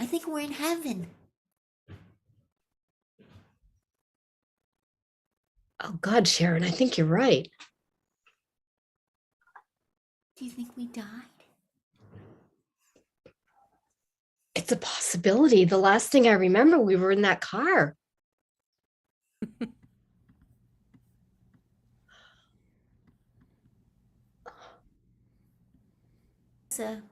[SPEAKER 14] I think we're in heaven.
[SPEAKER 15] Oh God, Sharon, I think you're right.
[SPEAKER 14] Do you think we died?
[SPEAKER 15] It's a possibility. The last thing I remember, we were in that car.
[SPEAKER 14] It's a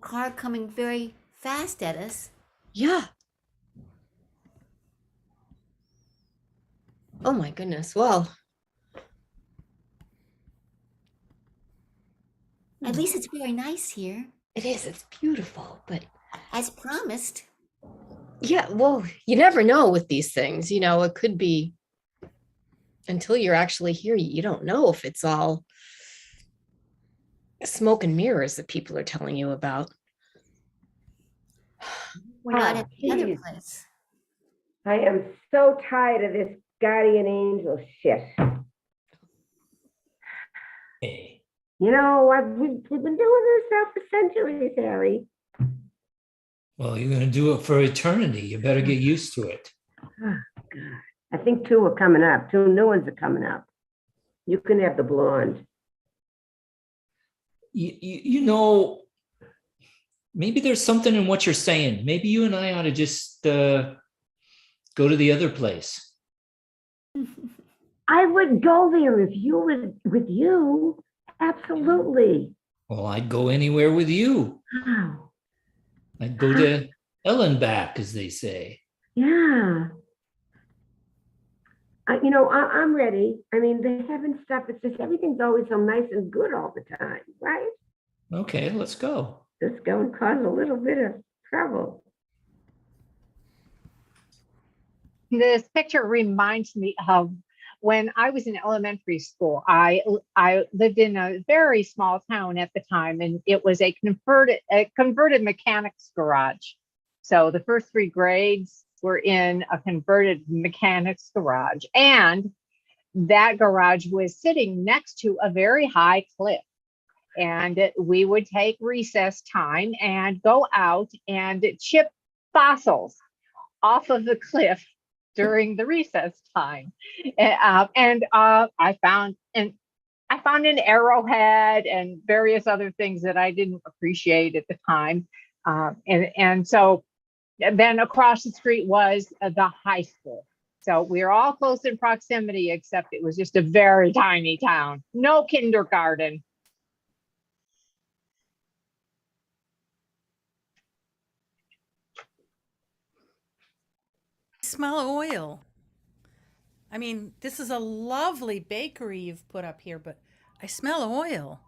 [SPEAKER 14] car coming very fast at us.
[SPEAKER 15] Yeah. Oh my goodness. Well,
[SPEAKER 14] at least it's very nice here.
[SPEAKER 15] It is. It's beautiful, but
[SPEAKER 14] as promised.
[SPEAKER 15] Yeah, well, you never know with these things. You know, it could be until you're actually here, you don't know if it's all smoke and mirrors that people are telling you about.
[SPEAKER 14] We're not at the other place.
[SPEAKER 16] I am so tired of this guardian angel shit.
[SPEAKER 17] Hey.
[SPEAKER 16] You know, we've been doing this now for centuries, Harry.
[SPEAKER 17] Well, you're going to do it for eternity. You better get used to it.
[SPEAKER 16] Oh, God. I think 2 are coming up. 2 new ones are coming up. You can have the blonde.
[SPEAKER 17] You know, maybe there's something in what you're saying. Maybe you and I ought to just go to the other place.
[SPEAKER 16] I would go there if you were with you. Absolutely.
[SPEAKER 17] Well, I'd go anywhere with you.
[SPEAKER 16] Wow.
[SPEAKER 17] I'd go to Ellen back, as they say.
[SPEAKER 16] Yeah. You know, I'm ready. I mean, the heaven stuff, it's just everything's always so nice and good all the time, right?
[SPEAKER 17] Okay, let's go.
[SPEAKER 16] Just go and cause a little bit of trouble.
[SPEAKER 13] This picture reminds me of when I was in elementary school. I lived in a very small town at the time, and it was a converted mechanics garage. So the first 3 grades were in a converted mechanics garage, and that garage was sitting next to a very high cliff. And we would take recess time and go out and chip fossils off of the cliff during the recess time. I found an arrowhead and various other things that I didn't appreciate at the time. And so then across the street was the high school. So we were all close in proximity, except it was just a very tiny town. No kindergarten.
[SPEAKER 12] Smell oil. I mean, this is a lovely bakery you've put up here, but I smell oil.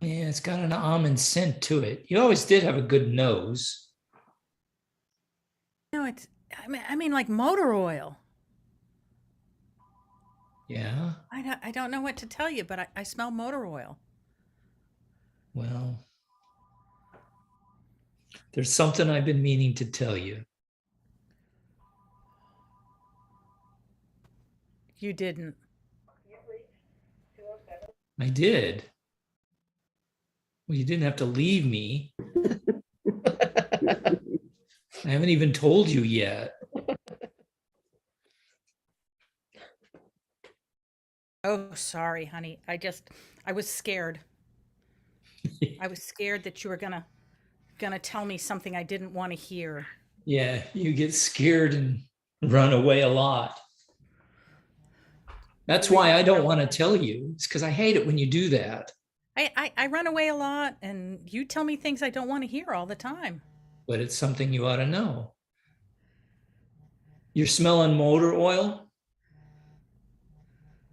[SPEAKER 17] Yeah, it's got an almond scent to it. You always did have a good nose.
[SPEAKER 12] No, I mean like motor oil.
[SPEAKER 17] Yeah,
[SPEAKER 12] I don't know what to tell you, but I smell motor oil.
[SPEAKER 17] well, there's something I've been meaning to tell you.
[SPEAKER 12] You didn't.
[SPEAKER 17] I did. Well, you didn't have to leave me. I haven't even told you yet.
[SPEAKER 12] Oh, sorry, honey. I was scared. I was scared that you were gonna going to tell me something I didn't want to hear.
[SPEAKER 17] Yeah, you get scared and run away a lot. That's why I don't want to tell you. It's because I hate it when you do that.
[SPEAKER 12] I run away a lot, and you tell me things I don't want to hear all the time.
[SPEAKER 17] But it's something you ought to know. You're smelling motor oil?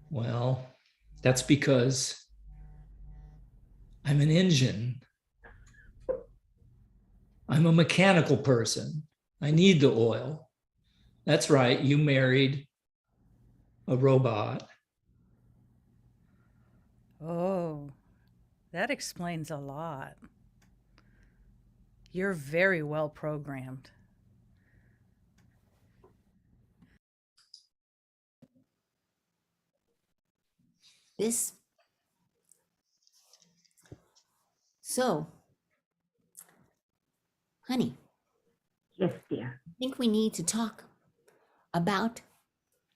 [SPEAKER 17] Well, that's because I'm an engine. I'm a mechanical person. I need the oil. That's right, you married a robot.
[SPEAKER 12] Oh, that explains a lot. You're very well programmed.
[SPEAKER 14] This. So, honey.
[SPEAKER 16] Yes, dear.
[SPEAKER 14] I think we need to talk about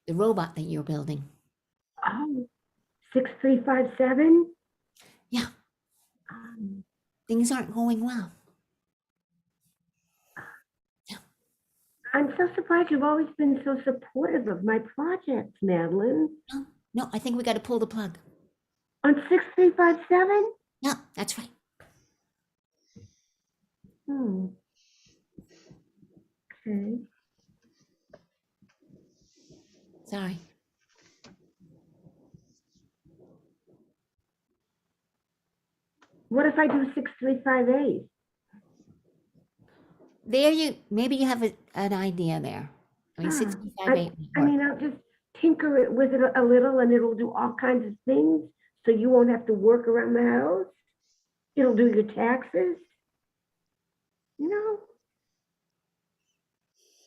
[SPEAKER 14] the robot that you're building.
[SPEAKER 16] Oh, 6357?
[SPEAKER 14] Yeah. Things aren't going well.
[SPEAKER 16] I'm so surprised you've always been so supportive of my projects, Madeline.
[SPEAKER 14] No, I think we got to pull the plug.
[SPEAKER 16] On 6357?
[SPEAKER 14] No, that's right.
[SPEAKER 16] Okay.
[SPEAKER 14] Sorry.
[SPEAKER 16] What if I do 6358?
[SPEAKER 14] Maybe you have an idea there. I mean, 65-8.
[SPEAKER 16] I mean, I'll just tinker it with it a little and it'll do all kinds of things. So you won't have to work around the house. It'll do your taxes. You know,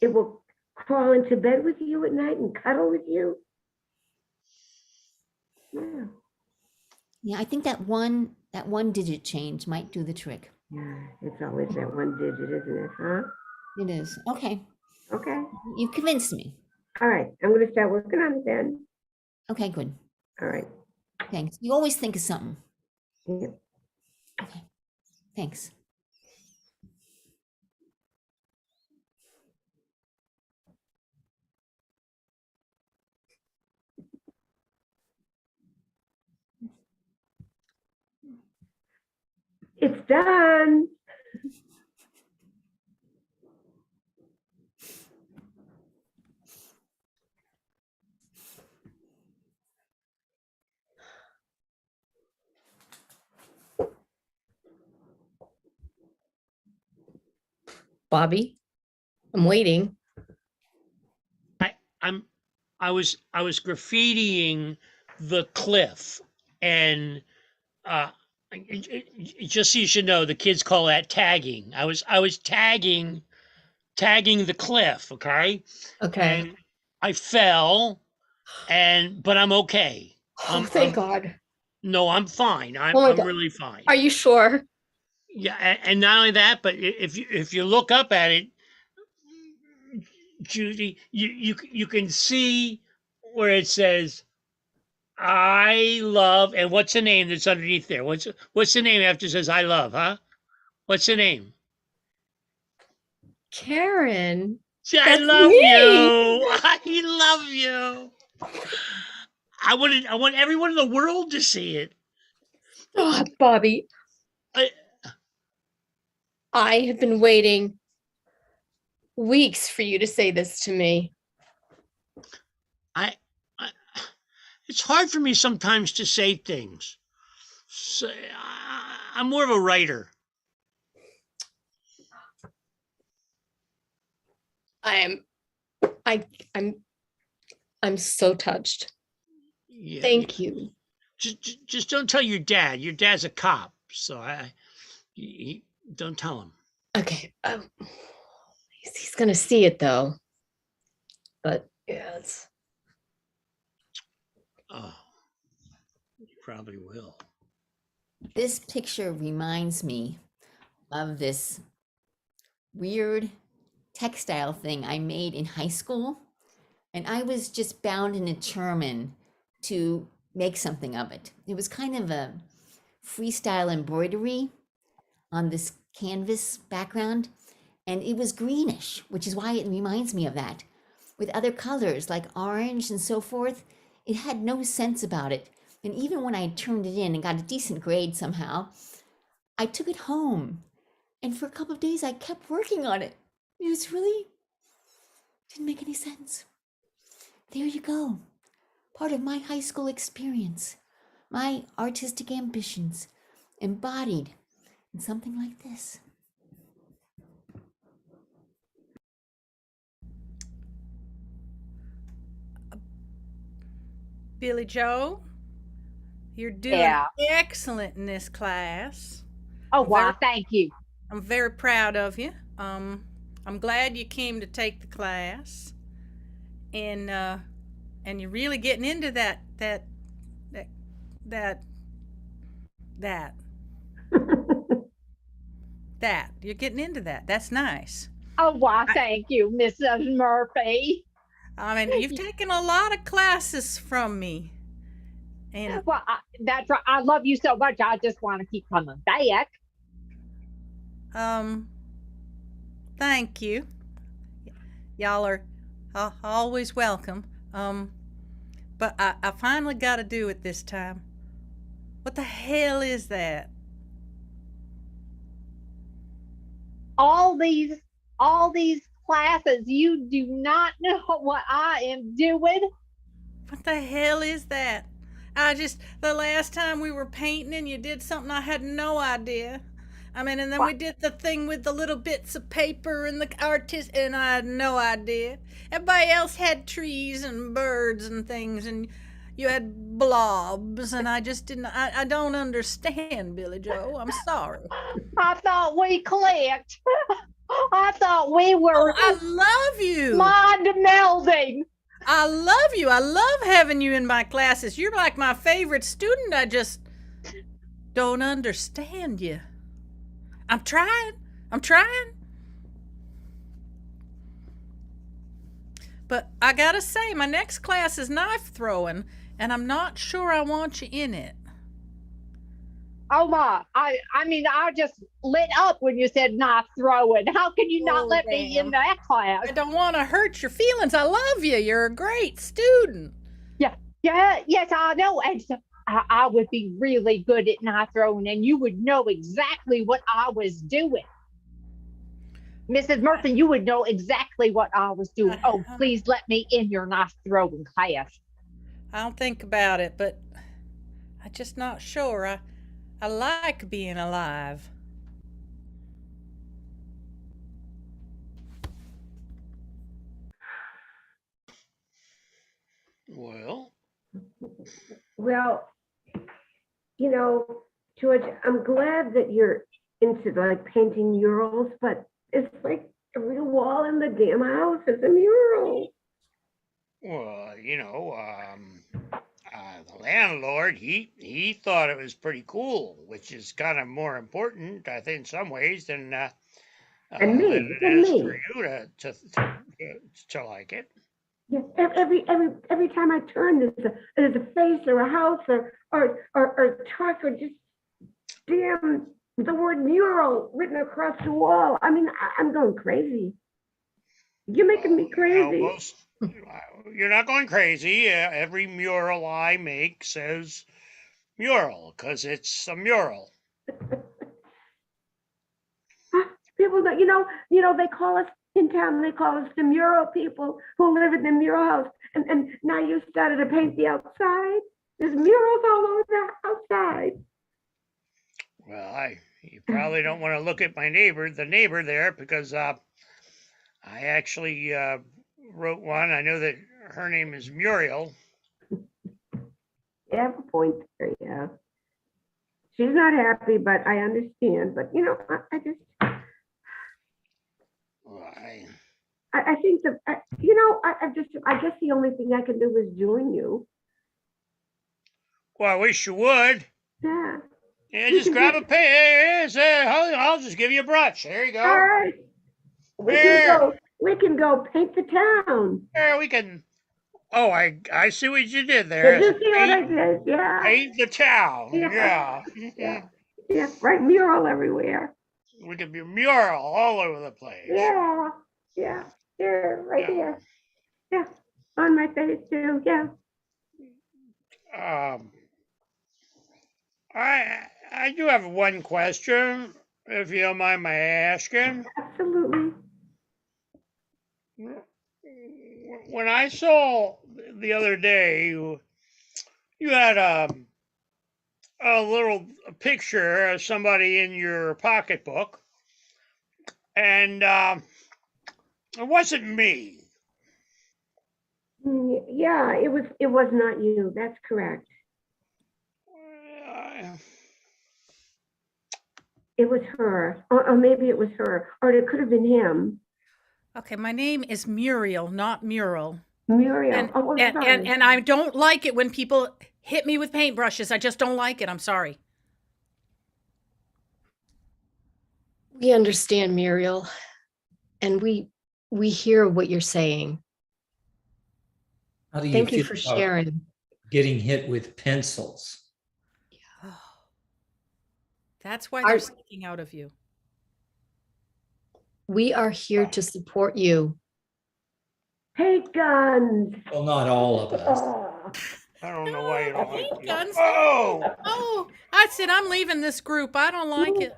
[SPEAKER 16] it will crawl into bed with you at night and cuddle with you. Yeah.
[SPEAKER 14] Yeah, I think that one digit change might do the trick.
[SPEAKER 16] Yeah, it's always that one digit, isn't it, huh?
[SPEAKER 14] It is. Okay.
[SPEAKER 16] Okay.
[SPEAKER 14] You convinced me.
[SPEAKER 16] All right. I'm going to start working on it then.
[SPEAKER 14] Okay, good.
[SPEAKER 16] All right.
[SPEAKER 14] Thanks. You always think of something.
[SPEAKER 16] Yep.
[SPEAKER 14] Okay. Thanks.
[SPEAKER 16] It's done.
[SPEAKER 15] Bobby, I'm waiting.
[SPEAKER 11] I was graffitiing the cliff, and just so you should know, the kids call that tagging. I was tagging the cliff, okay?
[SPEAKER 15] Okay.
[SPEAKER 11] And I fell, but I'm okay.
[SPEAKER 15] Oh, thank God.
[SPEAKER 11] No, I'm fine. I'm
[SPEAKER 15] Oh my God.
[SPEAKER 11] really fine.
[SPEAKER 15] Are you sure?
[SPEAKER 11] Yeah, and not only that, but if you look up at it, Judy, you can see where it says I love, and what's the name that's underneath there? What's the name after it says I love, huh? What's the name?
[SPEAKER 15] Karen.
[SPEAKER 11] I love you. I love you. I want everyone in the world to see it.
[SPEAKER 15] Oh, Bobby. I have been waiting weeks for you to say this to me.
[SPEAKER 11] It's hard for me sometimes to say things. So, I'm more of a writer.
[SPEAKER 15] I'm so touched.
[SPEAKER 11] Yeah,
[SPEAKER 15] Thank you.
[SPEAKER 11] Just don't tell your dad. Your dad's a cop, so don't tell him.
[SPEAKER 15] Okay. He's gonna see it though. But yeah, it's.
[SPEAKER 11] Oh, you probably will.
[SPEAKER 14] This picture reminds me of this weird textile thing I made in high school. And I was just bound and determined to make something of it. It was kind of a freestyle embroidery on this canvas background, and it was greenish, which is why it reminds me of that. With other colors like orange and so forth, it had no sense about it. And even when I turned it in and got a decent grade somehow, I took it home. And for a couple of days, I kept working on it. It was really, didn't make any sense. There you go. Part of my high school experience, my artistic ambitions, embodied in something like this.
[SPEAKER 12] Billy Joe, you're doing excellent in this class.
[SPEAKER 13] Oh, wow, thank you.
[SPEAKER 12] I'm very proud of you. I'm glad you came to take the class, and you're really getting into that. You're getting into that. That's nice.
[SPEAKER 13] Oh, wow, thank you, Mrs. Murphy.
[SPEAKER 12] I mean, you've taken a lot of classes from me. And
[SPEAKER 13] well, that's right. I love you so much. I just want to keep coming back.
[SPEAKER 12] Thank you. Y'all are always welcome. But I finally got to do it this time. What the hell is that?
[SPEAKER 13] All these classes, you do not know what I am doing.
[SPEAKER 12] What the hell is that? The last time we were painting and you did something, I had no idea. I mean, and then we did the thing with the little bits of paper and the artist, and I had no idea. Everybody else had trees and birds and things, and you had blobs, and I just didn't, I don't understand, Billy Joe. I'm sorry.
[SPEAKER 13] I thought we clicked. I thought we were.
[SPEAKER 12] Oh, I love you.
[SPEAKER 13] Mind melding.
[SPEAKER 12] I love you. I love having you in my classes. You're like my favorite student. I just don't understand you. I'm trying. But I gotta say, my next class is knife throwing, and I'm not sure I want you in it.
[SPEAKER 13] Oh my, I mean, I just lit up when you said knife throwing. How can you not let me in that class?
[SPEAKER 12] I don't want to hurt your feelings. I love you. You're a great student.
[SPEAKER 13] Yes, I know. And so I would be really good at knife throwing, and you would know exactly what I was doing. Mrs. Murphy, you would know exactly what I was doing. Oh, please let me in your knife throwing class.
[SPEAKER 12] I'll think about it, but I'm just not sure. I like being alive.
[SPEAKER 16] Well, you know, George, I'm glad that you're into like painting murals, but it's like every wall in the damn house is a mural.
[SPEAKER 11] Well, the landlord, he thought it was pretty cool, which is kind of more important, I think, in some ways than
[SPEAKER 16] And me,
[SPEAKER 11] than it is for you to like it.
[SPEAKER 16] Yeah, every time I turn, there's a face or a house or truck or just damn the word mural written across the wall. I mean, I'm going crazy. You're making me crazy.
[SPEAKER 11] You're not going crazy. Every mural I make says mural because it's a mural.
[SPEAKER 16] People that you know, they call us in town. They call us the mural people who live in the mural house. And now you started to paint the outside. There's murals all over the outside.
[SPEAKER 11] Well, you probably don't want to look at the neighbor there, because I actually wrote one. I know that her name is Muriel.
[SPEAKER 16] You have a point there, yeah. She's not happy, but I understand. But I just. I think that I guess the only thing I can do is join you.
[SPEAKER 11] Well, I wish you would.
[SPEAKER 16] Yeah.
[SPEAKER 11] Yeah, just grab a pen. I'll just give you a brush. There you go.
[SPEAKER 16] All right. We can go paint the town.
[SPEAKER 11] There we can. Oh, I see what you did there.
[SPEAKER 16] Did you see what I did? Yeah.
[SPEAKER 11] Paint the town. Yeah.
[SPEAKER 16] Yeah. Right, mural everywhere.
[SPEAKER 11] We could be mural all over the place.
[SPEAKER 16] Yeah, yeah, here, right here. Yeah, on my face too. Yeah.
[SPEAKER 11] I do have one question, if you don't mind my asking.
[SPEAKER 16] Absolutely.
[SPEAKER 11] When I saw the other day, you had a little picture of somebody in your pocketbook, and it wasn't me.
[SPEAKER 16] Yeah, it was not you. That's correct. It was her, or maybe it was her, or it could have been him.
[SPEAKER 12] Okay, my name is Muriel, not Mural.
[SPEAKER 16] Muriel.
[SPEAKER 12] And,
[SPEAKER 16] Oh,
[SPEAKER 12] and,
[SPEAKER 16] sorry.
[SPEAKER 12] and I don't like it when people hit me with paintbrushes. I just don't like it. I'm sorry.
[SPEAKER 15] We understand, Muriel, and we hear what you're saying.
[SPEAKER 17] How do you
[SPEAKER 15] Thank you
[SPEAKER 17] feel
[SPEAKER 15] for
[SPEAKER 17] about
[SPEAKER 15] sharing.
[SPEAKER 17] getting hit with pencils?
[SPEAKER 12] That's why they're sticking out of you.
[SPEAKER 15] We are here to support you.
[SPEAKER 16] Hate guns.
[SPEAKER 17] Well, not all of us.
[SPEAKER 11] I don't know why you don't like
[SPEAKER 12] Hate
[SPEAKER 11] me.
[SPEAKER 12] guns.
[SPEAKER 11] Oh,
[SPEAKER 12] Oh, I said I'm leaving this group. I don't like it.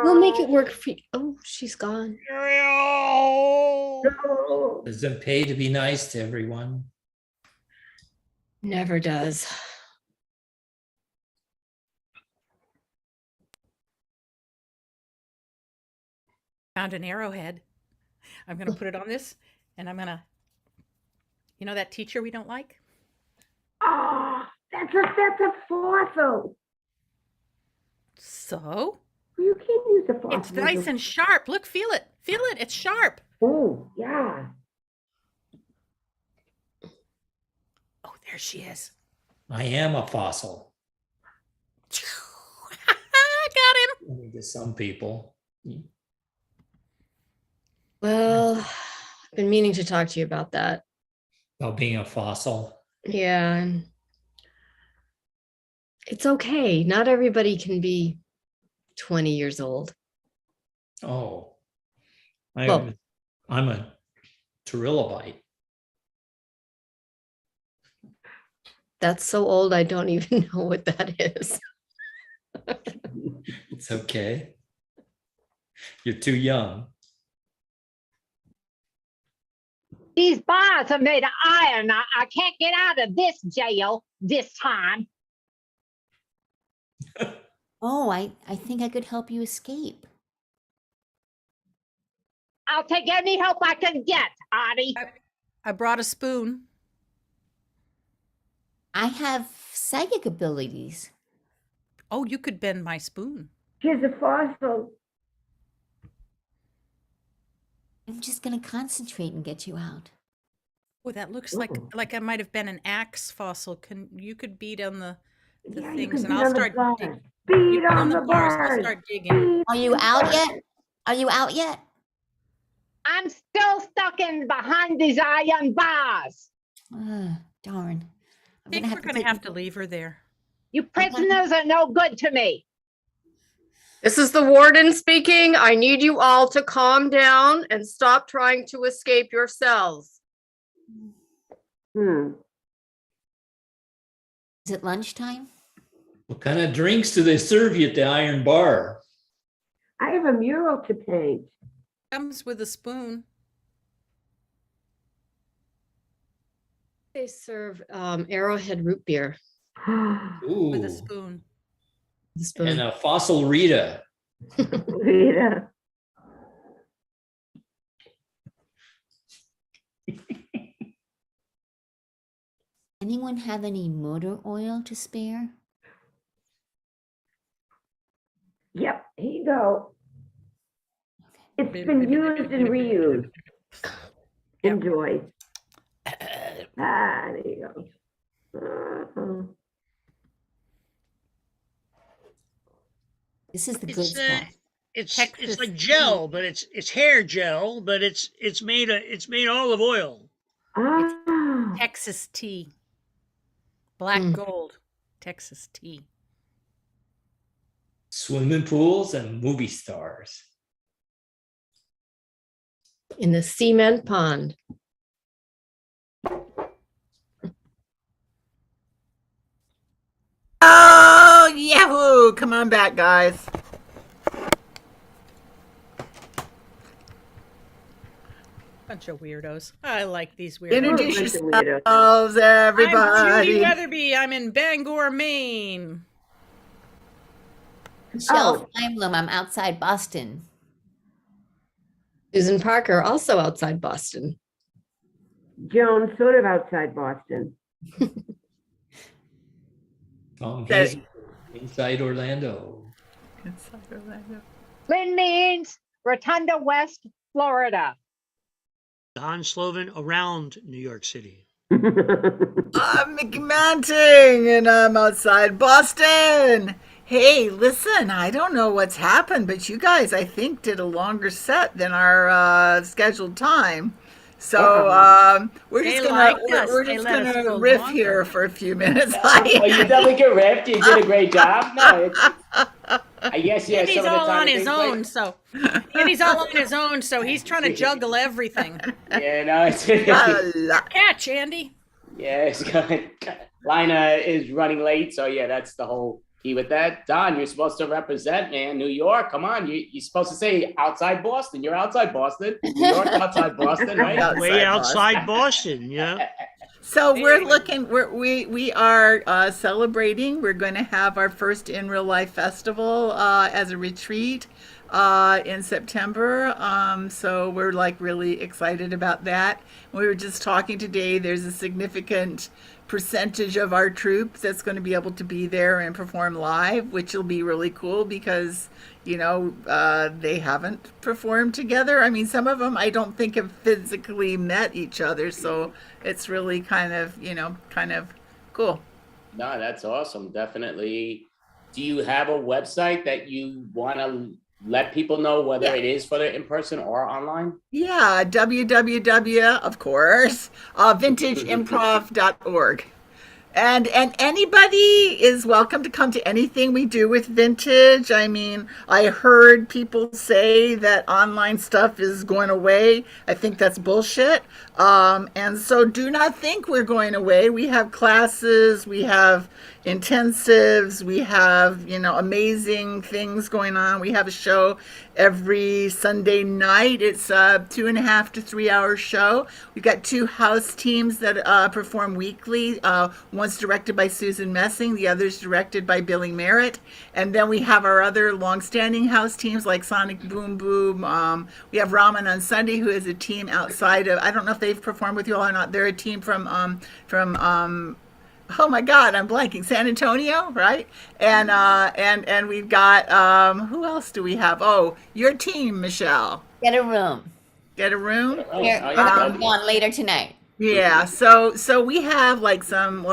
[SPEAKER 15] We'll make it work for you. Oh, she's gone.
[SPEAKER 11] Muriel.
[SPEAKER 17] Doesn't pay to be nice to everyone.
[SPEAKER 15] Never does.
[SPEAKER 12] Found an arrowhead. I'm going to put it on this, and I'm going to, you know that teacher we don't like?
[SPEAKER 16] Oh, that's a fossil.
[SPEAKER 12] So?
[SPEAKER 16] You can use a fossil.
[SPEAKER 12] It's nice and sharp. Look, feel it. Feel it. It's sharp.
[SPEAKER 16] Oh, yeah.
[SPEAKER 12] Oh, there she is.
[SPEAKER 17] I am a fossil.
[SPEAKER 12] I got him.
[SPEAKER 17] To some people.
[SPEAKER 15] Well, I've been meaning to talk to you about that.
[SPEAKER 17] About being a fossil.
[SPEAKER 15] Yeah. And it's okay. Not everybody can be 20 years old.
[SPEAKER 17] Oh.
[SPEAKER 15] Well,
[SPEAKER 17] I'm a trilobite.
[SPEAKER 15] that's so old, I don't even know what that is.
[SPEAKER 17] It's okay. You're too young.
[SPEAKER 13] These bars are made of iron. I can't get out of this jail this time.
[SPEAKER 14] Oh, I think I could help you escape.
[SPEAKER 13] I'll take any help I can get, Artie.
[SPEAKER 12] I brought a spoon.
[SPEAKER 14] I have psychic abilities.
[SPEAKER 12] Oh, you could bend my spoon.
[SPEAKER 16] Here's a fossil.
[SPEAKER 14] I'm just going to concentrate and get you out.
[SPEAKER 12] Oh, that looks like I might have been an axe fossil. You could beat on the
[SPEAKER 16] Yeah, you
[SPEAKER 12] things,
[SPEAKER 16] can
[SPEAKER 12] and
[SPEAKER 16] beat
[SPEAKER 12] I'll
[SPEAKER 16] on the
[SPEAKER 12] start
[SPEAKER 16] bars. Beat on the
[SPEAKER 12] bars. I'll
[SPEAKER 16] bars.
[SPEAKER 12] start digging.
[SPEAKER 14] Are you out yet? Are you out yet?
[SPEAKER 13] I'm still stuck in behind these iron bars.
[SPEAKER 14] Darn.
[SPEAKER 12] I think we're going to have to leave her there.
[SPEAKER 13] You prisoners are no good to me.
[SPEAKER 15] This is the warden speaking. I need you all to calm down and stop trying to escape yourselves.
[SPEAKER 14] Is it lunchtime?
[SPEAKER 17] What kind of drinks do they serve you at the Iron Bar?
[SPEAKER 16] I have a mural to paint.
[SPEAKER 12] Comes with a spoon.
[SPEAKER 15] They serve Arrowhead root beer.
[SPEAKER 17] Ooh.
[SPEAKER 12] With a spoon.
[SPEAKER 17] And a fossil Rita.
[SPEAKER 16] Rita.
[SPEAKER 14] Anyone have any motor oil to spare?
[SPEAKER 16] Yep, here you go. It's been used and reused. Enjoy. There you go.
[SPEAKER 14] This is the good
[SPEAKER 11] It's
[SPEAKER 14] stuff.
[SPEAKER 11] it's like gel, but it's hair gel, but it's made olive oil.
[SPEAKER 12] It's Texas tea. Black gold. Texas tea.
[SPEAKER 17] Swimming pools and movie stars.
[SPEAKER 15] In the cement pond.
[SPEAKER 18] Oh, yahoo! Come on back, guys.
[SPEAKER 12] Bunch of weirdos. I like these weirdos.
[SPEAKER 18] Introduce yourselves, everybody.
[SPEAKER 12] I'm Judy Weatherby. I'm in Bangor, Maine.
[SPEAKER 14] Michelle Feinblum, I'm outside Boston.
[SPEAKER 15] Susan Parker, also outside Boston.
[SPEAKER 16] Joan, sort of outside Boston.
[SPEAKER 17] Tom Hazel, inside Orlando.
[SPEAKER 13] Lynn Means, Rotunda West, Florida.
[SPEAKER 11] Don Slovan, around New York City.
[SPEAKER 18] I'm Mickey Manting, and I'm outside Boston. Hey, listen, I don't know what's happened, but you guys, I think, did a longer set than our scheduled time. So we're just gonna riff here for a few minutes.
[SPEAKER 1] Well, you definitely get riffed. You did a great job. No, it's, I guess yeah.
[SPEAKER 12] And he's all on his own, so he's trying to juggle everything.
[SPEAKER 1] Yeah, no, it's
[SPEAKER 12] catch, Andy.
[SPEAKER 1] Yeah, it's good. Lina is running late, so yeah, that's the whole key with that. Don, you're supposed to represent, man, New York. Come on, you're supposed to say outside Boston. You're outside Boston. New York, outside Boston, right?
[SPEAKER 11] Way outside Boston, yeah.
[SPEAKER 18] So we are celebrating. We're going to have our first in real life festival as a retreat in September. So we're like really excited about that. We were just talking today. There's a significant percentage of our troupe that's going to be able to be there and perform live, which will be really cool because they haven't performed together. I mean, some of them I don't think have physically met each other, so it's really kind of cool.
[SPEAKER 1] No, that's awesome. Definitely. Do you have a website that you want to let people know whether it is for the in-person or online?
[SPEAKER 18] Yeah, www, of course, vintageimprov.org. And anybody is welcome to come to anything we do with Vintage. I mean, I heard people say that online stuff is going away. I think that's bullshit. And so do not think we're going away. We have classes, we have intensives, we have, amazing things going on. We have a show every Sunday night. It's a 2.5 to 3 hour show. We've got 2 house teams that perform weekly. One's directed by Susan Messing, the other's directed by Billy Merritt. And then we have our other longstanding house teams like Sonic Boom Boom. We have Ramen on Sunday, who is a team outside of, I don't know if they've performed with you all or not. They're a team from oh my God, I'm blanking. San Antonio, right? And we've got who else do we have? Oh, your team, Michelle.
[SPEAKER 14] Get a room.
[SPEAKER 18] Get a room.
[SPEAKER 14] We're on later tonight.
[SPEAKER 18] Yeah. So we have some.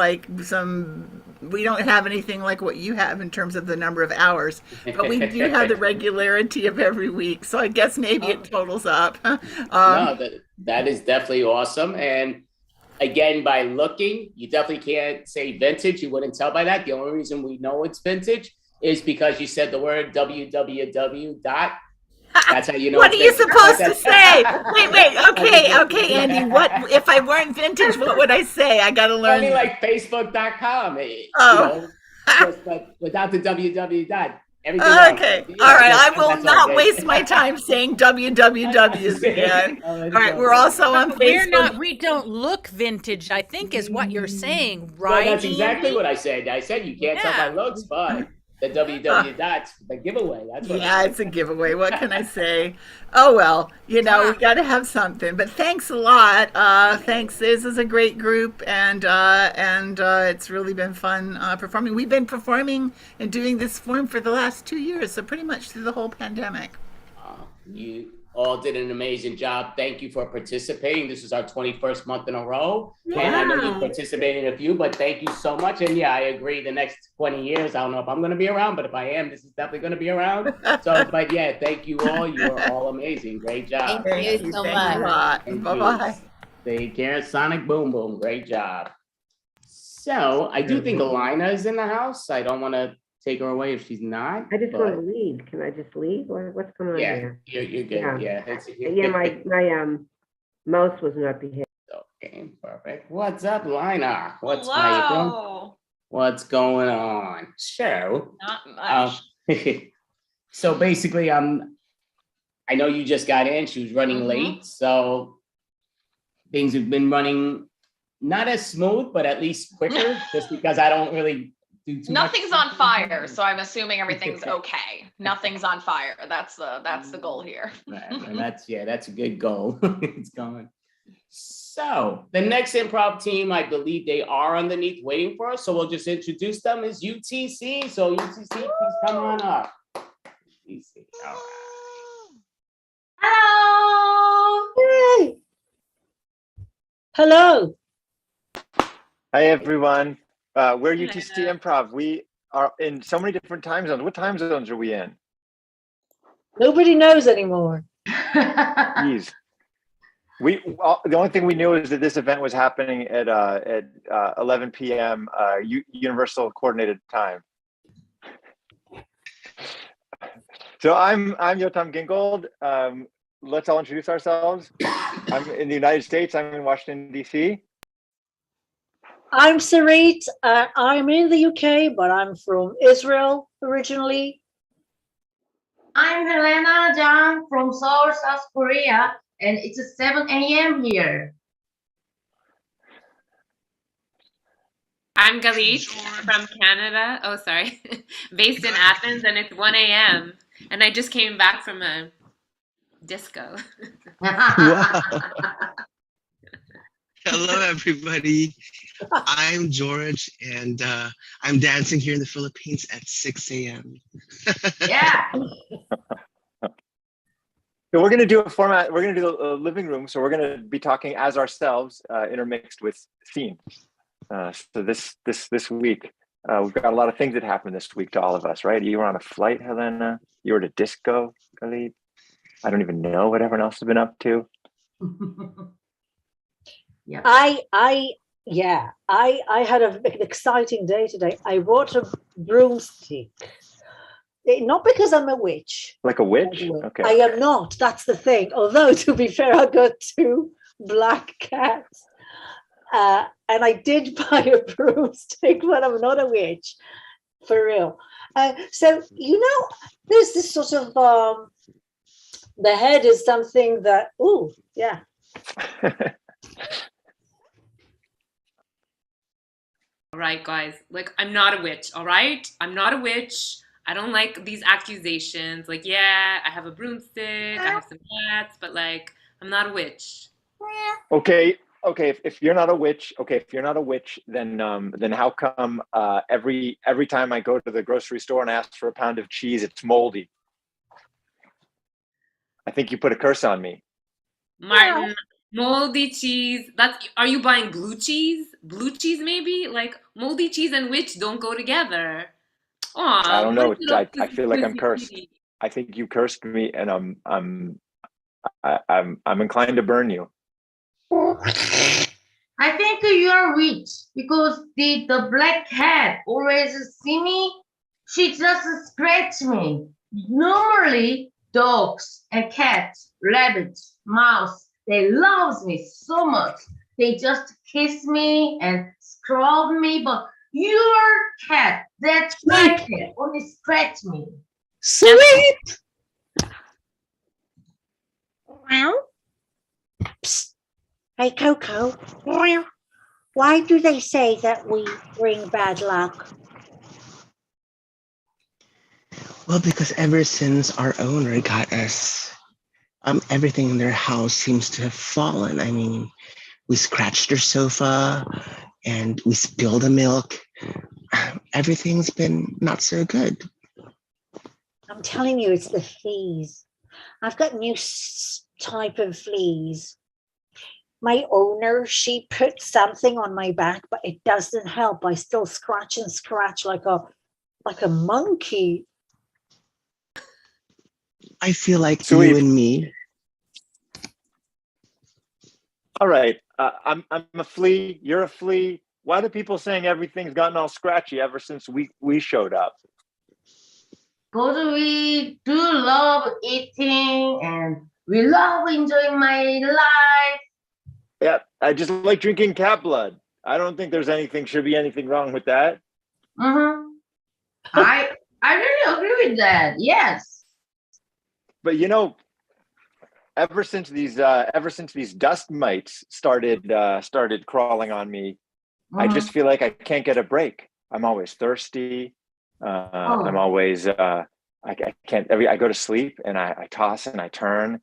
[SPEAKER 18] We don't have anything like what you have in terms of the number of hours, but we do have the regularity of every week. So I guess maybe it totals up.
[SPEAKER 1] No, that is definitely awesome. And again, by looking, you definitely can't say vintage. You wouldn't tell by that. The only reason we know it's vintage is because you said the word www. That's how you know.
[SPEAKER 18] What are you supposed to say? Wait. Okay, Andy. What if I weren't vintage? What would I say? I got to learn.
[SPEAKER 1] I mean, like Facebook.com. Without the www. Everything
[SPEAKER 18] okay. All right. I will not waste my time saying wwws again. All right. We're also on Facebook.
[SPEAKER 12] We don't look vintage, I think is what you're saying, right?
[SPEAKER 1] Well, that's exactly what I said. I said you can't tell by looks, but the www that's the giveaway. That's what
[SPEAKER 18] it's a giveaway. What can I say? Oh well, we got to have something. But thanks a lot. Thanks. This is a great group, and it's really been fun performing. We've been performing and doing this form for the last 2 years, so pretty much through the whole pandemic.
[SPEAKER 1] You all did an amazing job. Thank you for participating. This is our 21st month in a row. Yeah. And I know you participated in a few, but thank you so much. And yeah, I agree. The next 20 years, I don't know if I'm going to be around, but if I am, this is definitely going to be around. So, but yeah, thank you all. You are all amazing. Great job.
[SPEAKER 14] Thank you so much.
[SPEAKER 18] Bye-bye.
[SPEAKER 1] Take care. Sonic Boom Boom. Great job. So I do think Alina is in the house. I don't want to take her away if she's not.
[SPEAKER 16] I just
[SPEAKER 1] but-
[SPEAKER 16] want to leave. Can I just leave? What's going on
[SPEAKER 1] Yeah,
[SPEAKER 16] here?
[SPEAKER 1] you're good. Yeah.
[SPEAKER 16] Yeah, my mouse was not behaving.
[SPEAKER 1] Okay, perfect. What's up, Lina? How you doing?
[SPEAKER 19] Hello.
[SPEAKER 1] What's going on? So,
[SPEAKER 19] Not much.
[SPEAKER 1] so basically, I know you just got in. She was running
[SPEAKER 19] Mhm.
[SPEAKER 1] late, so things have been running not as smooth, but at least quicker. Just because I don't really do too much.
[SPEAKER 19] Nothing's on fire, so I'm assuming everything's okay. Nothing's on fire. That's the goal here.
[SPEAKER 1] Right, and that's a good goal. It's going. So the next improv team, I believe they are underneath waiting for us. So we'll just introduce them as UTC. So UTC, please come on up. UTC. All right.
[SPEAKER 19] Hello.
[SPEAKER 20] Yay. Hello.
[SPEAKER 21] Hi, everyone. We're UTC Improv. We are in so many different time zones. What time zones are we in?
[SPEAKER 20] Nobody knows anymore.
[SPEAKER 21] Jeez. The only thing we knew is that this event was happening at 11 p.m. Universal Coordinated Time. So I'm Yotam Gingold. Let's all introduce ourselves. I'm in the United States. I'm in Washington, D.C.
[SPEAKER 20] I'm Sarit. I'm in the UK, but I'm from Israel originally.
[SPEAKER 22] I'm Helena Jang from Seoul, South Korea, and it's 7 a.m. here.
[SPEAKER 23] I'm Galit from Canada. Oh, sorry. Based in Athens, and it's 1 a.m. And I just came back from a disco.
[SPEAKER 24] Hello, everybody. I'm George, and I'm dancing here in the Philippines at 6 a.m.
[SPEAKER 22] Yeah.
[SPEAKER 21] So we're going to do a format. We're going to do a living room. So we're going to be talking as ourselves, intermixed with themes. So this week, we've got a lot of things that happened this week to all of us, right? You were on a flight, Helena. You were at a disco, Khalid. I don't even know what everyone else has been up to.
[SPEAKER 22] Yeah.
[SPEAKER 20] I had an exciting day today. I bought a broomstick. Not because I'm a witch.
[SPEAKER 21] Like a witch? Okay.
[SPEAKER 20] I am not. That's the thing. Although, to be fair, I got 2 black cats. And I did buy a broomstick, but I'm not a witch. For real. So, there's this sort of, the head is something that, ooh, yeah.
[SPEAKER 23] All right, guys. Like, I'm not a witch, all right? I'm not a witch. I don't like these accusations. Like, yeah, I have a broomstick, I have some cats, but like, I'm not a witch.
[SPEAKER 21] Okay. If you're not a witch, then how come every time I go to the grocery store and ask for a pound of cheese, it's moldy? I think you put a curse on me.
[SPEAKER 23] Martin, moldy cheese. Are you buying blue cheese? Blue cheese, maybe? Like, moldy cheese and witch don't go together. Aw,
[SPEAKER 21] I don't know.
[SPEAKER 23] what is it up
[SPEAKER 21] I
[SPEAKER 23] to
[SPEAKER 21] feel like I'm cursed.
[SPEAKER 23] Susie?
[SPEAKER 21] I think you cursed me, and I'm inclined to burn you.
[SPEAKER 22] I think you are rich because the black cat always see me. She just scratch me. Normally, dogs and cats, rabbits, mouse, they love me so much. They just kiss me and scrub me, but your cat, that black cat, only scratch me.
[SPEAKER 20] Sweet. Psst. Hey, Coco. Why do they say that we bring bad luck?
[SPEAKER 24] Well, because ever since our owner got us, everything in their house seems to have fallen. I mean, we scratched their sofa and we spilled the milk. Everything's been not so good.
[SPEAKER 20] I'm telling you, it's the fleas. I've got new type of fleas. My owner, she put something on my back, but it doesn't help. I still scratch and scratch like a monkey.
[SPEAKER 24] I feel like you and me.
[SPEAKER 21] All right, I'm a flea. You're a flea. Why do people saying everything's gotten all scratchy ever since we showed up?
[SPEAKER 22] because we do love eating and we love enjoying my life.
[SPEAKER 21] Yeah, I just like drinking cat blood. I don't think there's anything should be anything wrong with that.
[SPEAKER 22] Mm-hmm. I really agree with that. Yes.
[SPEAKER 21] But you know, ever since these dust mites started crawling on me, I just feel like I can't get a break. I'm always thirsty. I'm always I can't. I go to sleep and I toss and I turn.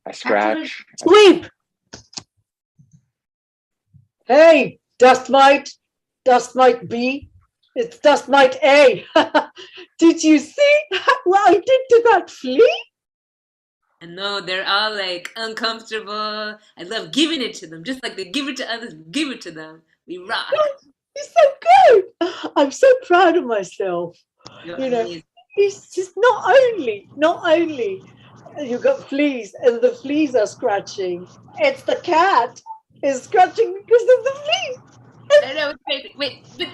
[SPEAKER 21] I scratch.
[SPEAKER 20] Sleep. Hey, dust mite B. It's dust mite A. Did you see what I did to that flea?
[SPEAKER 23] I know they're all like uncomfortable. I love giving it to them, just like they give it to others. Give it to them. We rock.
[SPEAKER 20] You're so good. I'm so proud of myself.
[SPEAKER 23] You're
[SPEAKER 20] You know,
[SPEAKER 23] amazing.
[SPEAKER 20] it's just not only you got fleas and the fleas are scratching. It's the cat is scratching because of the fleas.
[SPEAKER 23] I know it's crazy. Wait, but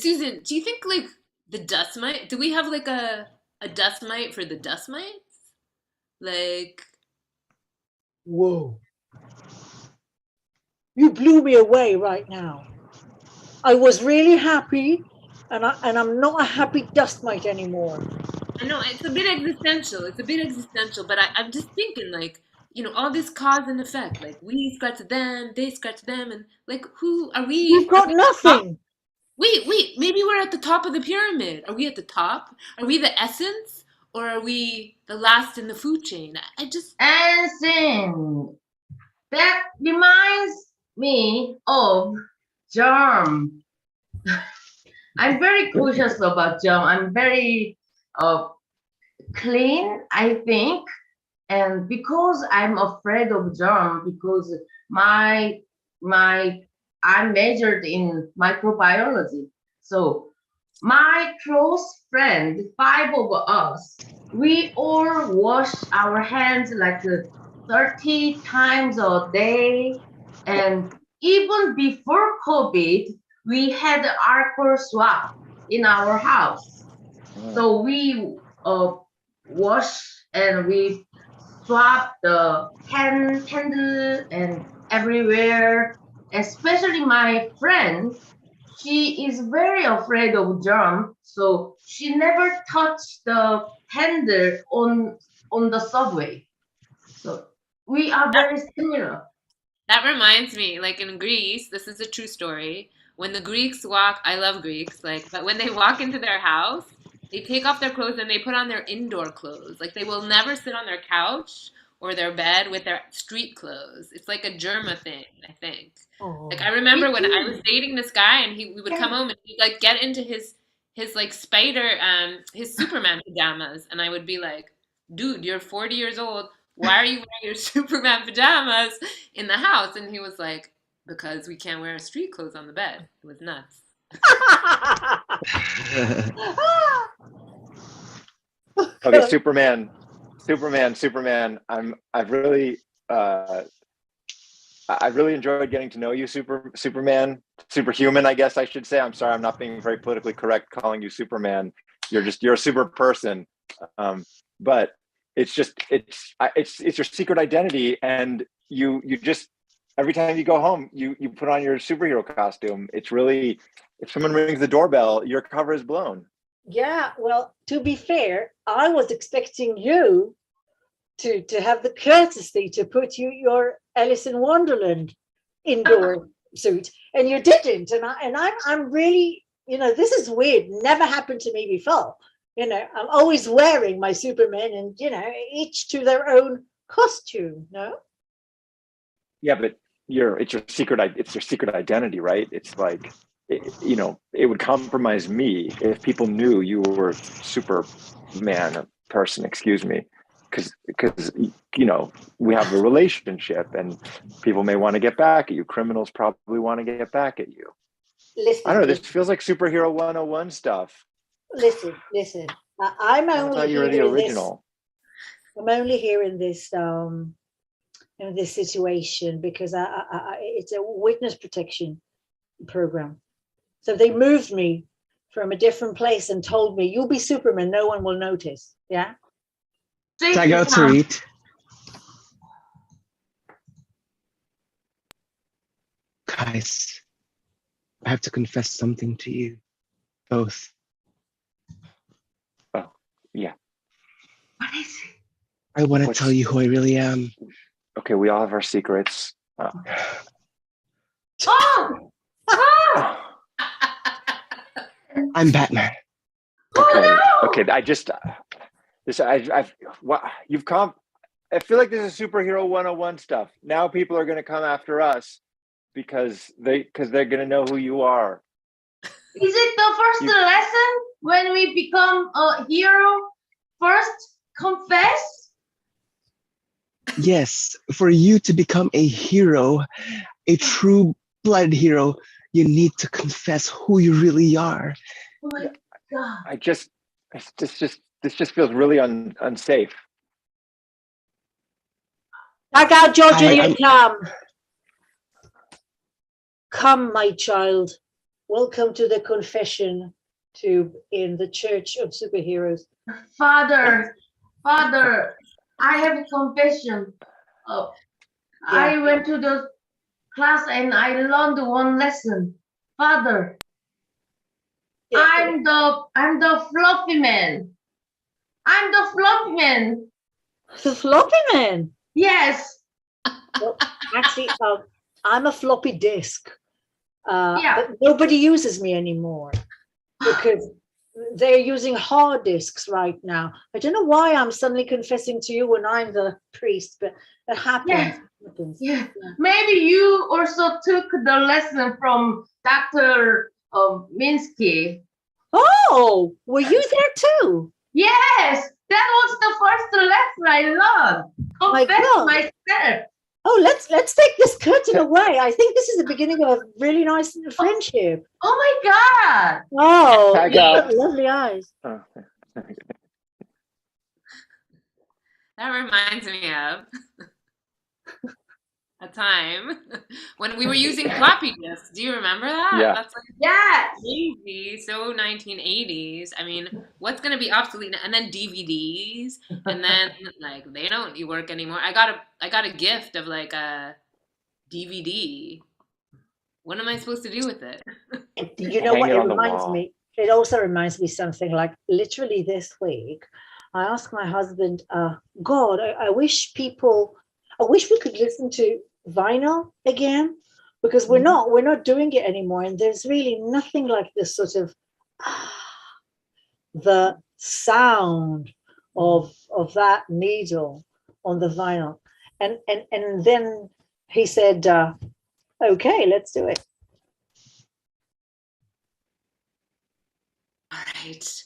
[SPEAKER 23] Susan, do you think like the dust mite? Do we have like a dust mite for the dust mites? Like,
[SPEAKER 20] whoa! You blew me away right now. I was really happy, and I'm not a happy dust mite anymore.
[SPEAKER 23] I know it's a bit existential. It's a bit existential, but I'm just thinking like, you know, all this cause and effect. Like we scratch them, they scratch them, and like who are we?
[SPEAKER 20] You've got nothing.
[SPEAKER 23] Wait, maybe we're at the top of the pyramid. Are we at the top? Are we the essence? Or are we the last in the food chain? I just...
[SPEAKER 22] And then that reminds me of germ. I'm very cautious about germ. I'm very clean, I think. And because I'm afraid of germ, because I majored in microbiology. So my close friend, 5 of us, we all wash our hands like 30 times a day. And even before COVID, we had alcohol swap in our house. So we wash and we swap the handle and everywhere. Especially my friend, she is very afraid of germ, so she never touched the handle on the subway. So we are very similar.
[SPEAKER 23] That reminds me, like in Greece, this is a true story. When the Greeks walk, I love Greeks, like, but when they walk into their house, they take off their clothes and they put on their indoor clothes. Like they will never sit on their couch or their bed with their street clothes. It's like a germa thing, I think. Like I remember when I was dating this guy and we would come home and he'd like get into his like his Superman pajamas, and I would be like, dude, you're 40 years old. Why are you wearing your Superman pajamas in the house? And he was like, because we can't wear street clothes on the bed. It was nuts.
[SPEAKER 21] Okay, Superman. I've really enjoyed getting to know you, Superman, superhuman, I guess I should say. I'm sorry, I'm not being very politically correct calling you Superman. You're a super person. But it's your secret identity, and you just every time you go home, you put on your superhero costume. It's really, if someone rings the doorbell, your cover is blown.
[SPEAKER 20] Yeah, well, to be fair, I was expecting you to have the courtesy to put your Alice in Wonderland indoor suit, and you didn't. And I'm really, this is weird. Never happened to me before. I'm always wearing my Superman, and each to their own costume. No.
[SPEAKER 21] Yeah, but it's your secret identity, right? It's like, it would compromise me if people knew you were Superman person. Excuse me, because we have a relationship, and people may want to get back at you. Criminals probably want to get back at you.
[SPEAKER 20] Listen,
[SPEAKER 21] I don't know. This feels like superhero 101 stuff.
[SPEAKER 20] Listen. I'm
[SPEAKER 21] I
[SPEAKER 20] only
[SPEAKER 21] thought you were the original.
[SPEAKER 20] I'm only here in this in this situation because it's a witness protection program. So they moved me from a different place and told me, you'll be Superman, no one will notice. Yeah.
[SPEAKER 24] I go to eat. Guys, I have to confess something to you both.
[SPEAKER 21] Oh, yeah.
[SPEAKER 22] What is it?
[SPEAKER 24] I want to tell you who I really am.
[SPEAKER 21] Okay, we all have our secrets.
[SPEAKER 22] Oh! Oh!
[SPEAKER 24] I'm Batman.
[SPEAKER 21] Okay, okay. I feel like this is superhero 101 stuff. Now people are going to come after us because they're going to know who you are.
[SPEAKER 22] Is it the first lesson when we become a hero? First, confess?
[SPEAKER 24] Yes, for you to become a hero, a true blood hero, you need to confess who you really are.
[SPEAKER 22] Oh my God.
[SPEAKER 21] This just feels really unsafe.
[SPEAKER 20] Back out, George, and you come. Come, my child. Welcome to the confession tube in the Church of Superheroes.
[SPEAKER 22] Father, I have a confession. I went to the class and I learned one lesson. Father, I'm the fluffy man. I'm the fluffy man.
[SPEAKER 20] The floppy man?
[SPEAKER 22] Yes.
[SPEAKER 20] Well, actually, I'm a floppy disk. But nobody uses me anymore because they're using hard disks right now. I don't know why I'm suddenly confessing to you when I'm the priest, but it happens.
[SPEAKER 22] Yeah. Maybe you also took the lesson from Dr. Minsky.
[SPEAKER 20] Oh, were you there too?
[SPEAKER 22] Yes, that was the first lesson I learned. Confess myself.
[SPEAKER 20] Oh, let's take this curtain away. I think this is the beginning of a really nice friendship.
[SPEAKER 22] Oh my God.
[SPEAKER 20] Oh,
[SPEAKER 21] Tag
[SPEAKER 20] you've
[SPEAKER 21] out.
[SPEAKER 20] got lovely eyes.
[SPEAKER 23] That reminds me of a time when we were using floppy disks. Do you remember that?
[SPEAKER 21] Yeah.
[SPEAKER 23] That's like
[SPEAKER 22] yes.
[SPEAKER 23] crazy. So 1980s. I mean, what's gonna be obsolete now? And then DVDs, and then like they don't work anymore. I got a gift of like a DVD. What am I supposed to do with it?
[SPEAKER 20] You know what it reminds me? It also reminds me something like literally this week, I asked my husband, God, I wish we could listen to vinyl again, because we're not doing it anymore. And there's really nothing like this sort of the sound of that needle on the vinyl. And then he said, okay, let's do it.
[SPEAKER 23] All right,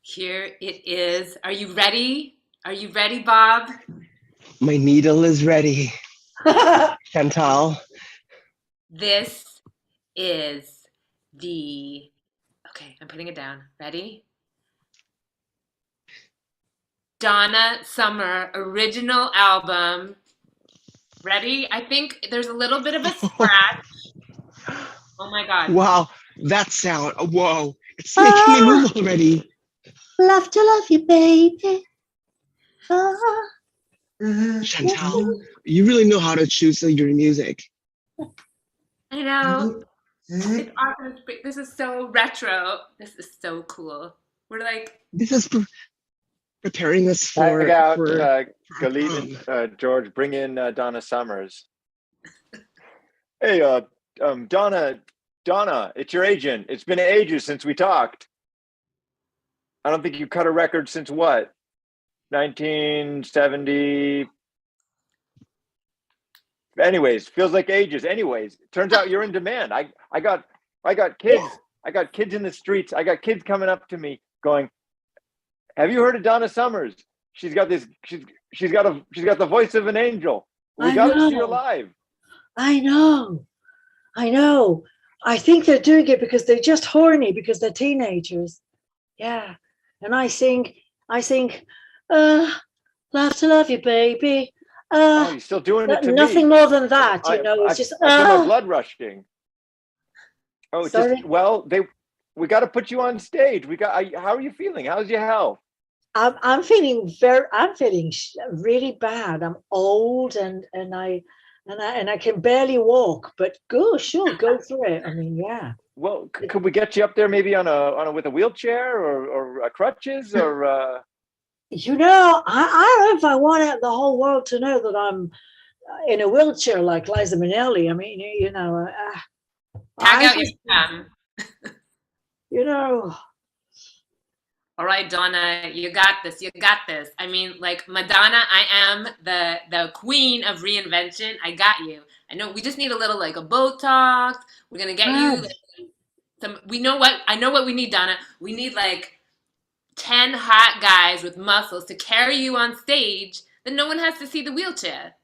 [SPEAKER 23] here it is. Are you ready? Are you ready, Bob?
[SPEAKER 24] My needle is ready. Chantal.
[SPEAKER 23] This is okay, I'm putting it down. Ready? Donna Summer original album. Ready? I think there's a little bit of a scratch. Oh my God.
[SPEAKER 24] Wow, that sound. Whoa, it's making me move already.
[SPEAKER 20] Love to love you, baby.
[SPEAKER 24] Chantal, you really know how to choose your music.
[SPEAKER 23] I know. It's awesome. This is so retro. This is so cool. We're like.
[SPEAKER 24] This is preparing us for.
[SPEAKER 21] Tag out, Galit and George. Bring in Donna Summers. Hey, Donna, it's your agent. It's been ages since we talked. I don't think you cut a record since what? 1970. Anyways, feels like ages. Anyways, turns out you're in demand. I got kids. I got kids in the streets. I got kids coming up to me going, "Have you heard of Donna Summers? She's got this. She's got the voice of an angel. We got to see her live."
[SPEAKER 20] I know. I think they're doing it because they're just horny because they're teenagers. Yeah. And I sing, love to love you, baby.
[SPEAKER 21] Oh, you're still doing it to
[SPEAKER 20] nothing
[SPEAKER 21] me.
[SPEAKER 20] more than that, it's just
[SPEAKER 21] I feel my blood rushing. Oh,
[SPEAKER 20] sorry?
[SPEAKER 21] just well, we got to put you on stage. How are you feeling? How's your health?
[SPEAKER 20] I'm feeling really bad. I'm old and I can barely walk, but sure, go for it. I mean, yeah.
[SPEAKER 21] Well, could we get you up there maybe with a wheelchair or crutches or?
[SPEAKER 20] I don't know if I want the whole world to know that I'm in a wheelchair like Liza Minnelli. I mean,
[SPEAKER 23] Tag out your spam. All right, Donna, you got this. You got this. I mean, like Madonna, I am the queen of reinvention. I got you. I know we just need a little like a Botox. We're gonna get you some. We know what I know what we need, Donna. We need like 10 hot guys with muscles to carry you on stage. Then no one has to see the wheelchair.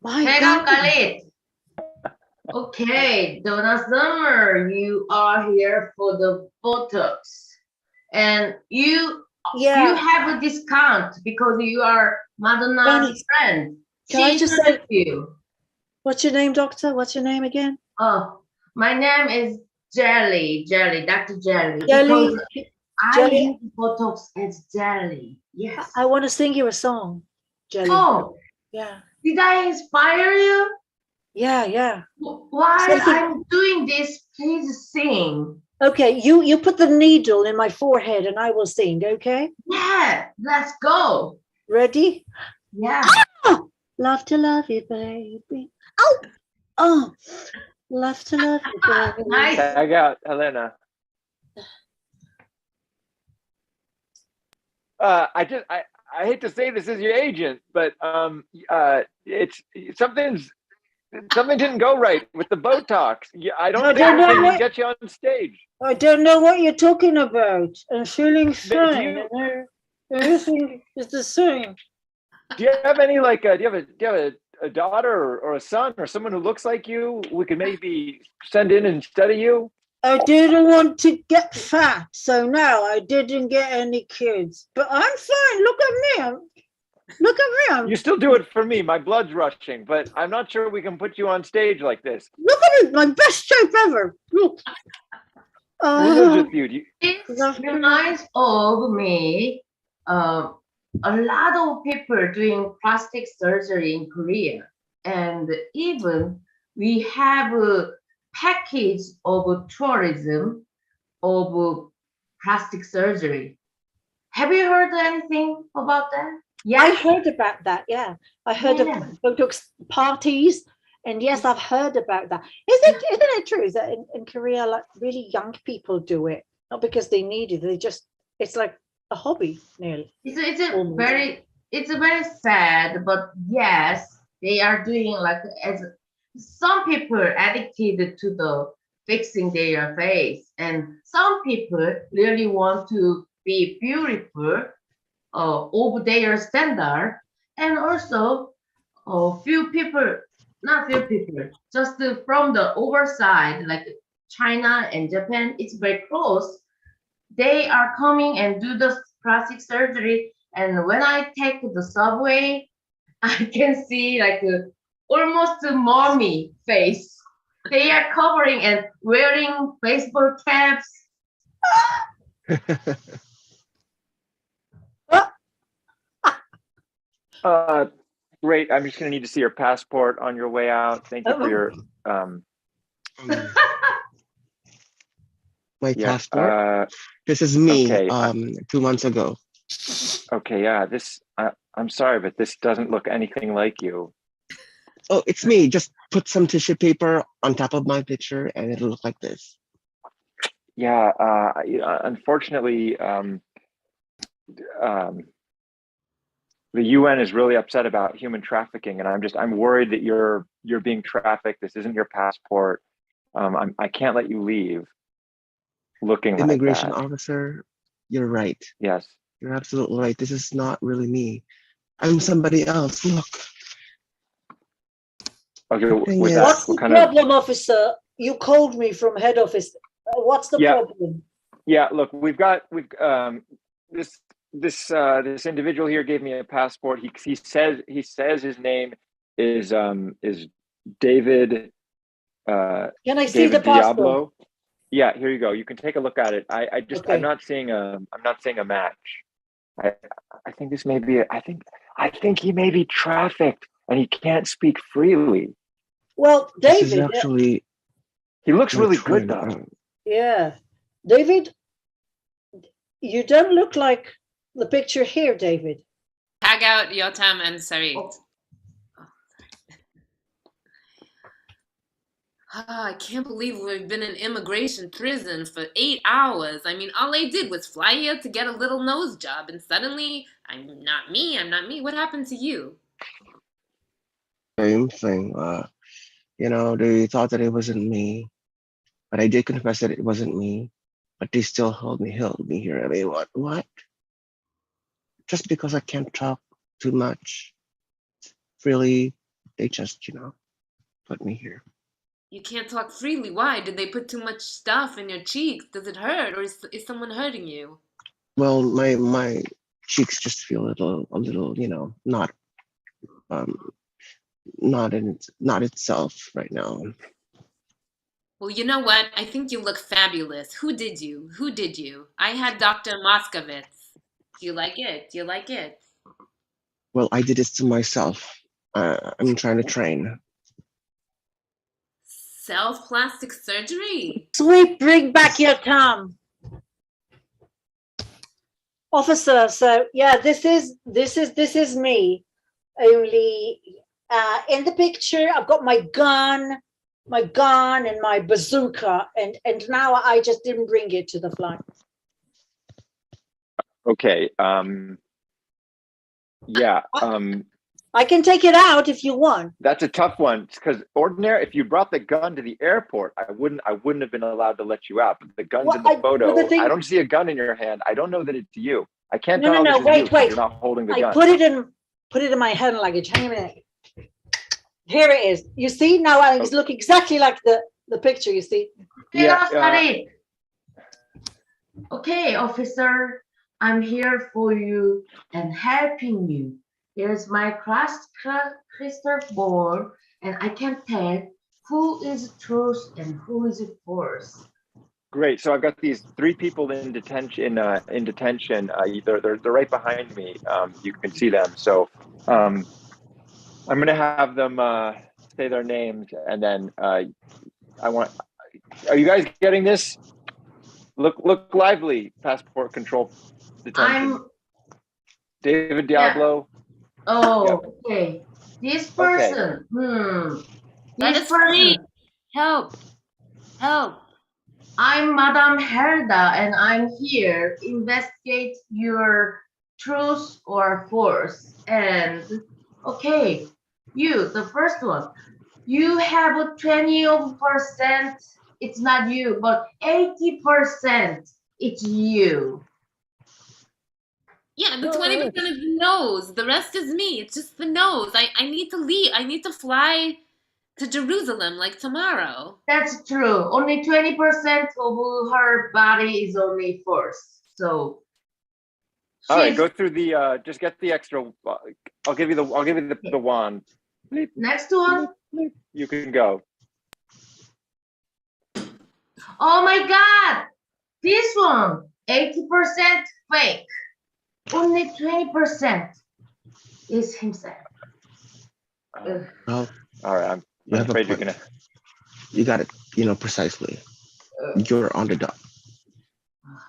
[SPEAKER 22] Hang on, Khalid. Okay, Donna Summer, you are here for the Botox. And you have a discount because you are Madonna's friend.
[SPEAKER 20] Can I just say you? What's your name, doctor? What's your name again?
[SPEAKER 22] Oh, my name is Jelly, Dr. Jelly.
[SPEAKER 20] Jelly.
[SPEAKER 22] I use Botox as Jelly. Yes.
[SPEAKER 20] I want to sing you a song, Jelly.
[SPEAKER 22] Oh,
[SPEAKER 20] yeah.
[SPEAKER 22] Did I inspire you?
[SPEAKER 20] Yeah.
[SPEAKER 22] While I'm doing this, please sing.
[SPEAKER 20] Okay, you put the needle in my forehead and I will sing, okay?
[SPEAKER 22] Yeah, let's go.
[SPEAKER 20] Ready?
[SPEAKER 22] Yeah.
[SPEAKER 20] Love to love you, baby. Oh, love to love you, baby.
[SPEAKER 22] Nice.
[SPEAKER 21] Tag out, Helena. I hate to say this as your agent, but it's something didn't go right with the Botox. I don't think we can get you on stage.
[SPEAKER 20] I don't know what you're talking about. I'm feeling fine. Everything is the same.
[SPEAKER 21] Do you have any do you have a daughter or a son or someone who looks like you? We could maybe send in and study you.
[SPEAKER 20] I didn't want to get fat, so no, I didn't get any kids. But I'm fine. Look at me. Look at me.
[SPEAKER 21] You still do it for me. My blood's rushing, but I'm not sure we can put you on stage like this.
[SPEAKER 20] Look at it. My best shape ever. Look.
[SPEAKER 21] Who lives with you?
[SPEAKER 22] It reminds of me. A lot of people doing plastic surgery in Korea, and even we have a package of tourism of plastic surgery. Have you heard anything about that?
[SPEAKER 20] Yeah, I heard about that. Yeah, I heard of Botox parties, and yes, I've heard about that. Isn't it true that in Korea, like really young people do it, not because they need it, it's like a hobby nearly.
[SPEAKER 22] It's a very sad, but yes, they are doing like as some people are addicted to the fixing their face, and some people really want to be beautiful over their standard, and also just from the overside, like China and Japan, it's very close. They are coming and do the plastic surgery, and when I take the subway, I can see like almost a mommy face. They are covering and wearing baseball caps.
[SPEAKER 21] Great. I'm just going to need to see your passport on your way out. Thank you for your
[SPEAKER 24] my passport. This is me.
[SPEAKER 21] Okay.
[SPEAKER 24] 2 months ago.
[SPEAKER 21] Okay. Yeah. I'm sorry, but this doesn't look anything like you.
[SPEAKER 24] Oh, it's me. Just put some tissue paper on top of my picture, and it'll look like this.
[SPEAKER 21] Yeah. Unfortunately, the UN is really upset about human trafficking, and I'm worried that you're being trafficked. This isn't your passport. I can't let you leave looking
[SPEAKER 24] Immigration
[SPEAKER 21] like that.
[SPEAKER 24] officer, you're right.
[SPEAKER 21] Yes,
[SPEAKER 24] you're absolutely right. This is not really me. I'm somebody else. Look.
[SPEAKER 21] Okay.
[SPEAKER 20] What's the problem, officer? You called me from head office. What's the problem?
[SPEAKER 21] Yeah. Look, this individual here gave me a passport. He says his name is David.
[SPEAKER 20] Can I see
[SPEAKER 21] David
[SPEAKER 20] the passport?
[SPEAKER 21] Diablo. Yeah, here you go. You can take a look at it. I just
[SPEAKER 20] Okay.
[SPEAKER 21] I'm not seeing a match. I think this may be I think he may be trafficked and he can't spep freely.
[SPEAKER 20] Well,
[SPEAKER 21] This is
[SPEAKER 20] David,
[SPEAKER 21] actually he looks
[SPEAKER 24] my
[SPEAKER 21] really good
[SPEAKER 24] twin.
[SPEAKER 21] though.
[SPEAKER 20] yeah, David, you don't look like the picture here, David.
[SPEAKER 23] Tag out Yotam and Sarit. I can't believe we've been in immigration prison for 8 hours. I mean, all I did was fly here to get a little nose job, and suddenly, I'm not me. What happened to you?
[SPEAKER 24] Same thing. They thought that it wasn't me, but I did confess that it wasn't me. But they still held me here. I mean, what? Just because I can't talk too much, really, they just, put me here.
[SPEAKER 23] You can't talk freely. Why? Did they put too much stuff in your cheeks? Does it hurt, or is someone hurting you?
[SPEAKER 24] Well, my cheeks just feel a little, um, not itself right now.
[SPEAKER 23] Well, you know what? I think you look fabulous. Who did you? Who did you? I had Dr. Moskovitz. Do you like it? Do you like it?
[SPEAKER 24] Well, I did this to myself. I'm trying to train.
[SPEAKER 23] Self-plastic surgery?
[SPEAKER 20] Sweet, bring back your Tom. Officer, so yeah, this is me. Only in the picture, I've got my gun and my bazooka, and now I just didn't bring it to the flight.
[SPEAKER 21] Okay. Yeah.
[SPEAKER 20] I can take it out if you want.
[SPEAKER 21] That's a tough one because if you brought the gun to the airport, I wouldn't have been allowed to let you out. But the gun's in the photo. I don't see a gun in your hand. I don't know that it's you. I can't tell.
[SPEAKER 20] No,
[SPEAKER 21] this is
[SPEAKER 20] wait.
[SPEAKER 21] You're not holding the
[SPEAKER 20] I
[SPEAKER 21] gun.
[SPEAKER 20] put it in my hand luggage. Hang on a minute. Here it is. You see now? I look exactly like the picture. You see?
[SPEAKER 21] Yeah.
[SPEAKER 22] Okay, officer, I'm here for you and helping you. Here's my crystal ball, and I can tell who is truth and who is false.
[SPEAKER 21] Great. So I've got these 3 people in detention. They're right behind me. You can see them. So I'm going to have them say their names, and then are you guys getting this? Look lively. Passport control detention. David Diablo.
[SPEAKER 22] Yeah. Oh, okay. This person.
[SPEAKER 23] Let us free. Help.
[SPEAKER 22] I'm Madame Herda, and I'm here to investigate your truth or false. And okay, you, the first one, you have a 20%. It's not you, but 80%. It's you.
[SPEAKER 23] Yeah, the 20% is the nose. The rest is me. It's just the nose. I need to leave. I need to fly to Jerusalem like tomorrow.
[SPEAKER 22] That's true. Only 20% of her body is only force. So
[SPEAKER 21] all right, go through the just get the extra. I'll give you the wand.
[SPEAKER 22] Next one.
[SPEAKER 21] You can go.
[SPEAKER 22] Oh my God! This one, 80% fake. Only 20% is himself.
[SPEAKER 24] Well,
[SPEAKER 21] all right. I'm afraid you're gonna.
[SPEAKER 24] You got it. Precisely. You're on the dot.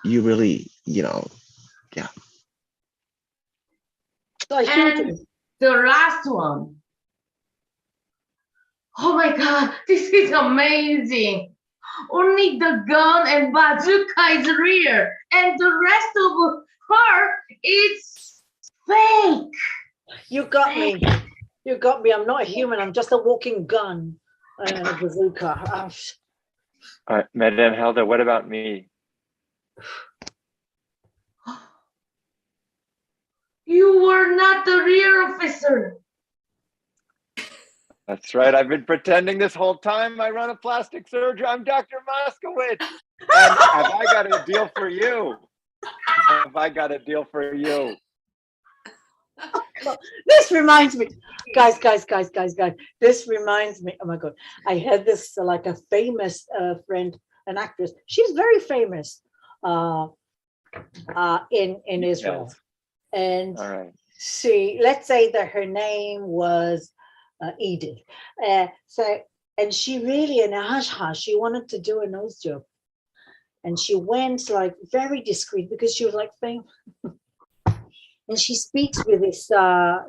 [SPEAKER 24] You really, yeah.
[SPEAKER 22] And the last one. Oh my God, this is amazing. Only the gun and bazooka is real, and the rest of her is fake.
[SPEAKER 20] You got me. You got me. I'm not a human. I'm just a walking gun and a bazooka.
[SPEAKER 21] All right, Madame Helda, what about me?
[SPEAKER 22] You were not the real officer.
[SPEAKER 21] That's right. I've been pretending this whole time. I run a plastic surgery. I'm Dr. Moskowitz. And have I got a deal for you?
[SPEAKER 20] This reminds me, guys. This reminds me. Oh my God, I had this like a famous friend, an actress. She's very famous in Israel. And
[SPEAKER 21] All right.
[SPEAKER 20] let's say that her name was Edith. And she really, in a hush, she wanted to do a nose job. And she went like very discreet because she was like famous. And she speaks with this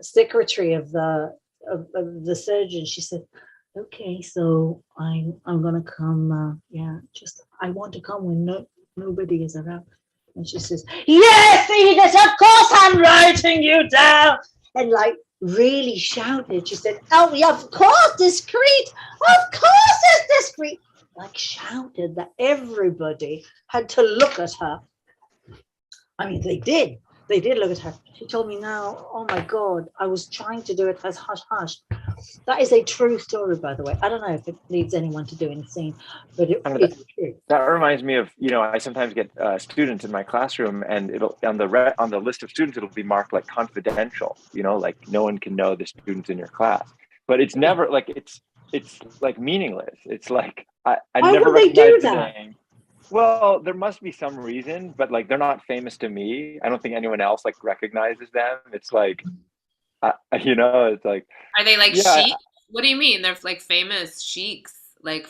[SPEAKER 20] secretary of the surgeon. She said, "Okay, so I'm gonna come. I want to come when nobody is around." And she says, "Yes, Edith, of course I'm writing you down." And like really shouted. She said, "Oh yeah, of course, discreet. Of course it's discreet." Like shouted that everybody had to look at her. I mean, they did. They did look at her. She told me now, "Oh my God, I was trying to do it as hush hush." That is a true story, by the way. I don't know if it leads anyone to do anything, but it's true.
[SPEAKER 21] That reminds me of, I sometimes get students in my classroom, and it'll on the list of students, it'll be marked like confidential. Like no one can know the students in your class. But it's never like it's like meaningless. It's like I
[SPEAKER 20] Why
[SPEAKER 21] never
[SPEAKER 20] would they do
[SPEAKER 21] recognize the
[SPEAKER 20] that?
[SPEAKER 21] name. Well, there must be some reason, but like they're not famous to me. I don't think anyone else like recognizes them. It's like, it's like.
[SPEAKER 23] Are they like
[SPEAKER 21] Yeah,
[SPEAKER 23] chic? What do you mean? They're like famous sheiks? Like,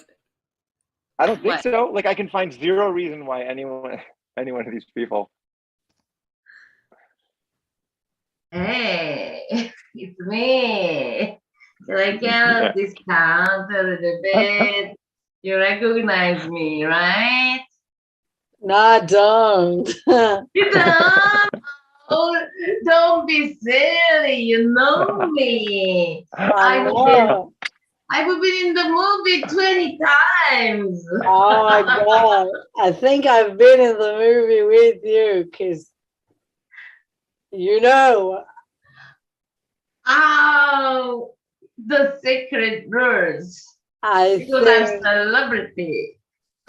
[SPEAKER 21] I don't think
[SPEAKER 23] what?
[SPEAKER 21] so. Like I can find zero reason why any one of these people.
[SPEAKER 22] Hey, it's me. Can I get
[SPEAKER 21] Yeah.
[SPEAKER 22] a discount a little bit? You recognize me, right?
[SPEAKER 20] No, don't.
[SPEAKER 22] You don't? Oh, don't be silly. You know me.
[SPEAKER 20] I know.
[SPEAKER 22] I've been in the movie 20 times.
[SPEAKER 20] Oh my God. I think I've been in the movie with you because,
[SPEAKER 22] Oh, the secret nurse.
[SPEAKER 20] I
[SPEAKER 22] Because I'm
[SPEAKER 20] think
[SPEAKER 22] celebrity.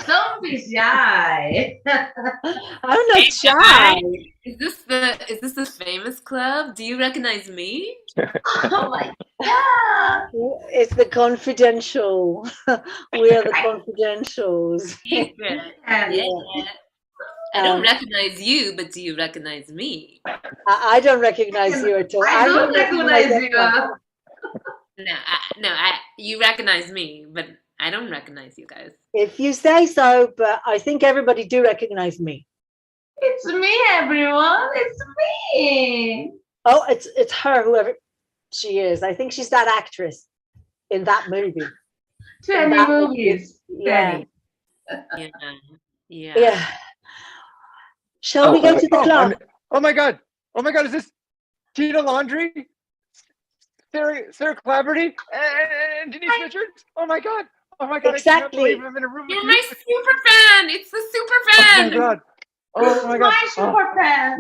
[SPEAKER 22] Don't be shy.
[SPEAKER 20] I'm not shy.
[SPEAKER 23] Is this the famous club? Do you recognize me?
[SPEAKER 22] Oh my God.
[SPEAKER 20] It's the confidential. We are the confidentials.
[SPEAKER 23] Secret. Yeah. I don't recognize you, but do you recognize me?
[SPEAKER 20] I don't recognize you at all.
[SPEAKER 22] I don't recognize you.
[SPEAKER 20] anyone.
[SPEAKER 23] You recognize me, but I don't recognize you guys.
[SPEAKER 20] If you say so, but I think everybody do recognize me.
[SPEAKER 22] It's me, everyone. It's me.
[SPEAKER 20] Oh, it's her, whoever she is. I think she's that actress in that movie.
[SPEAKER 22] 20 movies.
[SPEAKER 20] Yeah.
[SPEAKER 23] Yeah.
[SPEAKER 20] Shall we go to the club?
[SPEAKER 21] Oh my God! Is this Tina Laundrie, Sarah Claverty, and Denise Richards? Oh my God!
[SPEAKER 20] Exactly.
[SPEAKER 21] I can't believe I'm in a room with
[SPEAKER 23] You're
[SPEAKER 21] you.
[SPEAKER 23] my super fan. It's the super fan.
[SPEAKER 21] Oh my God! Oh my God!
[SPEAKER 22] My super fan.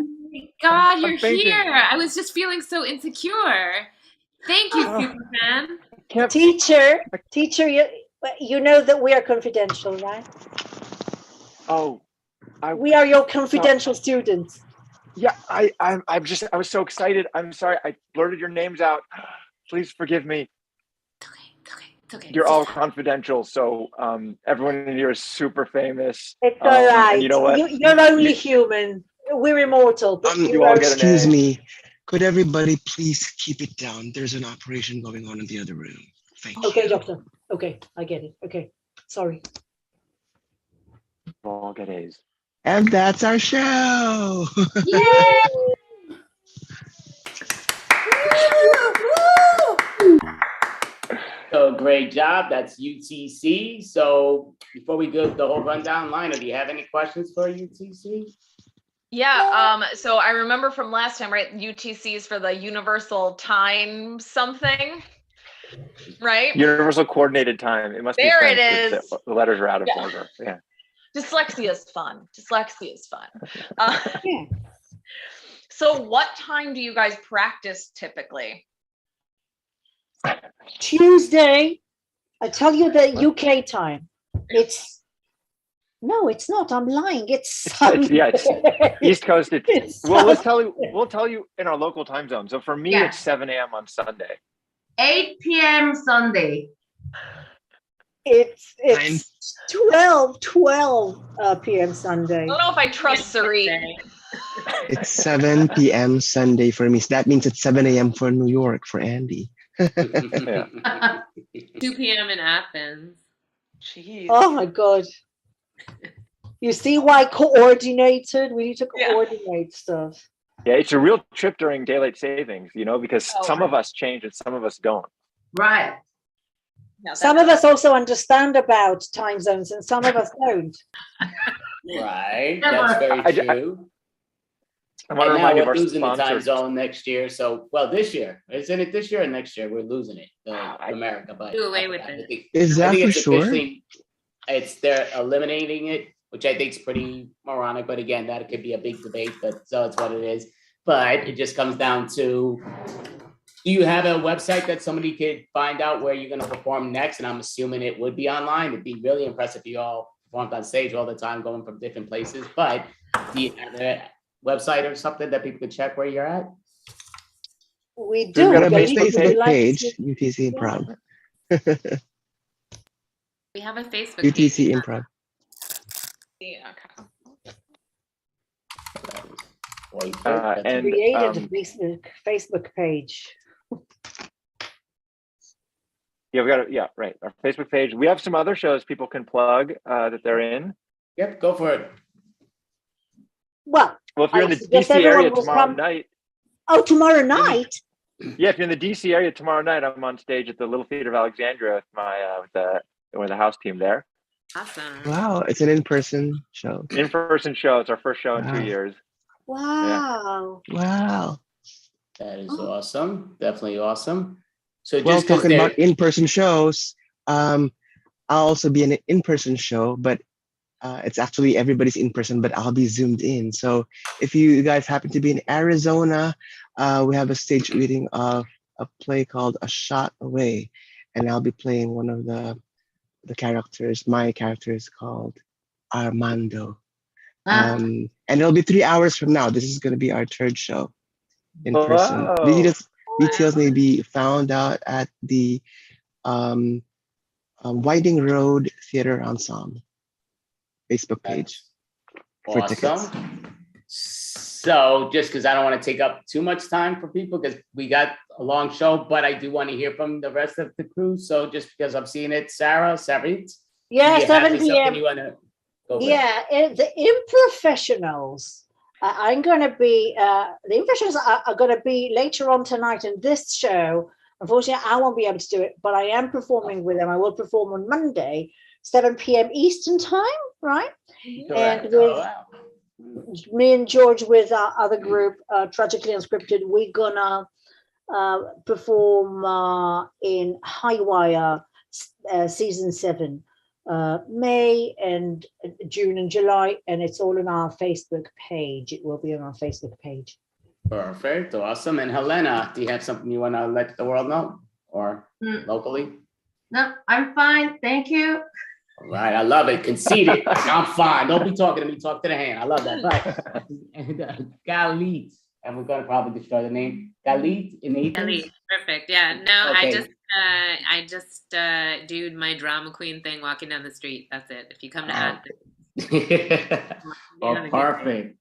[SPEAKER 23] God, you're
[SPEAKER 21] I'm fainting.
[SPEAKER 23] here. I was just feeling so insecure. Thank you, super fan.
[SPEAKER 20] Teacher, you know that we are confidential, right?
[SPEAKER 21] Oh,
[SPEAKER 20] we are your confidential students.
[SPEAKER 21] Yeah, I was so excited. I'm sorry, I blurted your names out. Please forgive me.
[SPEAKER 23] It's okay.
[SPEAKER 21] You're all confidential, so everyone in here is super famous.
[SPEAKER 20] It's all right.
[SPEAKER 21] And you know what?
[SPEAKER 20] You're only human. We're immortal. But
[SPEAKER 21] you all get an
[SPEAKER 24] Excuse
[SPEAKER 21] A.
[SPEAKER 24] me. Could everybody please keep it down? There's an operation going on in the other room. Thank you.
[SPEAKER 20] Okay, doctor. Okay, I get it. Okay, sorry.
[SPEAKER 21] You all get A's.
[SPEAKER 24] And that's our show.
[SPEAKER 22] Yay!
[SPEAKER 1] So great job. That's UTC. So before we go the whole rundown, Lionel, do you have any questions for UTC?
[SPEAKER 19] Yeah, so I remember from last time, right? UTC is for the Universal Time something, right?
[SPEAKER 21] Universal Coordinated Time. It must
[SPEAKER 19] There
[SPEAKER 21] be
[SPEAKER 19] it
[SPEAKER 21] French, 'cause
[SPEAKER 19] is.
[SPEAKER 21] the letters are out of
[SPEAKER 19] Yeah.
[SPEAKER 21] order. Yeah.
[SPEAKER 19] Dyslexia is fun. So what time do you guys practice typically?
[SPEAKER 20] Tuesday. I tell you the UK time. No, it's not. I'm lying. It's Sunday.
[SPEAKER 21] It's East Coast. We'll tell you in our local time zone. So for me, it's 7 a.m. on Sunday.
[SPEAKER 22] 8 p.m. Sunday.
[SPEAKER 20] It's 12 p.m. Sunday.
[SPEAKER 19] I don't know if I trust Sari.
[SPEAKER 24] It's 7 p.m. Sunday for me. So that means it's 7 a.m. for New York for Andy.
[SPEAKER 23] 2 p.m. in Athens.
[SPEAKER 19] Jeez.
[SPEAKER 20] Oh my God. You see why coordinated? We need to coordinate stuff.
[SPEAKER 21] Yeah, it's a real trip during daylight savings, you know, because some of us change and some of us don't.
[SPEAKER 22] Right.
[SPEAKER 20] Some of us also understand about time zones and some of us don't.
[SPEAKER 1] Right, that's very true.
[SPEAKER 21] I want to
[SPEAKER 1] And
[SPEAKER 21] remind you
[SPEAKER 1] now
[SPEAKER 21] of
[SPEAKER 1] we're
[SPEAKER 21] our
[SPEAKER 1] losing the time
[SPEAKER 21] sponsors.
[SPEAKER 1] zone next year. So, well, this year, isn't it this year or next year? We're losing it, America. But
[SPEAKER 23] Do away with it.
[SPEAKER 24] Is that for sure?
[SPEAKER 1] Officially, they're eliminating it, which I think is pretty moronic. But again, that could be a big debate. But so it's what it is. But it just comes down to: do you have a website that somebody could find out where you're going to perform next? And I'm assuming it would be online. It'd be really impressive if you all performed on stage all the time, going from different places. But do you have a website or something that people can check where you're at?
[SPEAKER 20] We do.
[SPEAKER 24] We've got a Facebook page, UTC Improv.
[SPEAKER 23] We have a Facebook
[SPEAKER 24] UTC
[SPEAKER 23] page.
[SPEAKER 24] Improv.
[SPEAKER 19] Yeah,
[SPEAKER 21] And
[SPEAKER 20] created a Facebook page.
[SPEAKER 21] yeah, we got right. Our Facebook page. We have some other shows people can plug that they're in.
[SPEAKER 1] Yep, go for it.
[SPEAKER 20] Well,
[SPEAKER 21] if you're in the DC area tomorrow night.
[SPEAKER 20] Oh, tomorrow night?
[SPEAKER 21] Yeah, if you're in the DC area tomorrow night, I'm on stage at the Little Theater of Alexandria with my with the house team there.
[SPEAKER 23] Awesome.
[SPEAKER 24] Wow, it's an in-person show.
[SPEAKER 21] In-person show. It's our first show in 2 years.
[SPEAKER 20] Wow.
[SPEAKER 24] Yeah. Wow.
[SPEAKER 1] That is awesome. Definitely awesome. So
[SPEAKER 24] Well,
[SPEAKER 1] just
[SPEAKER 24] talking about in-person shows, I'll also be in an in-person show, but it's actually everybody's in person, but I'll be zoomed in. So if you guys happen to be in Arizona, we have a stage reading of a play called A Shot Away, and I'll be playing one of the characters. My character is called Armando. And it'll be 3 hours from now. This is going to be our third show in person. Details may be found out at the Whiting Road Theater Ensemble Facebook page for tickets.
[SPEAKER 1] So just because I don't want to take up too much time for people because we got a long show, but I do want to hear from the rest of the crew. So just because I'm seeing it, Sarit?
[SPEAKER 20] Yeah,
[SPEAKER 1] do you
[SPEAKER 20] 7
[SPEAKER 1] have
[SPEAKER 20] p.m.
[SPEAKER 1] You want to go with?
[SPEAKER 20] Yeah, the Improfessionals. I'm going to be, the Improfessionals are going to be later on tonight in this show. Unfortunately, I won't be able to do it, but I am performing with them. I will perform on Monday, 7 p.m. Eastern time, right?
[SPEAKER 1] Correct.
[SPEAKER 20] And with me and George with our other group, Tragically Unscripted, we're gonna perform in Highwire season 7, May and June and July, and it's all on our Facebook page. It will be on our Facebook page.
[SPEAKER 1] Perfect. Awesome. And Helena, do you have something you want to let the world know or locally?
[SPEAKER 22] No, I'm fine. Thank you.
[SPEAKER 1] All right. I love it. Conceited. I'm fine. Don't be talking to me. Talk to the hand. I love that. Right. And Galit. And we're going to probably destroy the name. Galit in Athens.
[SPEAKER 23] Galit. Perfect. Yeah. No,
[SPEAKER 1] Okay.
[SPEAKER 23] I just do my drama queen thing walking down the street. That's it. If you come to Athens.
[SPEAKER 1] Oh, perfect.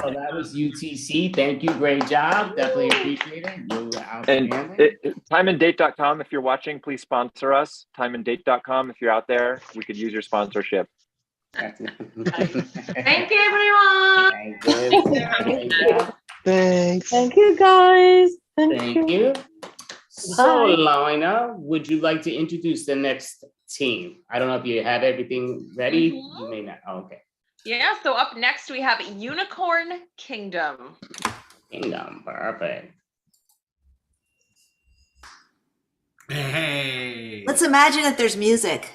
[SPEAKER 1] Well, that was UTC. Thank you. Great job. Definitely appreciate it. You were outstanding.
[SPEAKER 21] And timeanddate.com, if you're watching, please sponsor us. Timeanddate.com, if you're out there, we could use your sponsorship.
[SPEAKER 22] Thank you, everyone.
[SPEAKER 1] Thank you.
[SPEAKER 24] Thanks.
[SPEAKER 20] Thank you, guys.
[SPEAKER 1] Thank you. So, Lina, would you like to introduce the next team? I don't know if you have everything ready. You may not. Oh, okay.
[SPEAKER 19] Yeah, so up next we have Unicorn Kingdom.
[SPEAKER 1] Kingdom, perfect.
[SPEAKER 2] Hey. Let's imagine that there's music.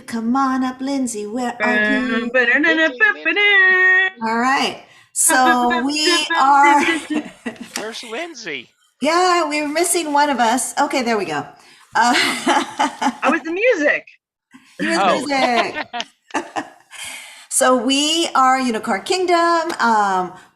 [SPEAKER 2] Come on up, Lindsay. Where are you? All right. So we are.
[SPEAKER 3] Where's Lindsay?
[SPEAKER 2] Yeah, we were missing one of us. Okay, there we go. I was the music. He was music. So we are Unicorn Kingdom.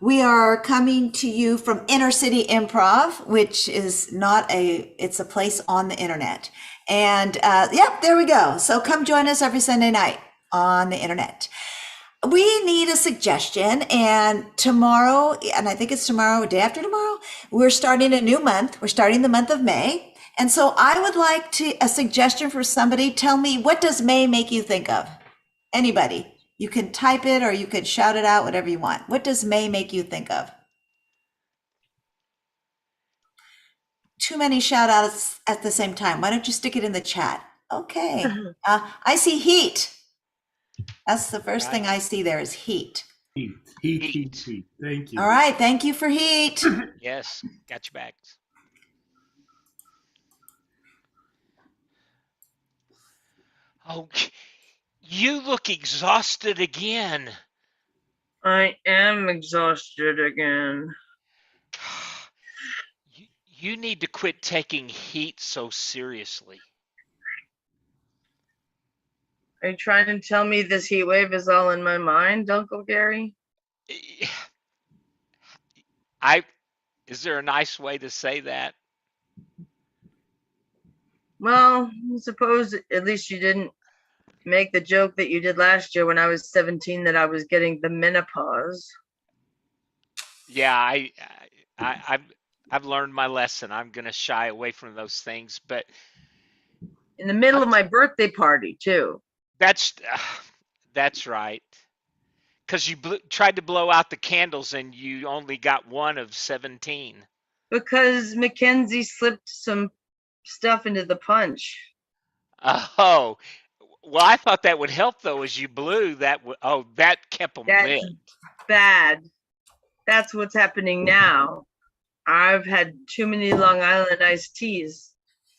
[SPEAKER 2] We are coming to you from Inner City Improv, which is it's a place on the internet. And yep, there we go. So come join us every Sunday night on the internet. We need a suggestion, and tomorrow, and I think it's tomorrow, day after tomorrow, we're starting a new month. We're starting the month of May. And so I would like a suggestion for somebody. Tell me, what does May make you think of? Anybody? You can type it or you can shout it out, whatever you want. What does May make you think of? Too many shout outs at the same time. Why don't you stick it in the chat? Okay. I see heat. That's the first thing I see there is heat.
[SPEAKER 4] Heat. Thank you.
[SPEAKER 2] All right. Thank you for heat.
[SPEAKER 5] Yes, got your back. Oh, you look exhausted again.
[SPEAKER 22] I am exhausted again.
[SPEAKER 5] You need to quit taking heat so seriously.
[SPEAKER 22] Are you trying to tell me this heat wave is all in my mind, Uncle Gary?
[SPEAKER 5] Is there a nice way to say that?
[SPEAKER 22] Well, I suppose at least you didn't make the joke that you did last year when I was 17 that I was getting the menopause.
[SPEAKER 5] Yeah, I've learned my lesson. I'm gonna shy away from those things, but
[SPEAKER 22] in the middle of my birthday party too.
[SPEAKER 5] That's right. Because you tried to blow out the candles and you only got one of 17.
[SPEAKER 22] Because Mackenzie slipped some stuff into the punch.
[SPEAKER 5] Oh, well, I thought that would help though. As you blew that, that kept them lit.
[SPEAKER 22] Bad. That's what's happening now. I've had too many Long Island iced teas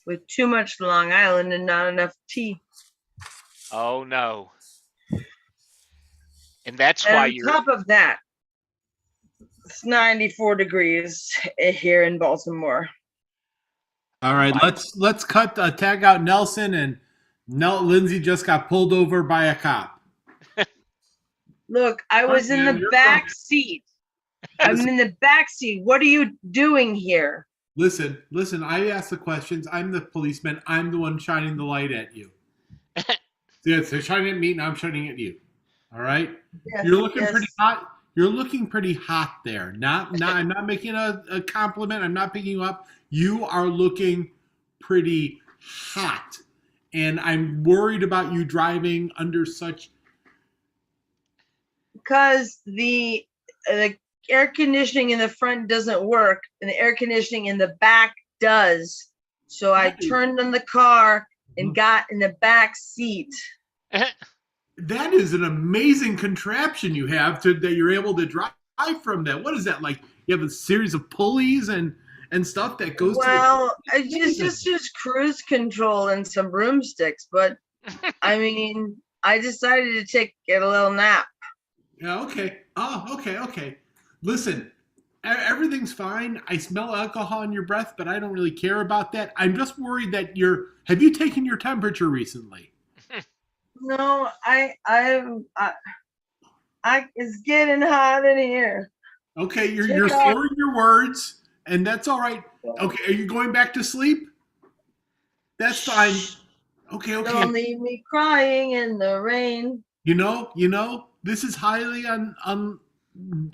[SPEAKER 22] with too much Long Island and not enough tea.
[SPEAKER 5] Oh no. And that's why you're
[SPEAKER 22] on top of that, it's 94 degrees here in Baltimore.
[SPEAKER 4] All right, let's tag out Nelson, and Lindsay just got pulled over by a cop.
[SPEAKER 22] Look, I was in the back seat. I'm in the back seat. What are you doing here?
[SPEAKER 4] Listen, I ask the questions. I'm the policeman. I'm the one shining the light at you. Yes, they're shining at me and I'm shining at you. All right?
[SPEAKER 22] Yes,
[SPEAKER 4] you're looking pretty hot. You're looking pretty hot there. I'm not making a compliment. I'm not picking you up. You are looking pretty hot. And I'm worried about you driving under such.
[SPEAKER 22] Because the air conditioning in the front doesn't work and the air conditioning in the back does. So I turned on the car and got in the back seat.
[SPEAKER 4] That is an amazing contraption you have that you're able to drive from that. What is that like? You have a series of pulleys and stuff that goes
[SPEAKER 22] I just use cruise control and some broomsticks, but I mean, I decided to get a little nap.
[SPEAKER 4] Yeah, okay. Oh, okay. Listen, everything's fine. I smell alcohol in your breath, but I don't really care about that. I'm just worried that have you taken your temperature recently?
[SPEAKER 22] No, it's getting hot in here.
[SPEAKER 4] Okay, you're slurring your words, and that's all right. Okay, are you going back to sleep? That's fine. Okay.
[SPEAKER 22] Don't leave me crying in the rain.
[SPEAKER 4] You know, this is highly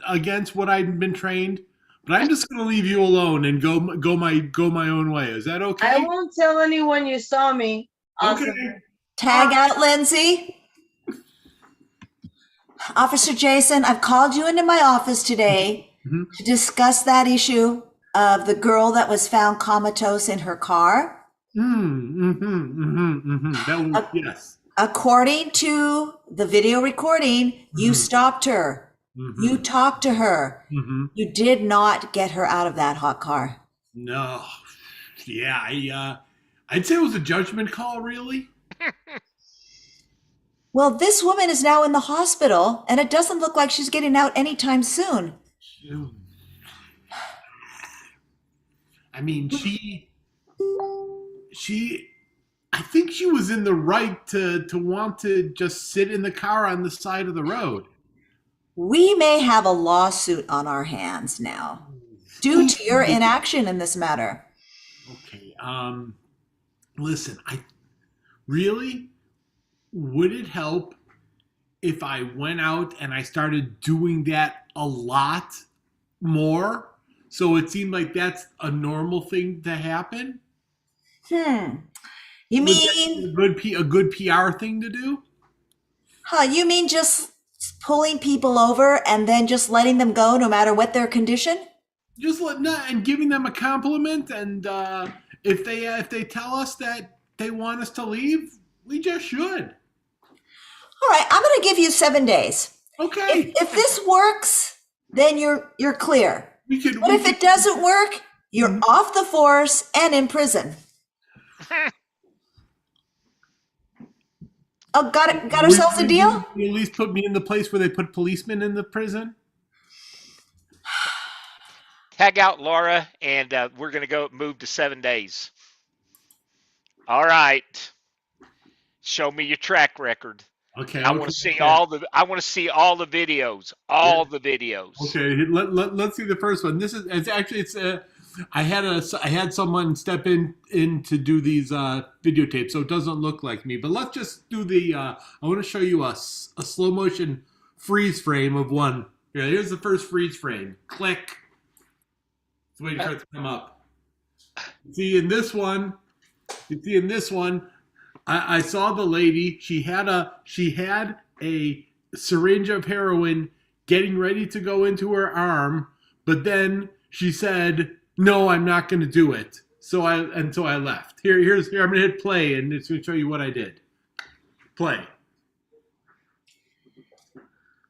[SPEAKER 4] against what I've been trained, but I'm just going to leave you alone and go my own way. Is that okay?
[SPEAKER 22] I won't tell anyone you saw me.
[SPEAKER 4] Okay.
[SPEAKER 2] Tag out Lindsay. Officer Jason, I've called you into my office today to discuss that issue of the girl that was found comatose in her car.
[SPEAKER 4] Yes.
[SPEAKER 2] According to the video recording, you stopped her. You talked to her. You did not get her out of that hot car.
[SPEAKER 4] No. Yeah, I'd say it was a judgment call, really.
[SPEAKER 2] Well, this woman is now in the hospital, and it doesn't look like she's getting out anytime soon.
[SPEAKER 4] I mean, she I think she was in the right to want to just sit in the car on the side of the road.
[SPEAKER 2] We may have a lawsuit on our hands now due to your inaction in this matter.
[SPEAKER 4] Okay. Listen, really, would it help if I went out and I started doing that a lot more? So it seemed like that's a normal thing to happen?
[SPEAKER 2] You
[SPEAKER 4] Would that
[SPEAKER 2] mean
[SPEAKER 4] be a good PR thing to do?
[SPEAKER 2] you mean just pulling people over and then just letting them go no matter what their condition?
[SPEAKER 4] Just and giving them a compliment, and if they tell us that they want us to leave, we just should.
[SPEAKER 2] All right, I'm going to give you 7 days.
[SPEAKER 4] Okay.
[SPEAKER 2] If this works, then you're clear. But if it doesn't work, you're off the force and in prison. Oh, got ourselves a deal?
[SPEAKER 4] You at least put me in the place where they put policemen in the prison?
[SPEAKER 5] Tag out Laura, and we're going to go move to 7 days. All right. Show me your track record.
[SPEAKER 4] Okay.
[SPEAKER 5] I want to see all the videos. The videos.
[SPEAKER 4] Okay. Let's see the first one. I had someone step in to do these videotapes, so it doesn't look like me. But let's just do I want to show you a slow motion freeze frame of one. Here, here's the first freeze frame. Click. It's waiting for it to come up. See in this one, I saw the lady. She had a syringe of heroin getting ready to go into her arm, but then she said, "No, I'm not going to do it." So I left. Here I'm going to hit play, and it's going to show you what I did. Play.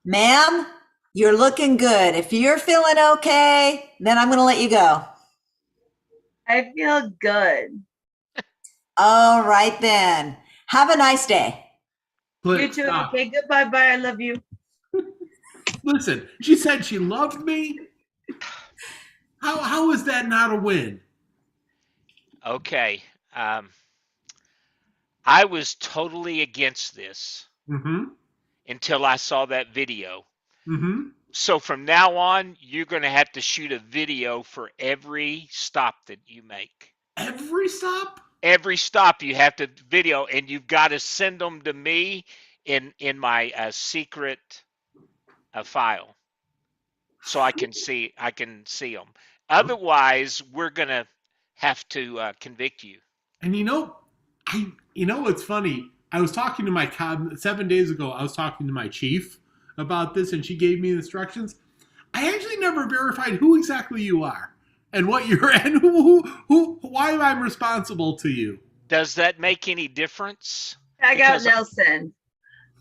[SPEAKER 2] Ma'am, you're looking good. If you're feeling okay, then I'm going to let you go.
[SPEAKER 22] I feel good.
[SPEAKER 2] All right then. Have a nice day.
[SPEAKER 22] You too.
[SPEAKER 4] Stop.
[SPEAKER 22] Okay, goodbye. Bye. I love you.
[SPEAKER 4] Listen, she said she loved me. How is that not a win?
[SPEAKER 5] Okay. I was totally against this until I saw that video. So from now on, you're going to have to shoot a video for every stop that you make.
[SPEAKER 4] Every stop?
[SPEAKER 5] Every stop you have to video, and you've got to send them to me in my secret file, so I can see them. Otherwise, we're gonna have to convict you.
[SPEAKER 4] And it's funny. I was talking to 7 days ago. I was talking to my chief about this, and she gave me instructions. I actually never verified who exactly you are and what you're and why I'm responsible to you.
[SPEAKER 5] Does that make any difference?
[SPEAKER 22] I got Nelson.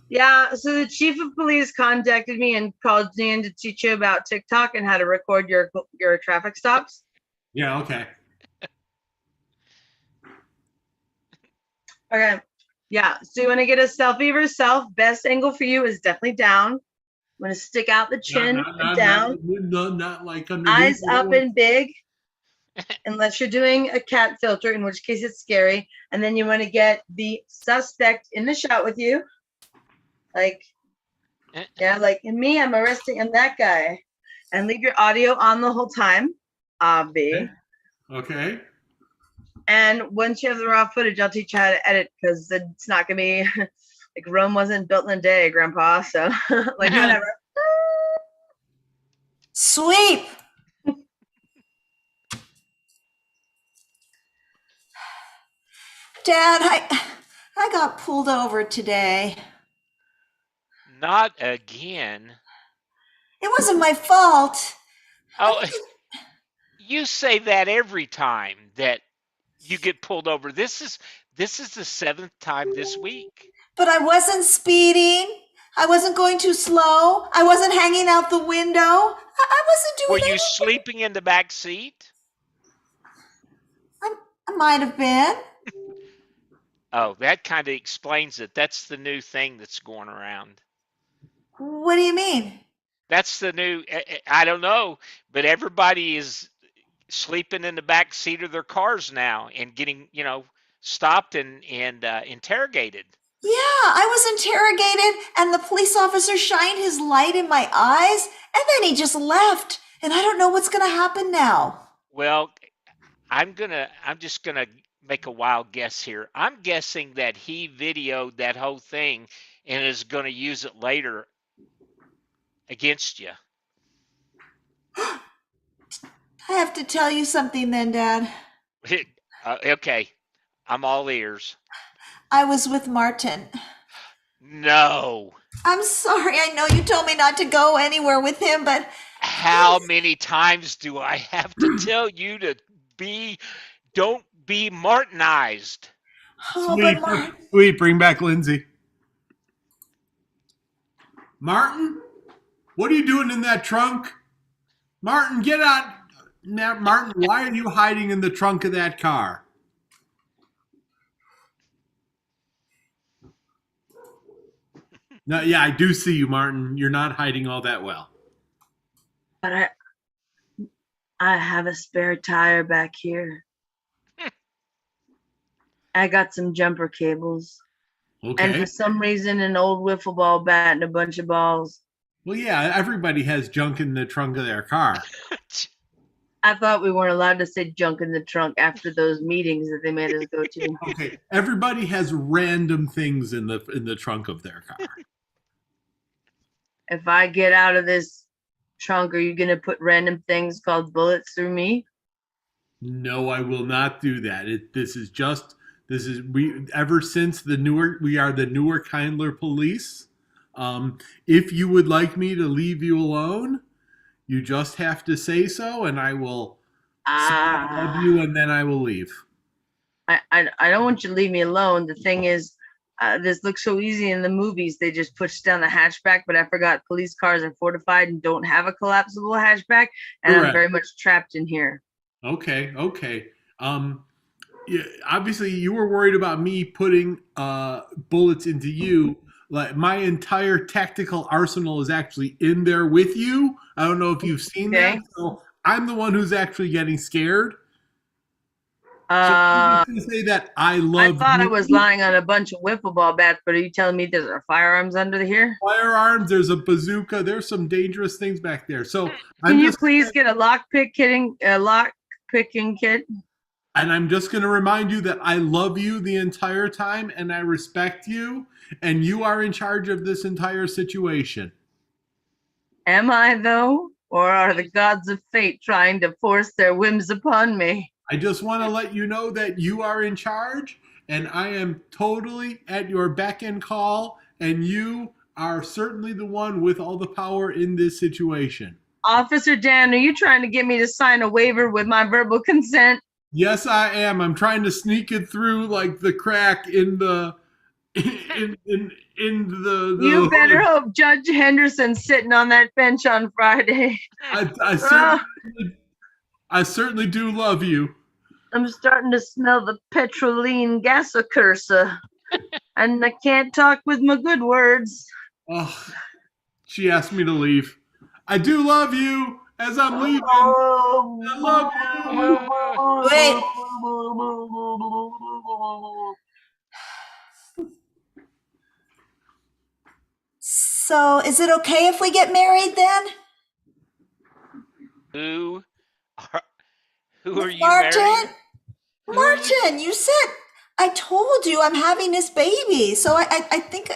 [SPEAKER 22] Yeah, so the chief of police contacted me and called me in to teach you about TikTok and how to record your traffic stops.
[SPEAKER 4] Yeah, okay.
[SPEAKER 22] Okay. Yeah, so you want to get a selfie of yourself. Best angle for you is definitely down. I'm going to stick out the chin and down.
[SPEAKER 4] Not like underneath.
[SPEAKER 22] Eyes up and big. Unless you're doing a cat filter, in which case it's scary. And then you want to get the suspect in the shot with you. Like me, I'm arresting that guy. And leave your audio on the whole time, Obvi.
[SPEAKER 4] Okay.
[SPEAKER 22] And once you have the raw footage, I'll teach you how to edit, because it's not going to be like Rome wasn't built in a day, Grandpa. So like whatever.
[SPEAKER 2] Sweep. Dad, I got pulled over today.
[SPEAKER 5] Not again.
[SPEAKER 2] It wasn't my fault.
[SPEAKER 5] Oh, you say that every time that you get pulled over. This is the 7th time this week.
[SPEAKER 2] But I wasn't speeding. I wasn't going too slow. I wasn't hanging out the window. I wasn't doing
[SPEAKER 5] Were you sleeping in the back seat?
[SPEAKER 2] I might have been.
[SPEAKER 5] Oh, that kind of explains it. That's the new thing that's going around.
[SPEAKER 2] What do you mean?
[SPEAKER 5] That's the new, I don't know, but everybody is sleeping in the back seat of their cars now and getting, stopped and interrogated.
[SPEAKER 2] Yeah, I was interrogated and the police officer shined his light in my eyes and then he just left. And I don't know what's going to happen now.
[SPEAKER 5] Well, I'm just gonna make a wild guess here. I'm guessing that he videoed that whole thing and is gonna use it later against you.
[SPEAKER 2] I have to tell you something then, Dad.
[SPEAKER 5] Okay, I'm all ears.
[SPEAKER 2] I was with Martin.
[SPEAKER 5] No.
[SPEAKER 2] I'm sorry. I know you told me not to go anywhere with him, but
[SPEAKER 5] How many times do I have to tell you to don't be Martinized?
[SPEAKER 2] oh,
[SPEAKER 4] Sweet,
[SPEAKER 2] but Martin.
[SPEAKER 4] sweet. Bring back Lindsay. Martin, what are you doing in that trunk? Martin, get out. Martin, why are you hiding in the trunk of that car? No, yeah, I do see you, Martin. You're not hiding all that well.
[SPEAKER 22] But I have a spare tire back here. I got some jumper cables.
[SPEAKER 4] Okay.
[SPEAKER 22] And for some reason, an old wiffle ball bat and a bunch of balls.
[SPEAKER 4] Well, yeah, everybody has junk in the trunk of their car.
[SPEAKER 22] I thought we weren't allowed to say junk in the trunk after those meetings that they made us go to.
[SPEAKER 4] Okay, everybody has random things in the trunk of their car.
[SPEAKER 22] If I get out of this trunk, are you going to put random things called bullets through me?
[SPEAKER 4] No, I will not do that. We ever since we are the newer Kindler police. If you would like me to leave you alone, you just have to say so, and I will love you, and then I will leave.
[SPEAKER 22] I don't want you to leave me alone. The thing is, this looks so easy in the movies. They just push down the hatchback, but I forgot police cars are fortified and don't have a collapsible hatchback, and
[SPEAKER 4] Correct.
[SPEAKER 22] I'm very much trapped in here.
[SPEAKER 4] Okay. Yeah, obviously, you were worried about me putting bullets into you. Like, my entire tactical arsenal is actually in there with you. I don't know if you've seen that. So I'm the one who's actually getting scared. So I'm just gonna say that I love.
[SPEAKER 22] I thought
[SPEAKER 4] you.
[SPEAKER 22] I was lying on a bunch of wiffle ball bats, but are you telling me there are firearms under here?
[SPEAKER 4] Firearms. There's a bazooka. There's some dangerous things back there. So
[SPEAKER 22] Can you please get a lock picking kit?
[SPEAKER 4] And I'm just going to remind you that I love you the entire time and I respect you, and you are in charge of this entire situation.
[SPEAKER 22] Am I, though? Or are the gods of fate trying to force their whims upon me?
[SPEAKER 4] I just want to let you know that you are in charge, and I am totally at your beck and call, and you are certainly the one with all the power in this situation.
[SPEAKER 22] Officer Dan, are you trying to get me to sign a waiver with my verbal consent?
[SPEAKER 4] Yes, I am. I'm trying to sneak it through like the crack in the
[SPEAKER 22] You better hope Judge Henderson's sitting on that bench on Friday.
[SPEAKER 4] I certainly do love you.
[SPEAKER 22] I'm starting to smell the petroline gasocursa, and I can't talk with my good words.
[SPEAKER 4] Oh, she asked me to leave. I do love you. As I'm leaving, I love you.
[SPEAKER 2] Wait. So, is it okay if we get married then?
[SPEAKER 5] Who are you
[SPEAKER 2] Martin?
[SPEAKER 5] marrying?
[SPEAKER 2] Martin, you said, I told you I'm having this baby. So I think.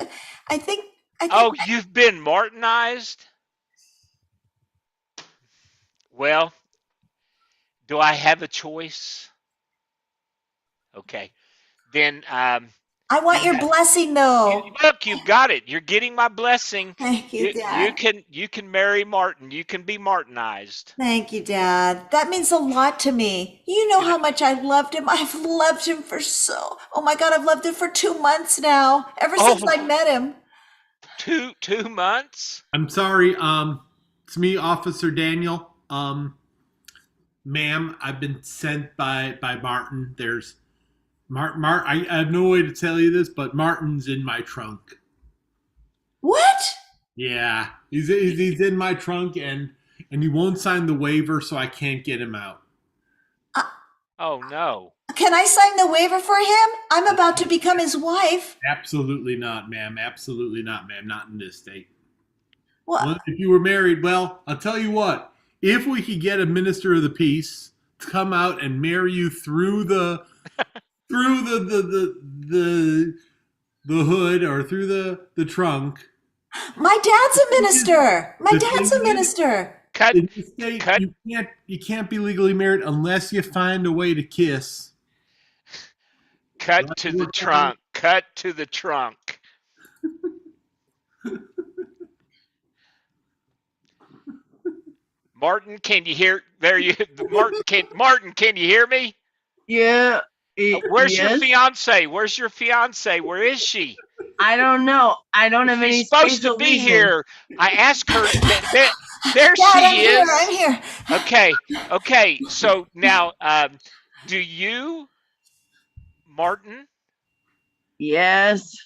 [SPEAKER 5] Oh, you've been Martinized? Well, do I have a choice? Okay. Then
[SPEAKER 2] I want your blessing, though.
[SPEAKER 5] look, you've got it. You're getting my blessing.
[SPEAKER 2] Thank you, Dad.
[SPEAKER 5] You can marry Martin. You can be Martinized.
[SPEAKER 2] Thank you, Dad. That means a lot to me. You know how much I loved him. I've loved him oh my God, I've loved him for 2 months now. Ever since I met him.
[SPEAKER 5] 2 months?
[SPEAKER 4] I'm sorry. It's me, Officer Daniel. Ma'am, I've been sent by Martin. There's I have no way to tell you this, but Martin's in my trunk.
[SPEAKER 2] What?
[SPEAKER 4] Yeah, he's in my trunk, and he won't sign the waiver, so I can't get him out.
[SPEAKER 5] Oh no.
[SPEAKER 2] Can I sign the waiver for him? I'm about to become his wife.
[SPEAKER 4] Absolutely not, ma'am. Absolutely not, ma'am. Not in this state.
[SPEAKER 2] Well,
[SPEAKER 4] Well, if you were married, well, I'll tell you what. If we could get a minister of the peace to come out and marry you through the the hood or through the trunk.
[SPEAKER 2] my dad's a minister. My dad's a minister.
[SPEAKER 5] Cut.
[SPEAKER 4] In this state, you can't be legally married unless you find a way to kiss.
[SPEAKER 5] Cut to the trunk. Cut to the trunk. Martin, can you hear? There you, Martin, can you hear me?
[SPEAKER 7] Yeah.
[SPEAKER 5] Where's your
[SPEAKER 7] yes.
[SPEAKER 5] fiance? Where's your fiance? Where is she?
[SPEAKER 7] I don't know. I don't have any.
[SPEAKER 5] She's supposed to be here. I asked her. There
[SPEAKER 2] Dad,
[SPEAKER 5] she
[SPEAKER 2] I'm
[SPEAKER 5] is.
[SPEAKER 2] here. I'm here.
[SPEAKER 5] Okay. So now, do you, Martin?
[SPEAKER 7] Yes.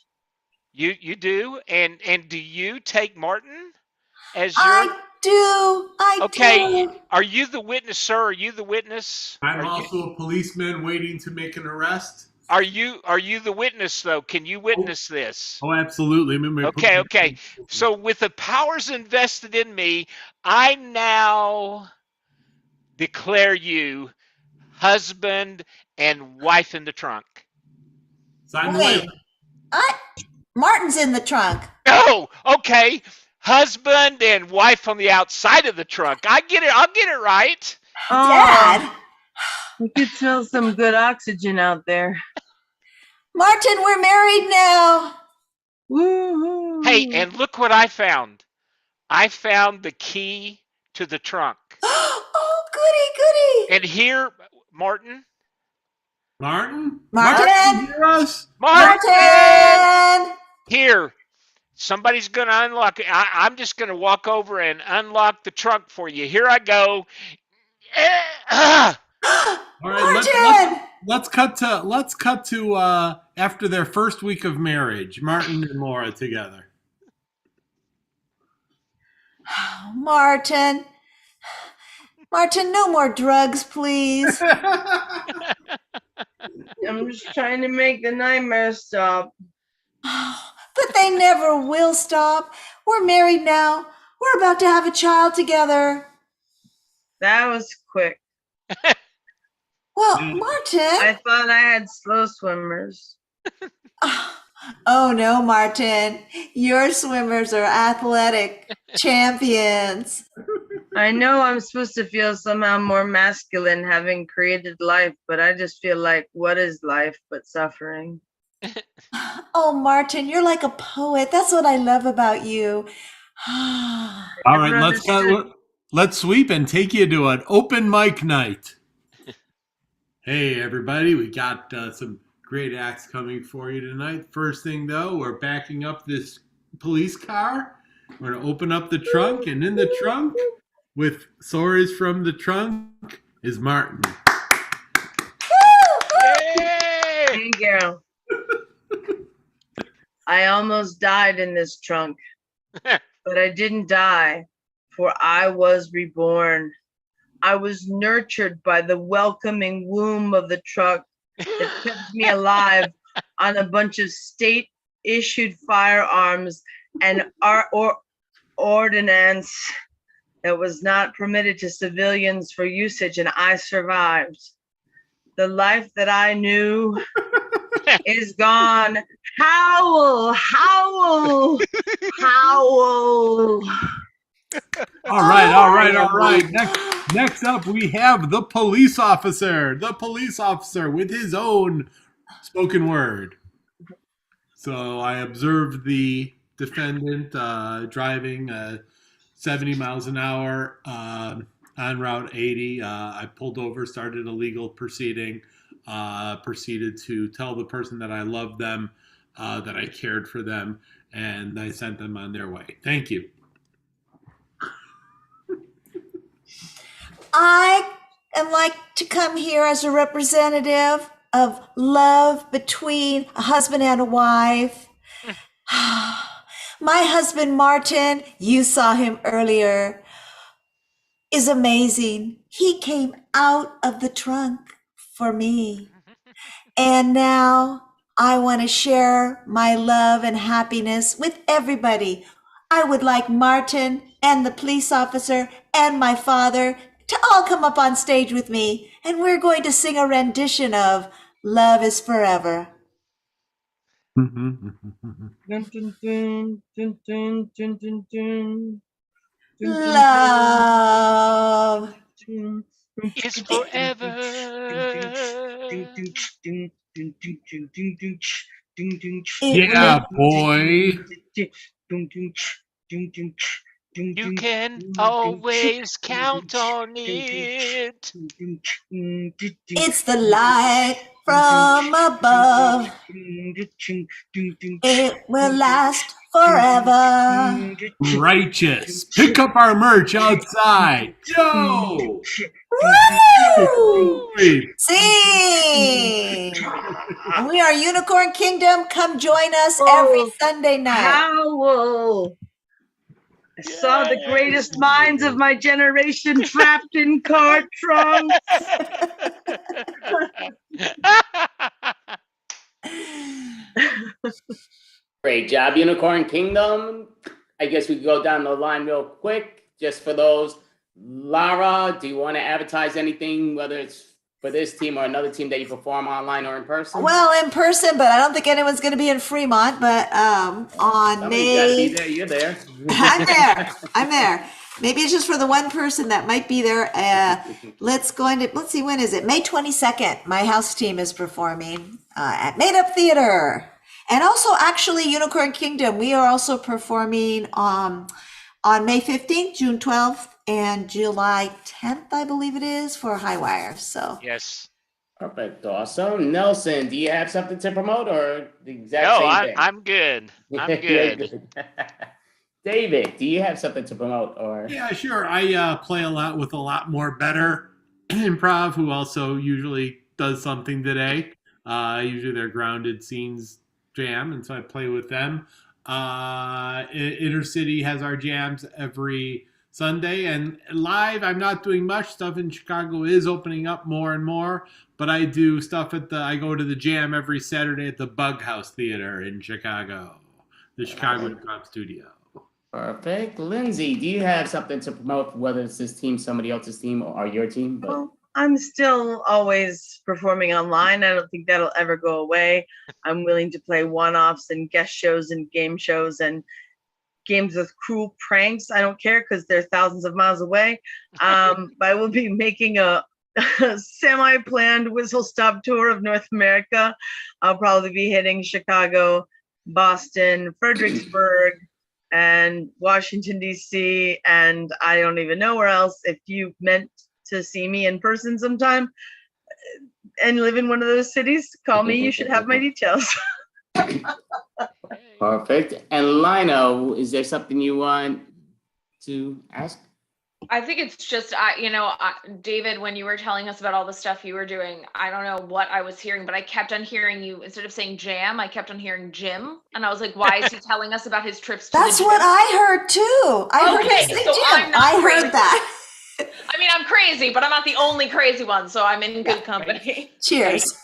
[SPEAKER 5] You do, and do you take Martin as your?
[SPEAKER 2] I do.
[SPEAKER 5] Okay. Are you the witness, sir? Are you the witness?
[SPEAKER 4] I'm also a policeman waiting to make an arrest.
[SPEAKER 5] Are you the witness though? Can you witness this?
[SPEAKER 4] Oh, absolutely.
[SPEAKER 5] Okay. So with the powers invested in me, I now declare you husband and wife in the trunk.
[SPEAKER 2] Wait, Martin's in the trunk.
[SPEAKER 5] Oh, okay. Husband and wife on the outside of the trunk. I get it. I'll get it right.
[SPEAKER 2] Dad.
[SPEAKER 7] We could smell some good oxygen out there.
[SPEAKER 2] Martin, we're married now.
[SPEAKER 7] Woo-hoo.
[SPEAKER 5] Hey, and look what I found. I found the key to the trunk.
[SPEAKER 2] Oh, goody.
[SPEAKER 5] And here, Martin.
[SPEAKER 4] Martin?
[SPEAKER 2] Martin?
[SPEAKER 4] Hear us?
[SPEAKER 2] Martin!
[SPEAKER 5] Here. Somebody's going to unlock it. I'm just going to walk over and unlock the trunk for you. Here I go.
[SPEAKER 4] All right, let's cut to after their first week of marriage, Martin and Laura together.
[SPEAKER 2] Martin, no more drugs, please.
[SPEAKER 7] I'm just trying to make the nightmare stop.
[SPEAKER 2] But they never will stop. We're married now. We're about to have a child together.
[SPEAKER 7] That was quick.
[SPEAKER 2] Well, Martin.
[SPEAKER 7] I thought I had slow swimmers.
[SPEAKER 2] Oh no, Martin. Your swimmers are athletic champions.
[SPEAKER 7] I know I'm supposed to feel somehow more masculine having created life, but I just feel like, what is life but suffering?
[SPEAKER 2] Oh, Martin, you're like a poet. That's what I love about you.
[SPEAKER 4] All right, let's sweep and take you to an open mic night. Hey, everybody, we got some great acts coming for you tonight. First thing, though, we're backing up this police car. We're going to open up the trunk, and in the trunk, with stories from the trunk, is Martin.
[SPEAKER 7] Thank you. I almost died in this trunk, but I didn't die, for I was reborn. I was nurtured by the welcoming womb of the truck that kept me alive on a bunch of state-issued firearms and ordinance that was not permitted to civilians for usage, and I survived. The life that I knew is gone. Howl, howl, howl.
[SPEAKER 4] All right. Next up, we have the police officer. The police officer with his own spoken word. So I observed the defendant driving 70 miles an hour on Route 80. I pulled over, started a legal proceeding, proceeded to tell the person that I loved them, that I cared for them, and I sent them on their way. Thank you.
[SPEAKER 2] I am like to come here as a representative of love between a husband and a wife. My husband, Martin, you saw him earlier, is amazing. He came out of the trunk for me. And now I want to share my love and happiness with everybody. I would like Martin and the police officer and my father to all come up on stage with me, and we're going to sing a rendition of Love is Forever.
[SPEAKER 7] Dun, dun, dun, dun, dun, dun, dun, dun.
[SPEAKER 2] Love
[SPEAKER 5] is forever.
[SPEAKER 4] Yeah, boy.
[SPEAKER 5] You can always count on it.
[SPEAKER 2] It's the light from above. It will last forever.
[SPEAKER 4] Righteous. Pick up our merch outside. Yo!
[SPEAKER 2] Woo! Sing! And we are Unicorn Kingdom. Come join us every Sunday night.
[SPEAKER 7] Howl. I saw the greatest minds of my generation trapped in car trunks.
[SPEAKER 1] Great job, Unicorn Kingdom. I guess we could go down the line real quick, just for those. Lara, do you want to advertise anything, whether it's for this team or another team that you perform online or in person?
[SPEAKER 2] Well, in person, but I don't think anyone's going to be in Fremont. But on
[SPEAKER 1] Somebody's gotta be
[SPEAKER 2] May,
[SPEAKER 1] there. You're there.
[SPEAKER 2] I'm there. I'm there. Maybe it's just for the one person that might be there. Let's see, when is it? May 22nd. My house team is performing at Made Up Theater. And also, actually, Unicorn Kingdom, we are also performing on May 15th, June 12th, and July 10th, I believe it is, for High Wire. So
[SPEAKER 5] Yes.
[SPEAKER 1] Perfect. Awesome. Nelson, do you have something to promote or the exact
[SPEAKER 5] No,
[SPEAKER 1] same thing?
[SPEAKER 5] I'm good. I'm
[SPEAKER 1] You're
[SPEAKER 5] good.
[SPEAKER 1] David, do you have something to promote or?
[SPEAKER 4] Yeah, sure. I play a lot with a lot more better improv, who also usually does something today. Usually they're grounded scenes jam, and so I play with them. Inner City has our jams every Sunday, and live I'm not doing much. Stuff in Chicago is opening up more and more, but I do stuff I go to the jam every Saturday at the Bug House Theater in Chicago, the Chicago Improv Studio.
[SPEAKER 1] Perfect. Lindsay, do you have something to promote, whether it's this team, somebody else's team, or your team? But
[SPEAKER 7] Well, I'm still always performing online. I don't think that'll ever go away. I'm willing to play one-offs and guest shows and game shows and games with cruel pranks. I don't care because they're thousands of miles away. But I will be making a semi-planned whistle-stop tour of North America. I'll probably be hitting Chicago, Boston, Fredericksburg, and Washington, D.C., and I don't even know where else. If you meant to see me in person sometime and live in one of those cities, call me. You should have my details.
[SPEAKER 1] perfect. And Lino, is there something you want to ask?
[SPEAKER 19] I think it's just, David, when you were telling us about all the stuff you were doing, I don't know what I was hearing, but I kept on hearing you, instead of saying jam, I kept on hearing Jim. And I was like, why is he telling us about his trips to
[SPEAKER 2] that's
[SPEAKER 19] the
[SPEAKER 2] what
[SPEAKER 19] gym?
[SPEAKER 2] I heard too. I heard you say
[SPEAKER 19] so
[SPEAKER 2] Jim.
[SPEAKER 19] I'm not
[SPEAKER 2] I
[SPEAKER 19] crazy.
[SPEAKER 2] heard that.
[SPEAKER 19] I mean, I'm crazy, but I'm not the only crazy one, so I'm in good company.
[SPEAKER 2] Cheers.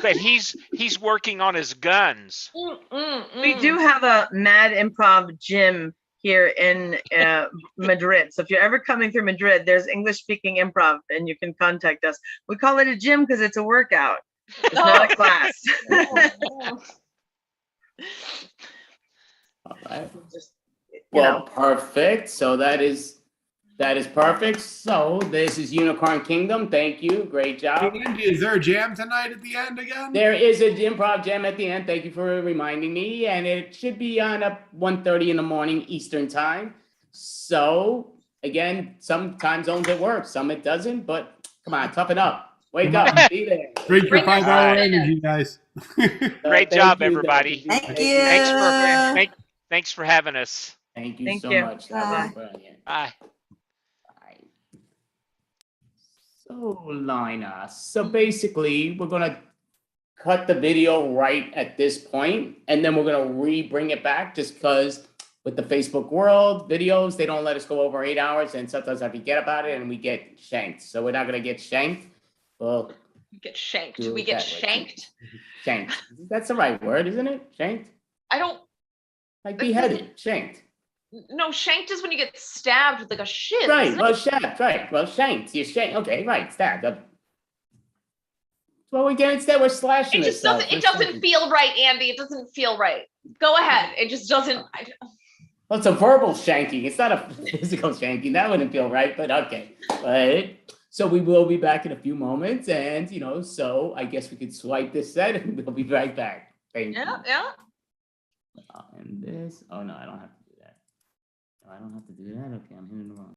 [SPEAKER 5] But he's working on his guns.
[SPEAKER 7] We do have a Mad Improv gym here in Madrid. So if you're ever coming through Madrid, there's English speaking improv and you can contact us. We call it a gym because it's a workout. It's not a class.
[SPEAKER 1] All right.
[SPEAKER 7] Just,
[SPEAKER 1] Well, perfect. So that is perfect. So this is Unicorn Kingdom. Thank you. Great job.
[SPEAKER 4] Andy, is there a jam tonight at the end again?
[SPEAKER 1] There is a improv jam at the end. Thank you for reminding me. And it should be on at 1:30 in the morning Eastern time. So again, some time zones it works, some it doesn't, but come on, toughen up. Wake up, be there.
[SPEAKER 4] Drink your
[SPEAKER 1] Bring
[SPEAKER 4] 5-hour
[SPEAKER 1] the-
[SPEAKER 4] energy, guys.
[SPEAKER 5] Great job, everybody.
[SPEAKER 2] Thank you.
[SPEAKER 5] Thanks for having us.
[SPEAKER 1] Thank you
[SPEAKER 7] Thank
[SPEAKER 1] so
[SPEAKER 7] you.
[SPEAKER 1] much. That was brilliant.
[SPEAKER 5] Bye.
[SPEAKER 1] So, Lina, so basically, we're gonna cut the video right at this point, and then we're gonna bring it back just because with the Facebook world videos, they don't let us go over 8 hours, and sometimes I forget about it and we get shanked. So we're not gonna get shanked. Well,
[SPEAKER 19] We get shanked.
[SPEAKER 1] Do
[SPEAKER 19] We
[SPEAKER 1] it
[SPEAKER 19] get
[SPEAKER 1] that way.
[SPEAKER 19] shanked.
[SPEAKER 1] Shanked. That's the right word, isn't it? Shanked?
[SPEAKER 19] I don't.
[SPEAKER 1] Like beheaded, shanked.
[SPEAKER 19] No, shanked is when you get stabbed with like a shiv.
[SPEAKER 1] Right,
[SPEAKER 19] Isn't
[SPEAKER 1] well,
[SPEAKER 19] it?
[SPEAKER 1] shanked, right. Well, shanked. You're shanked. Okay, right, stabbed. Well, we get instead, we're slashing
[SPEAKER 19] It just
[SPEAKER 1] ourselves.
[SPEAKER 19] doesn't. It
[SPEAKER 1] We're
[SPEAKER 19] doesn't
[SPEAKER 1] shanking.
[SPEAKER 19] feel right, Andy. It doesn't feel right. Go ahead. It just doesn't.
[SPEAKER 1] Well, it's a verbal shanking. It's not a physical shanking. That wouldn't feel right, but okay. But so we will be back in a few moments, and so I guess we could swipe this set, and we'll be right back. Thank you.
[SPEAKER 19] Yeah.
[SPEAKER 1] And this. Oh no, I don't have to do that. No, I don't have to do that. Okay, I'm hitting the wrong.